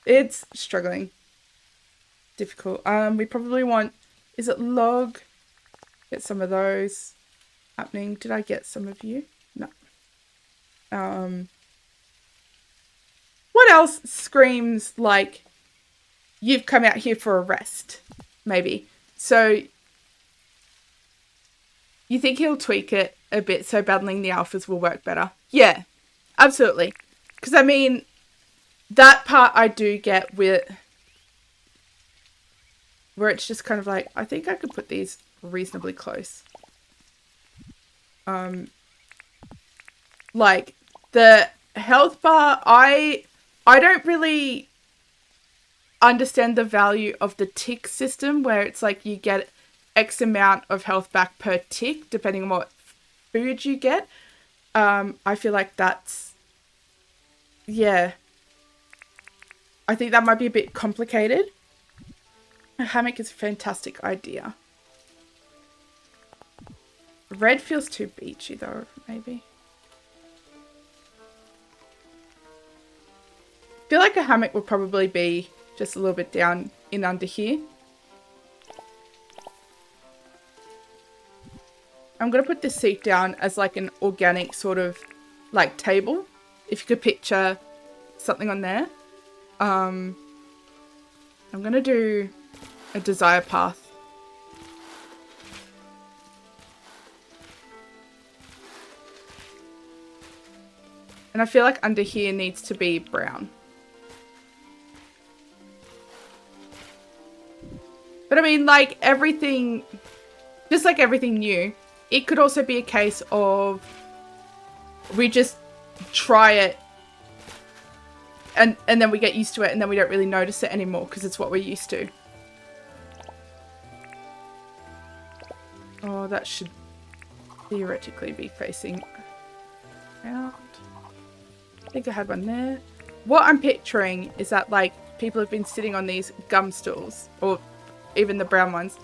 It's struggling. Difficult. We probably want, is it log? Get some of those happening. Did I get some of you? No. What else screams like you've come out here for a rest? Maybe. So you think he'll tweak it a bit so battling the alphas will work better? Yeah, absolutely. Because I mean, that part I do get with where it's just kind of like, I think I could put these reasonably close. Like the health bar, I don't really understand the value of the tick system where it's like you get X amount of health back per tick depending on what food you get. I feel like that's, yeah. I think that might be a bit complicated. A hammock is a fantastic idea. Red feels too beachy though, maybe. I feel like a hammock would probably be just a little bit down in under here. I'm going to put this seat down as like an organic sort of like table. If you could picture something on there. I'm going to do a desire path. And I feel like under here needs to be brown. But I mean, like everything, just like everything new, it could also be a case of we just try it and then we get used to it and then we don't really notice it anymore because it's what we're used to. Oh, that should theoretically be facing out. I think I had one there. What I'm picturing is that like people have been sitting on these gum stools, or even the brown ones,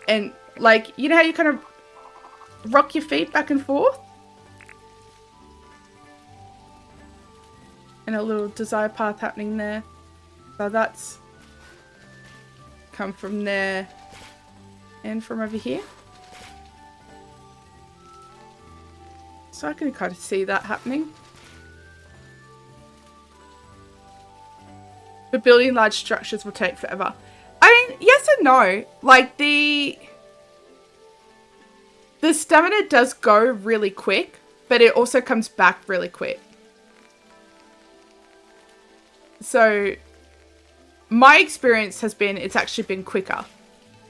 and like, you know how you kind of rock your feet back and forth? And a little desire path happening there. So that's come from there and from over here. So I can kind of see that happening. But building large structures will take forever. I mean, yes and no. Like the stamina does go really quick, but it also comes back really quick. So my experience has been, it's actually been quicker.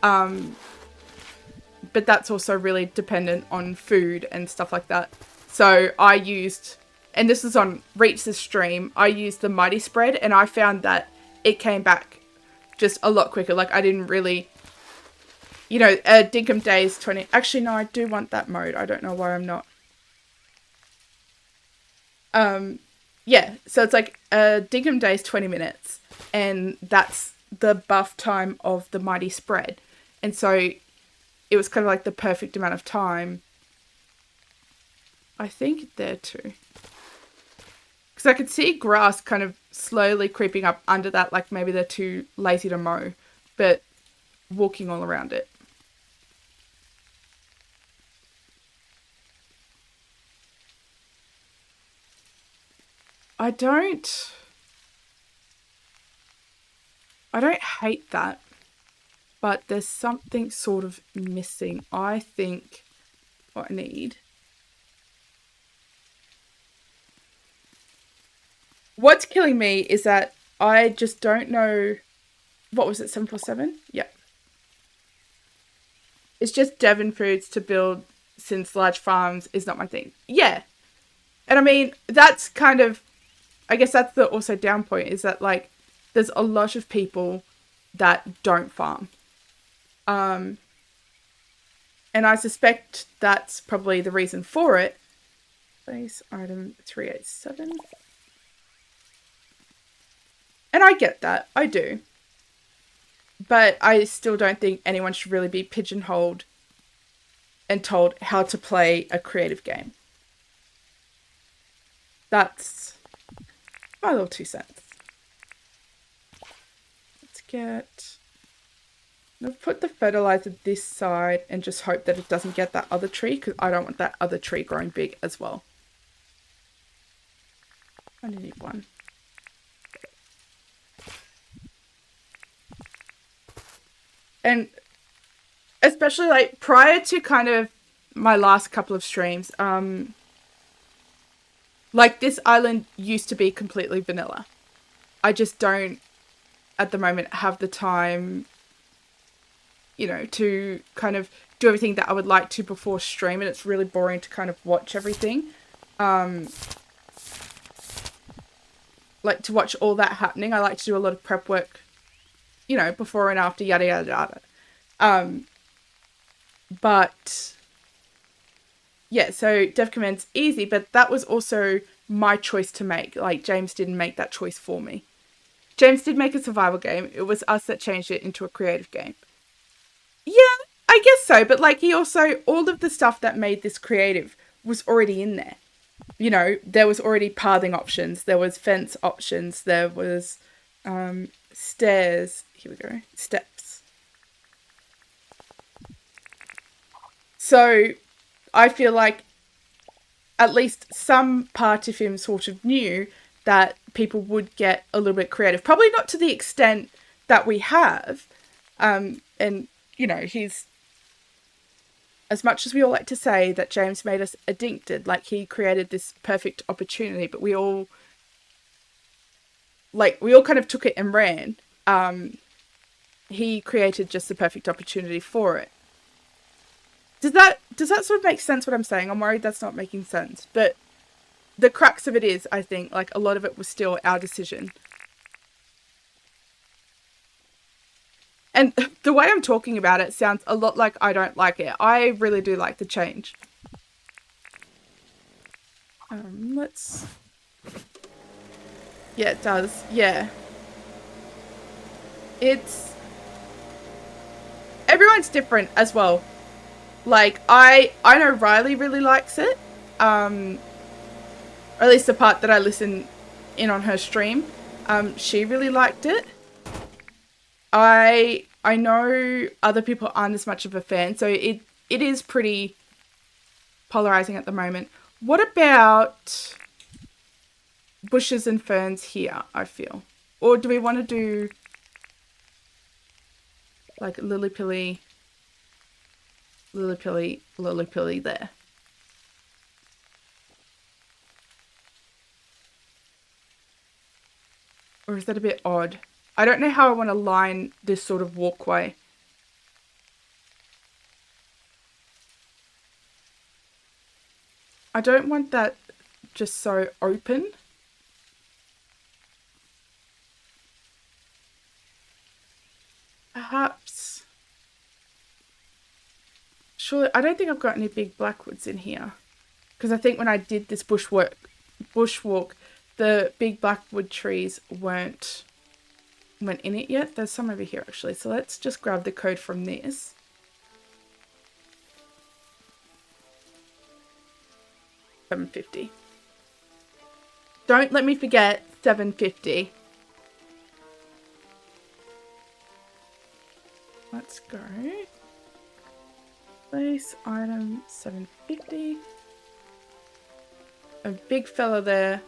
But that's also really dependent on food and stuff like that. So I used, and this is on Reach's stream, I used the Mighty Spread and I found that it came back just a lot quicker. Like I didn't really, you know, Dinkum days 20. Actually, no, I do want that mode. I don't know why I'm not. Yeah, so it's like Dinkum days 20 minutes and that's the buff time of the Mighty Spread. And so it was kind of like the perfect amount of time. I think there too. Because I could see grass kind of slowly creeping up under that, like maybe they're too lazy to mow, but walking all around it. I don't hate that, but there's something sort of missing. I think what I need. What's killing me is that I just don't know. What was it, 747? Yeah. It's just Devon foods to build since large farms is not my thing. Yeah. And I mean, that's kind of, I guess that's the also down point is that like there's a lot of people that don't farm. And I suspect that's probably the reason for it. Base item 387. And I get that. I do. But I still don't think anyone should really be pigeonholed and told how to play a creative game. That's my little 2 cents. Let's get... I'll put the fertilizer this side and just hope that it doesn't get that other tree because I don't want that other tree growing big as well. I only need one. And especially like prior to kind of my last couple of streams, like this island used to be completely vanilla. I just don't at the moment have the time, you know, to kind of do everything that I would like to before stream, and it's really boring to kind of watch everything. Like to watch all that happening. I like to do a lot of prep work, you know, before and after, yada, yada, yada. But yeah, so Dev Command's easy, but that was also my choice to make. Like James didn't make that choice for me. James did make a survival game. It was us that changed it into a creative game. Yeah, I guess so. But like he also, all of the stuff that made this creative was already in there. You know, there was already pathing options. There was fence options. There was stairs. Here we go. Steps. So I feel like at least some part of him sort of knew that people would get a little bit creative. Probably not to the extent that we have. And, you know, he's as much as we all like to say that James made us addicted, like he created this perfect opportunity, but we all kind of took it and ran. He created just the perfect opportunity for it. Does that sort of make sense what I'm saying? I'm worried that's not making sense. But the crux of it is, I think, like a lot of it was still our decision. And the way I'm talking about it sounds a lot like I don't like it. I really do like the change. Let's... Yeah, it does. Yeah. It's... Everyone's different as well. Like, I know Riley really likes it. Or at least the part that I listen in on her stream. She really liked it. I know other people aren't as much of a fan, so it is pretty polarizing at the moment. What about bushes and ferns here, I feel? Or do we want to do like lily-pilly there? Or is that a bit odd? I don't know how I want to line this sort of walkway. I don't want that just so open. Perhaps... Surely, I don't think I've got any big blackwoods in here. Because I think when I did this bushwalk, the big blackwood trees weren't in it yet. There's some over here actually. So let's just grab the code from this. $7.50. Don't let me forget $7.50. Let's go. Place item $7.50. A big fella there.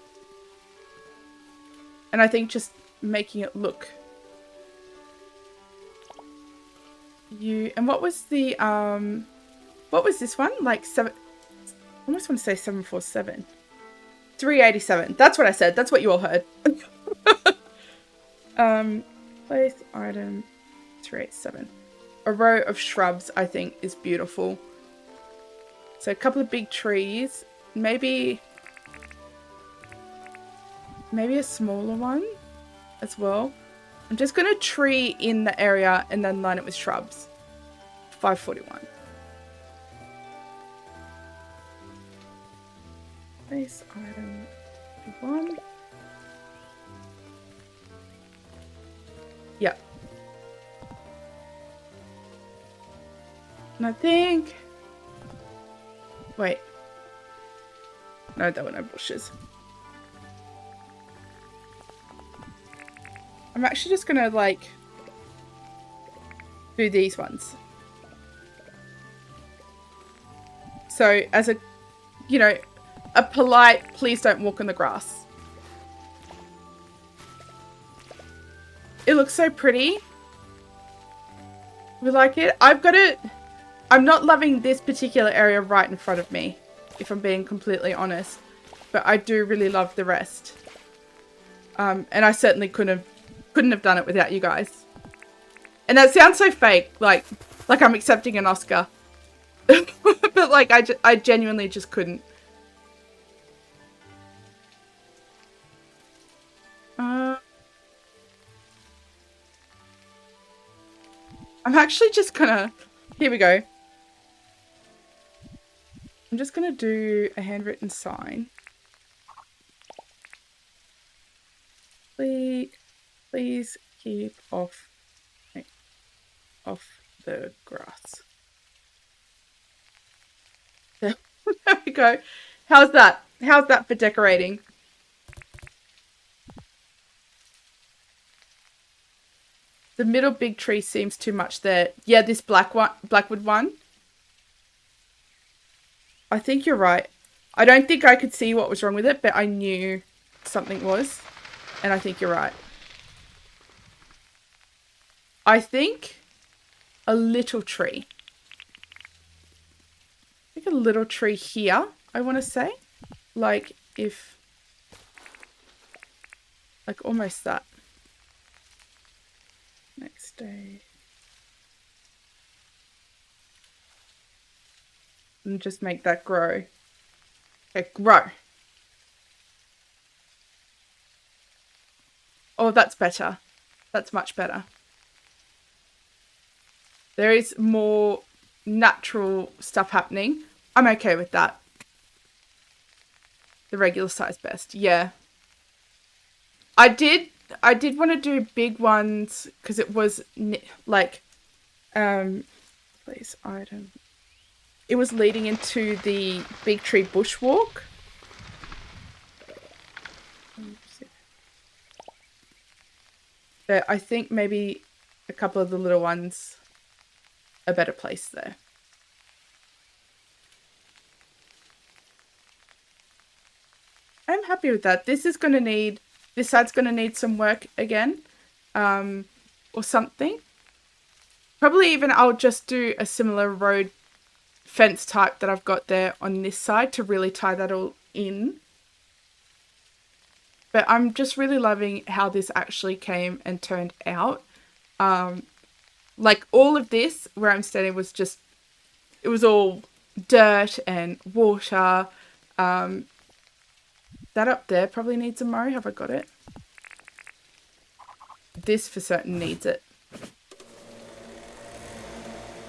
And I think just making it look... And what was the, what was this one? Like I almost want to say 747. 387. That's what I said. That's what you all heard. Place item 387. A row of shrubs, I think, is beautiful. So a couple of big trees. Maybe a smaller one as well. I'm just going to tree in the area and then line it with shrubs. 541. Base item 1. Yep. And I think... Wait. No, there were no bushes. I'm actually just gonna, like, do these ones. So, as a, you know, a polite, please don't walk on the grass. It looks so pretty. We like it. I'm not loving this particular area right in front of me, if I'm being completely honest. But I do really love the rest. And I certainly couldn't have done it without you guys. And that sounds so fake, like I'm accepting an Oscar. But like I genuinely just couldn't. I'm actually just gonna... Here we go. I'm just gonna do a handwritten sign. Please keep off the grass. There we go. How's that? How's that for decorating? The middle big tree seems too much there. Yeah, this blackwood one. I think you're right. I don't think I could see what was wrong with it, but I knew something was. And I think you're right. I think a little tree. a little tree here, I want to say. Like like almost that. Next day. And just make that grow. Okay, grow. Oh, that's better. That's much better. There is more natural stuff happening. I'm okay with that. The regular size best. Yeah. I did want to do big ones because it was like, please item. It was leading into the Big Tree Bushwalk. But I think maybe a couple of the little ones a better place there. I'm happy with that. This side's going to need some work again, or something. Probably even I'll just do a similar road fence type that I've got there on this side to really tie that all in. But I'm just really loving how this actually came and turned out. Like all of this where I'm standing was just, it was all dirt and water. That up there probably needs a mow. Have I got it? This for certain needs it.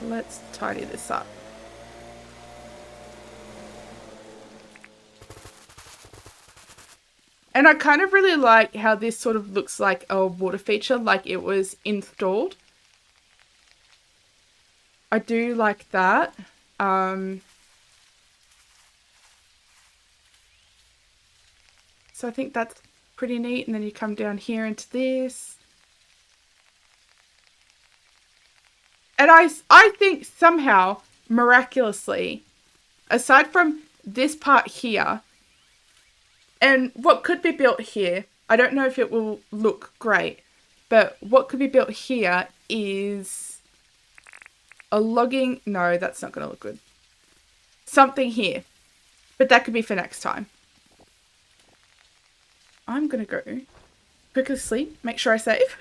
Let's tidy this up. And I kind of really like how this sort of looks like a water feature, like it was installed. I do like that. So I think that's pretty neat. And then you come down here into this. And I think somehow, miraculously, aside from this part here, and what could be built here, I don't know if it will look great, but what could be built here is a logging, no, that's not going to look good. Something here, but that could be for next time. I'm going to go quickly sleep, make sure I save,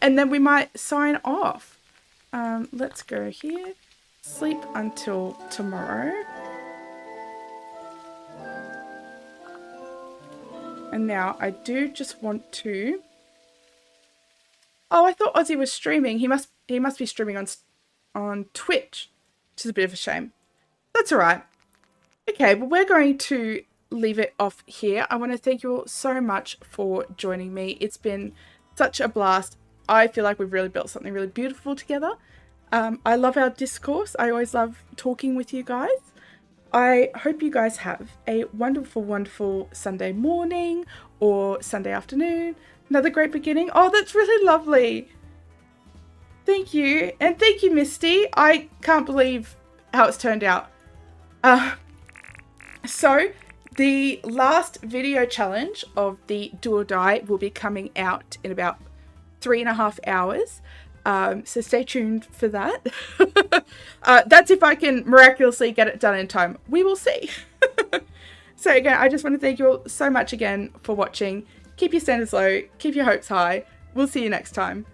and then we might sign off. Let's go here, sleep until tomorrow. And now I do just want to... Oh, I thought Ozzy was streaming. He must be streaming on Twitch, which is a bit of a shame. That's all right. Okay, well, we're going to leave it off here. I want to thank you all so much for joining me. It's been such a blast. I feel like we've really built something really beautiful together. I love our discourse. I always love talking with you guys. I hope you guys have a wonderful, wonderful Sunday morning or Sunday afternoon. Another great beginning. Oh, that's really lovely. Thank you. And thank you, Misty. I can't believe how it's turned out. So the last video challenge of the Do or Die will be coming out in about 3.5 hours. So stay tuned for that. That's if I can miraculously get it done in time. We will see. So again, I just want to thank you all so much again for watching. Keep your standards low, keep your hopes high. We'll see you next time.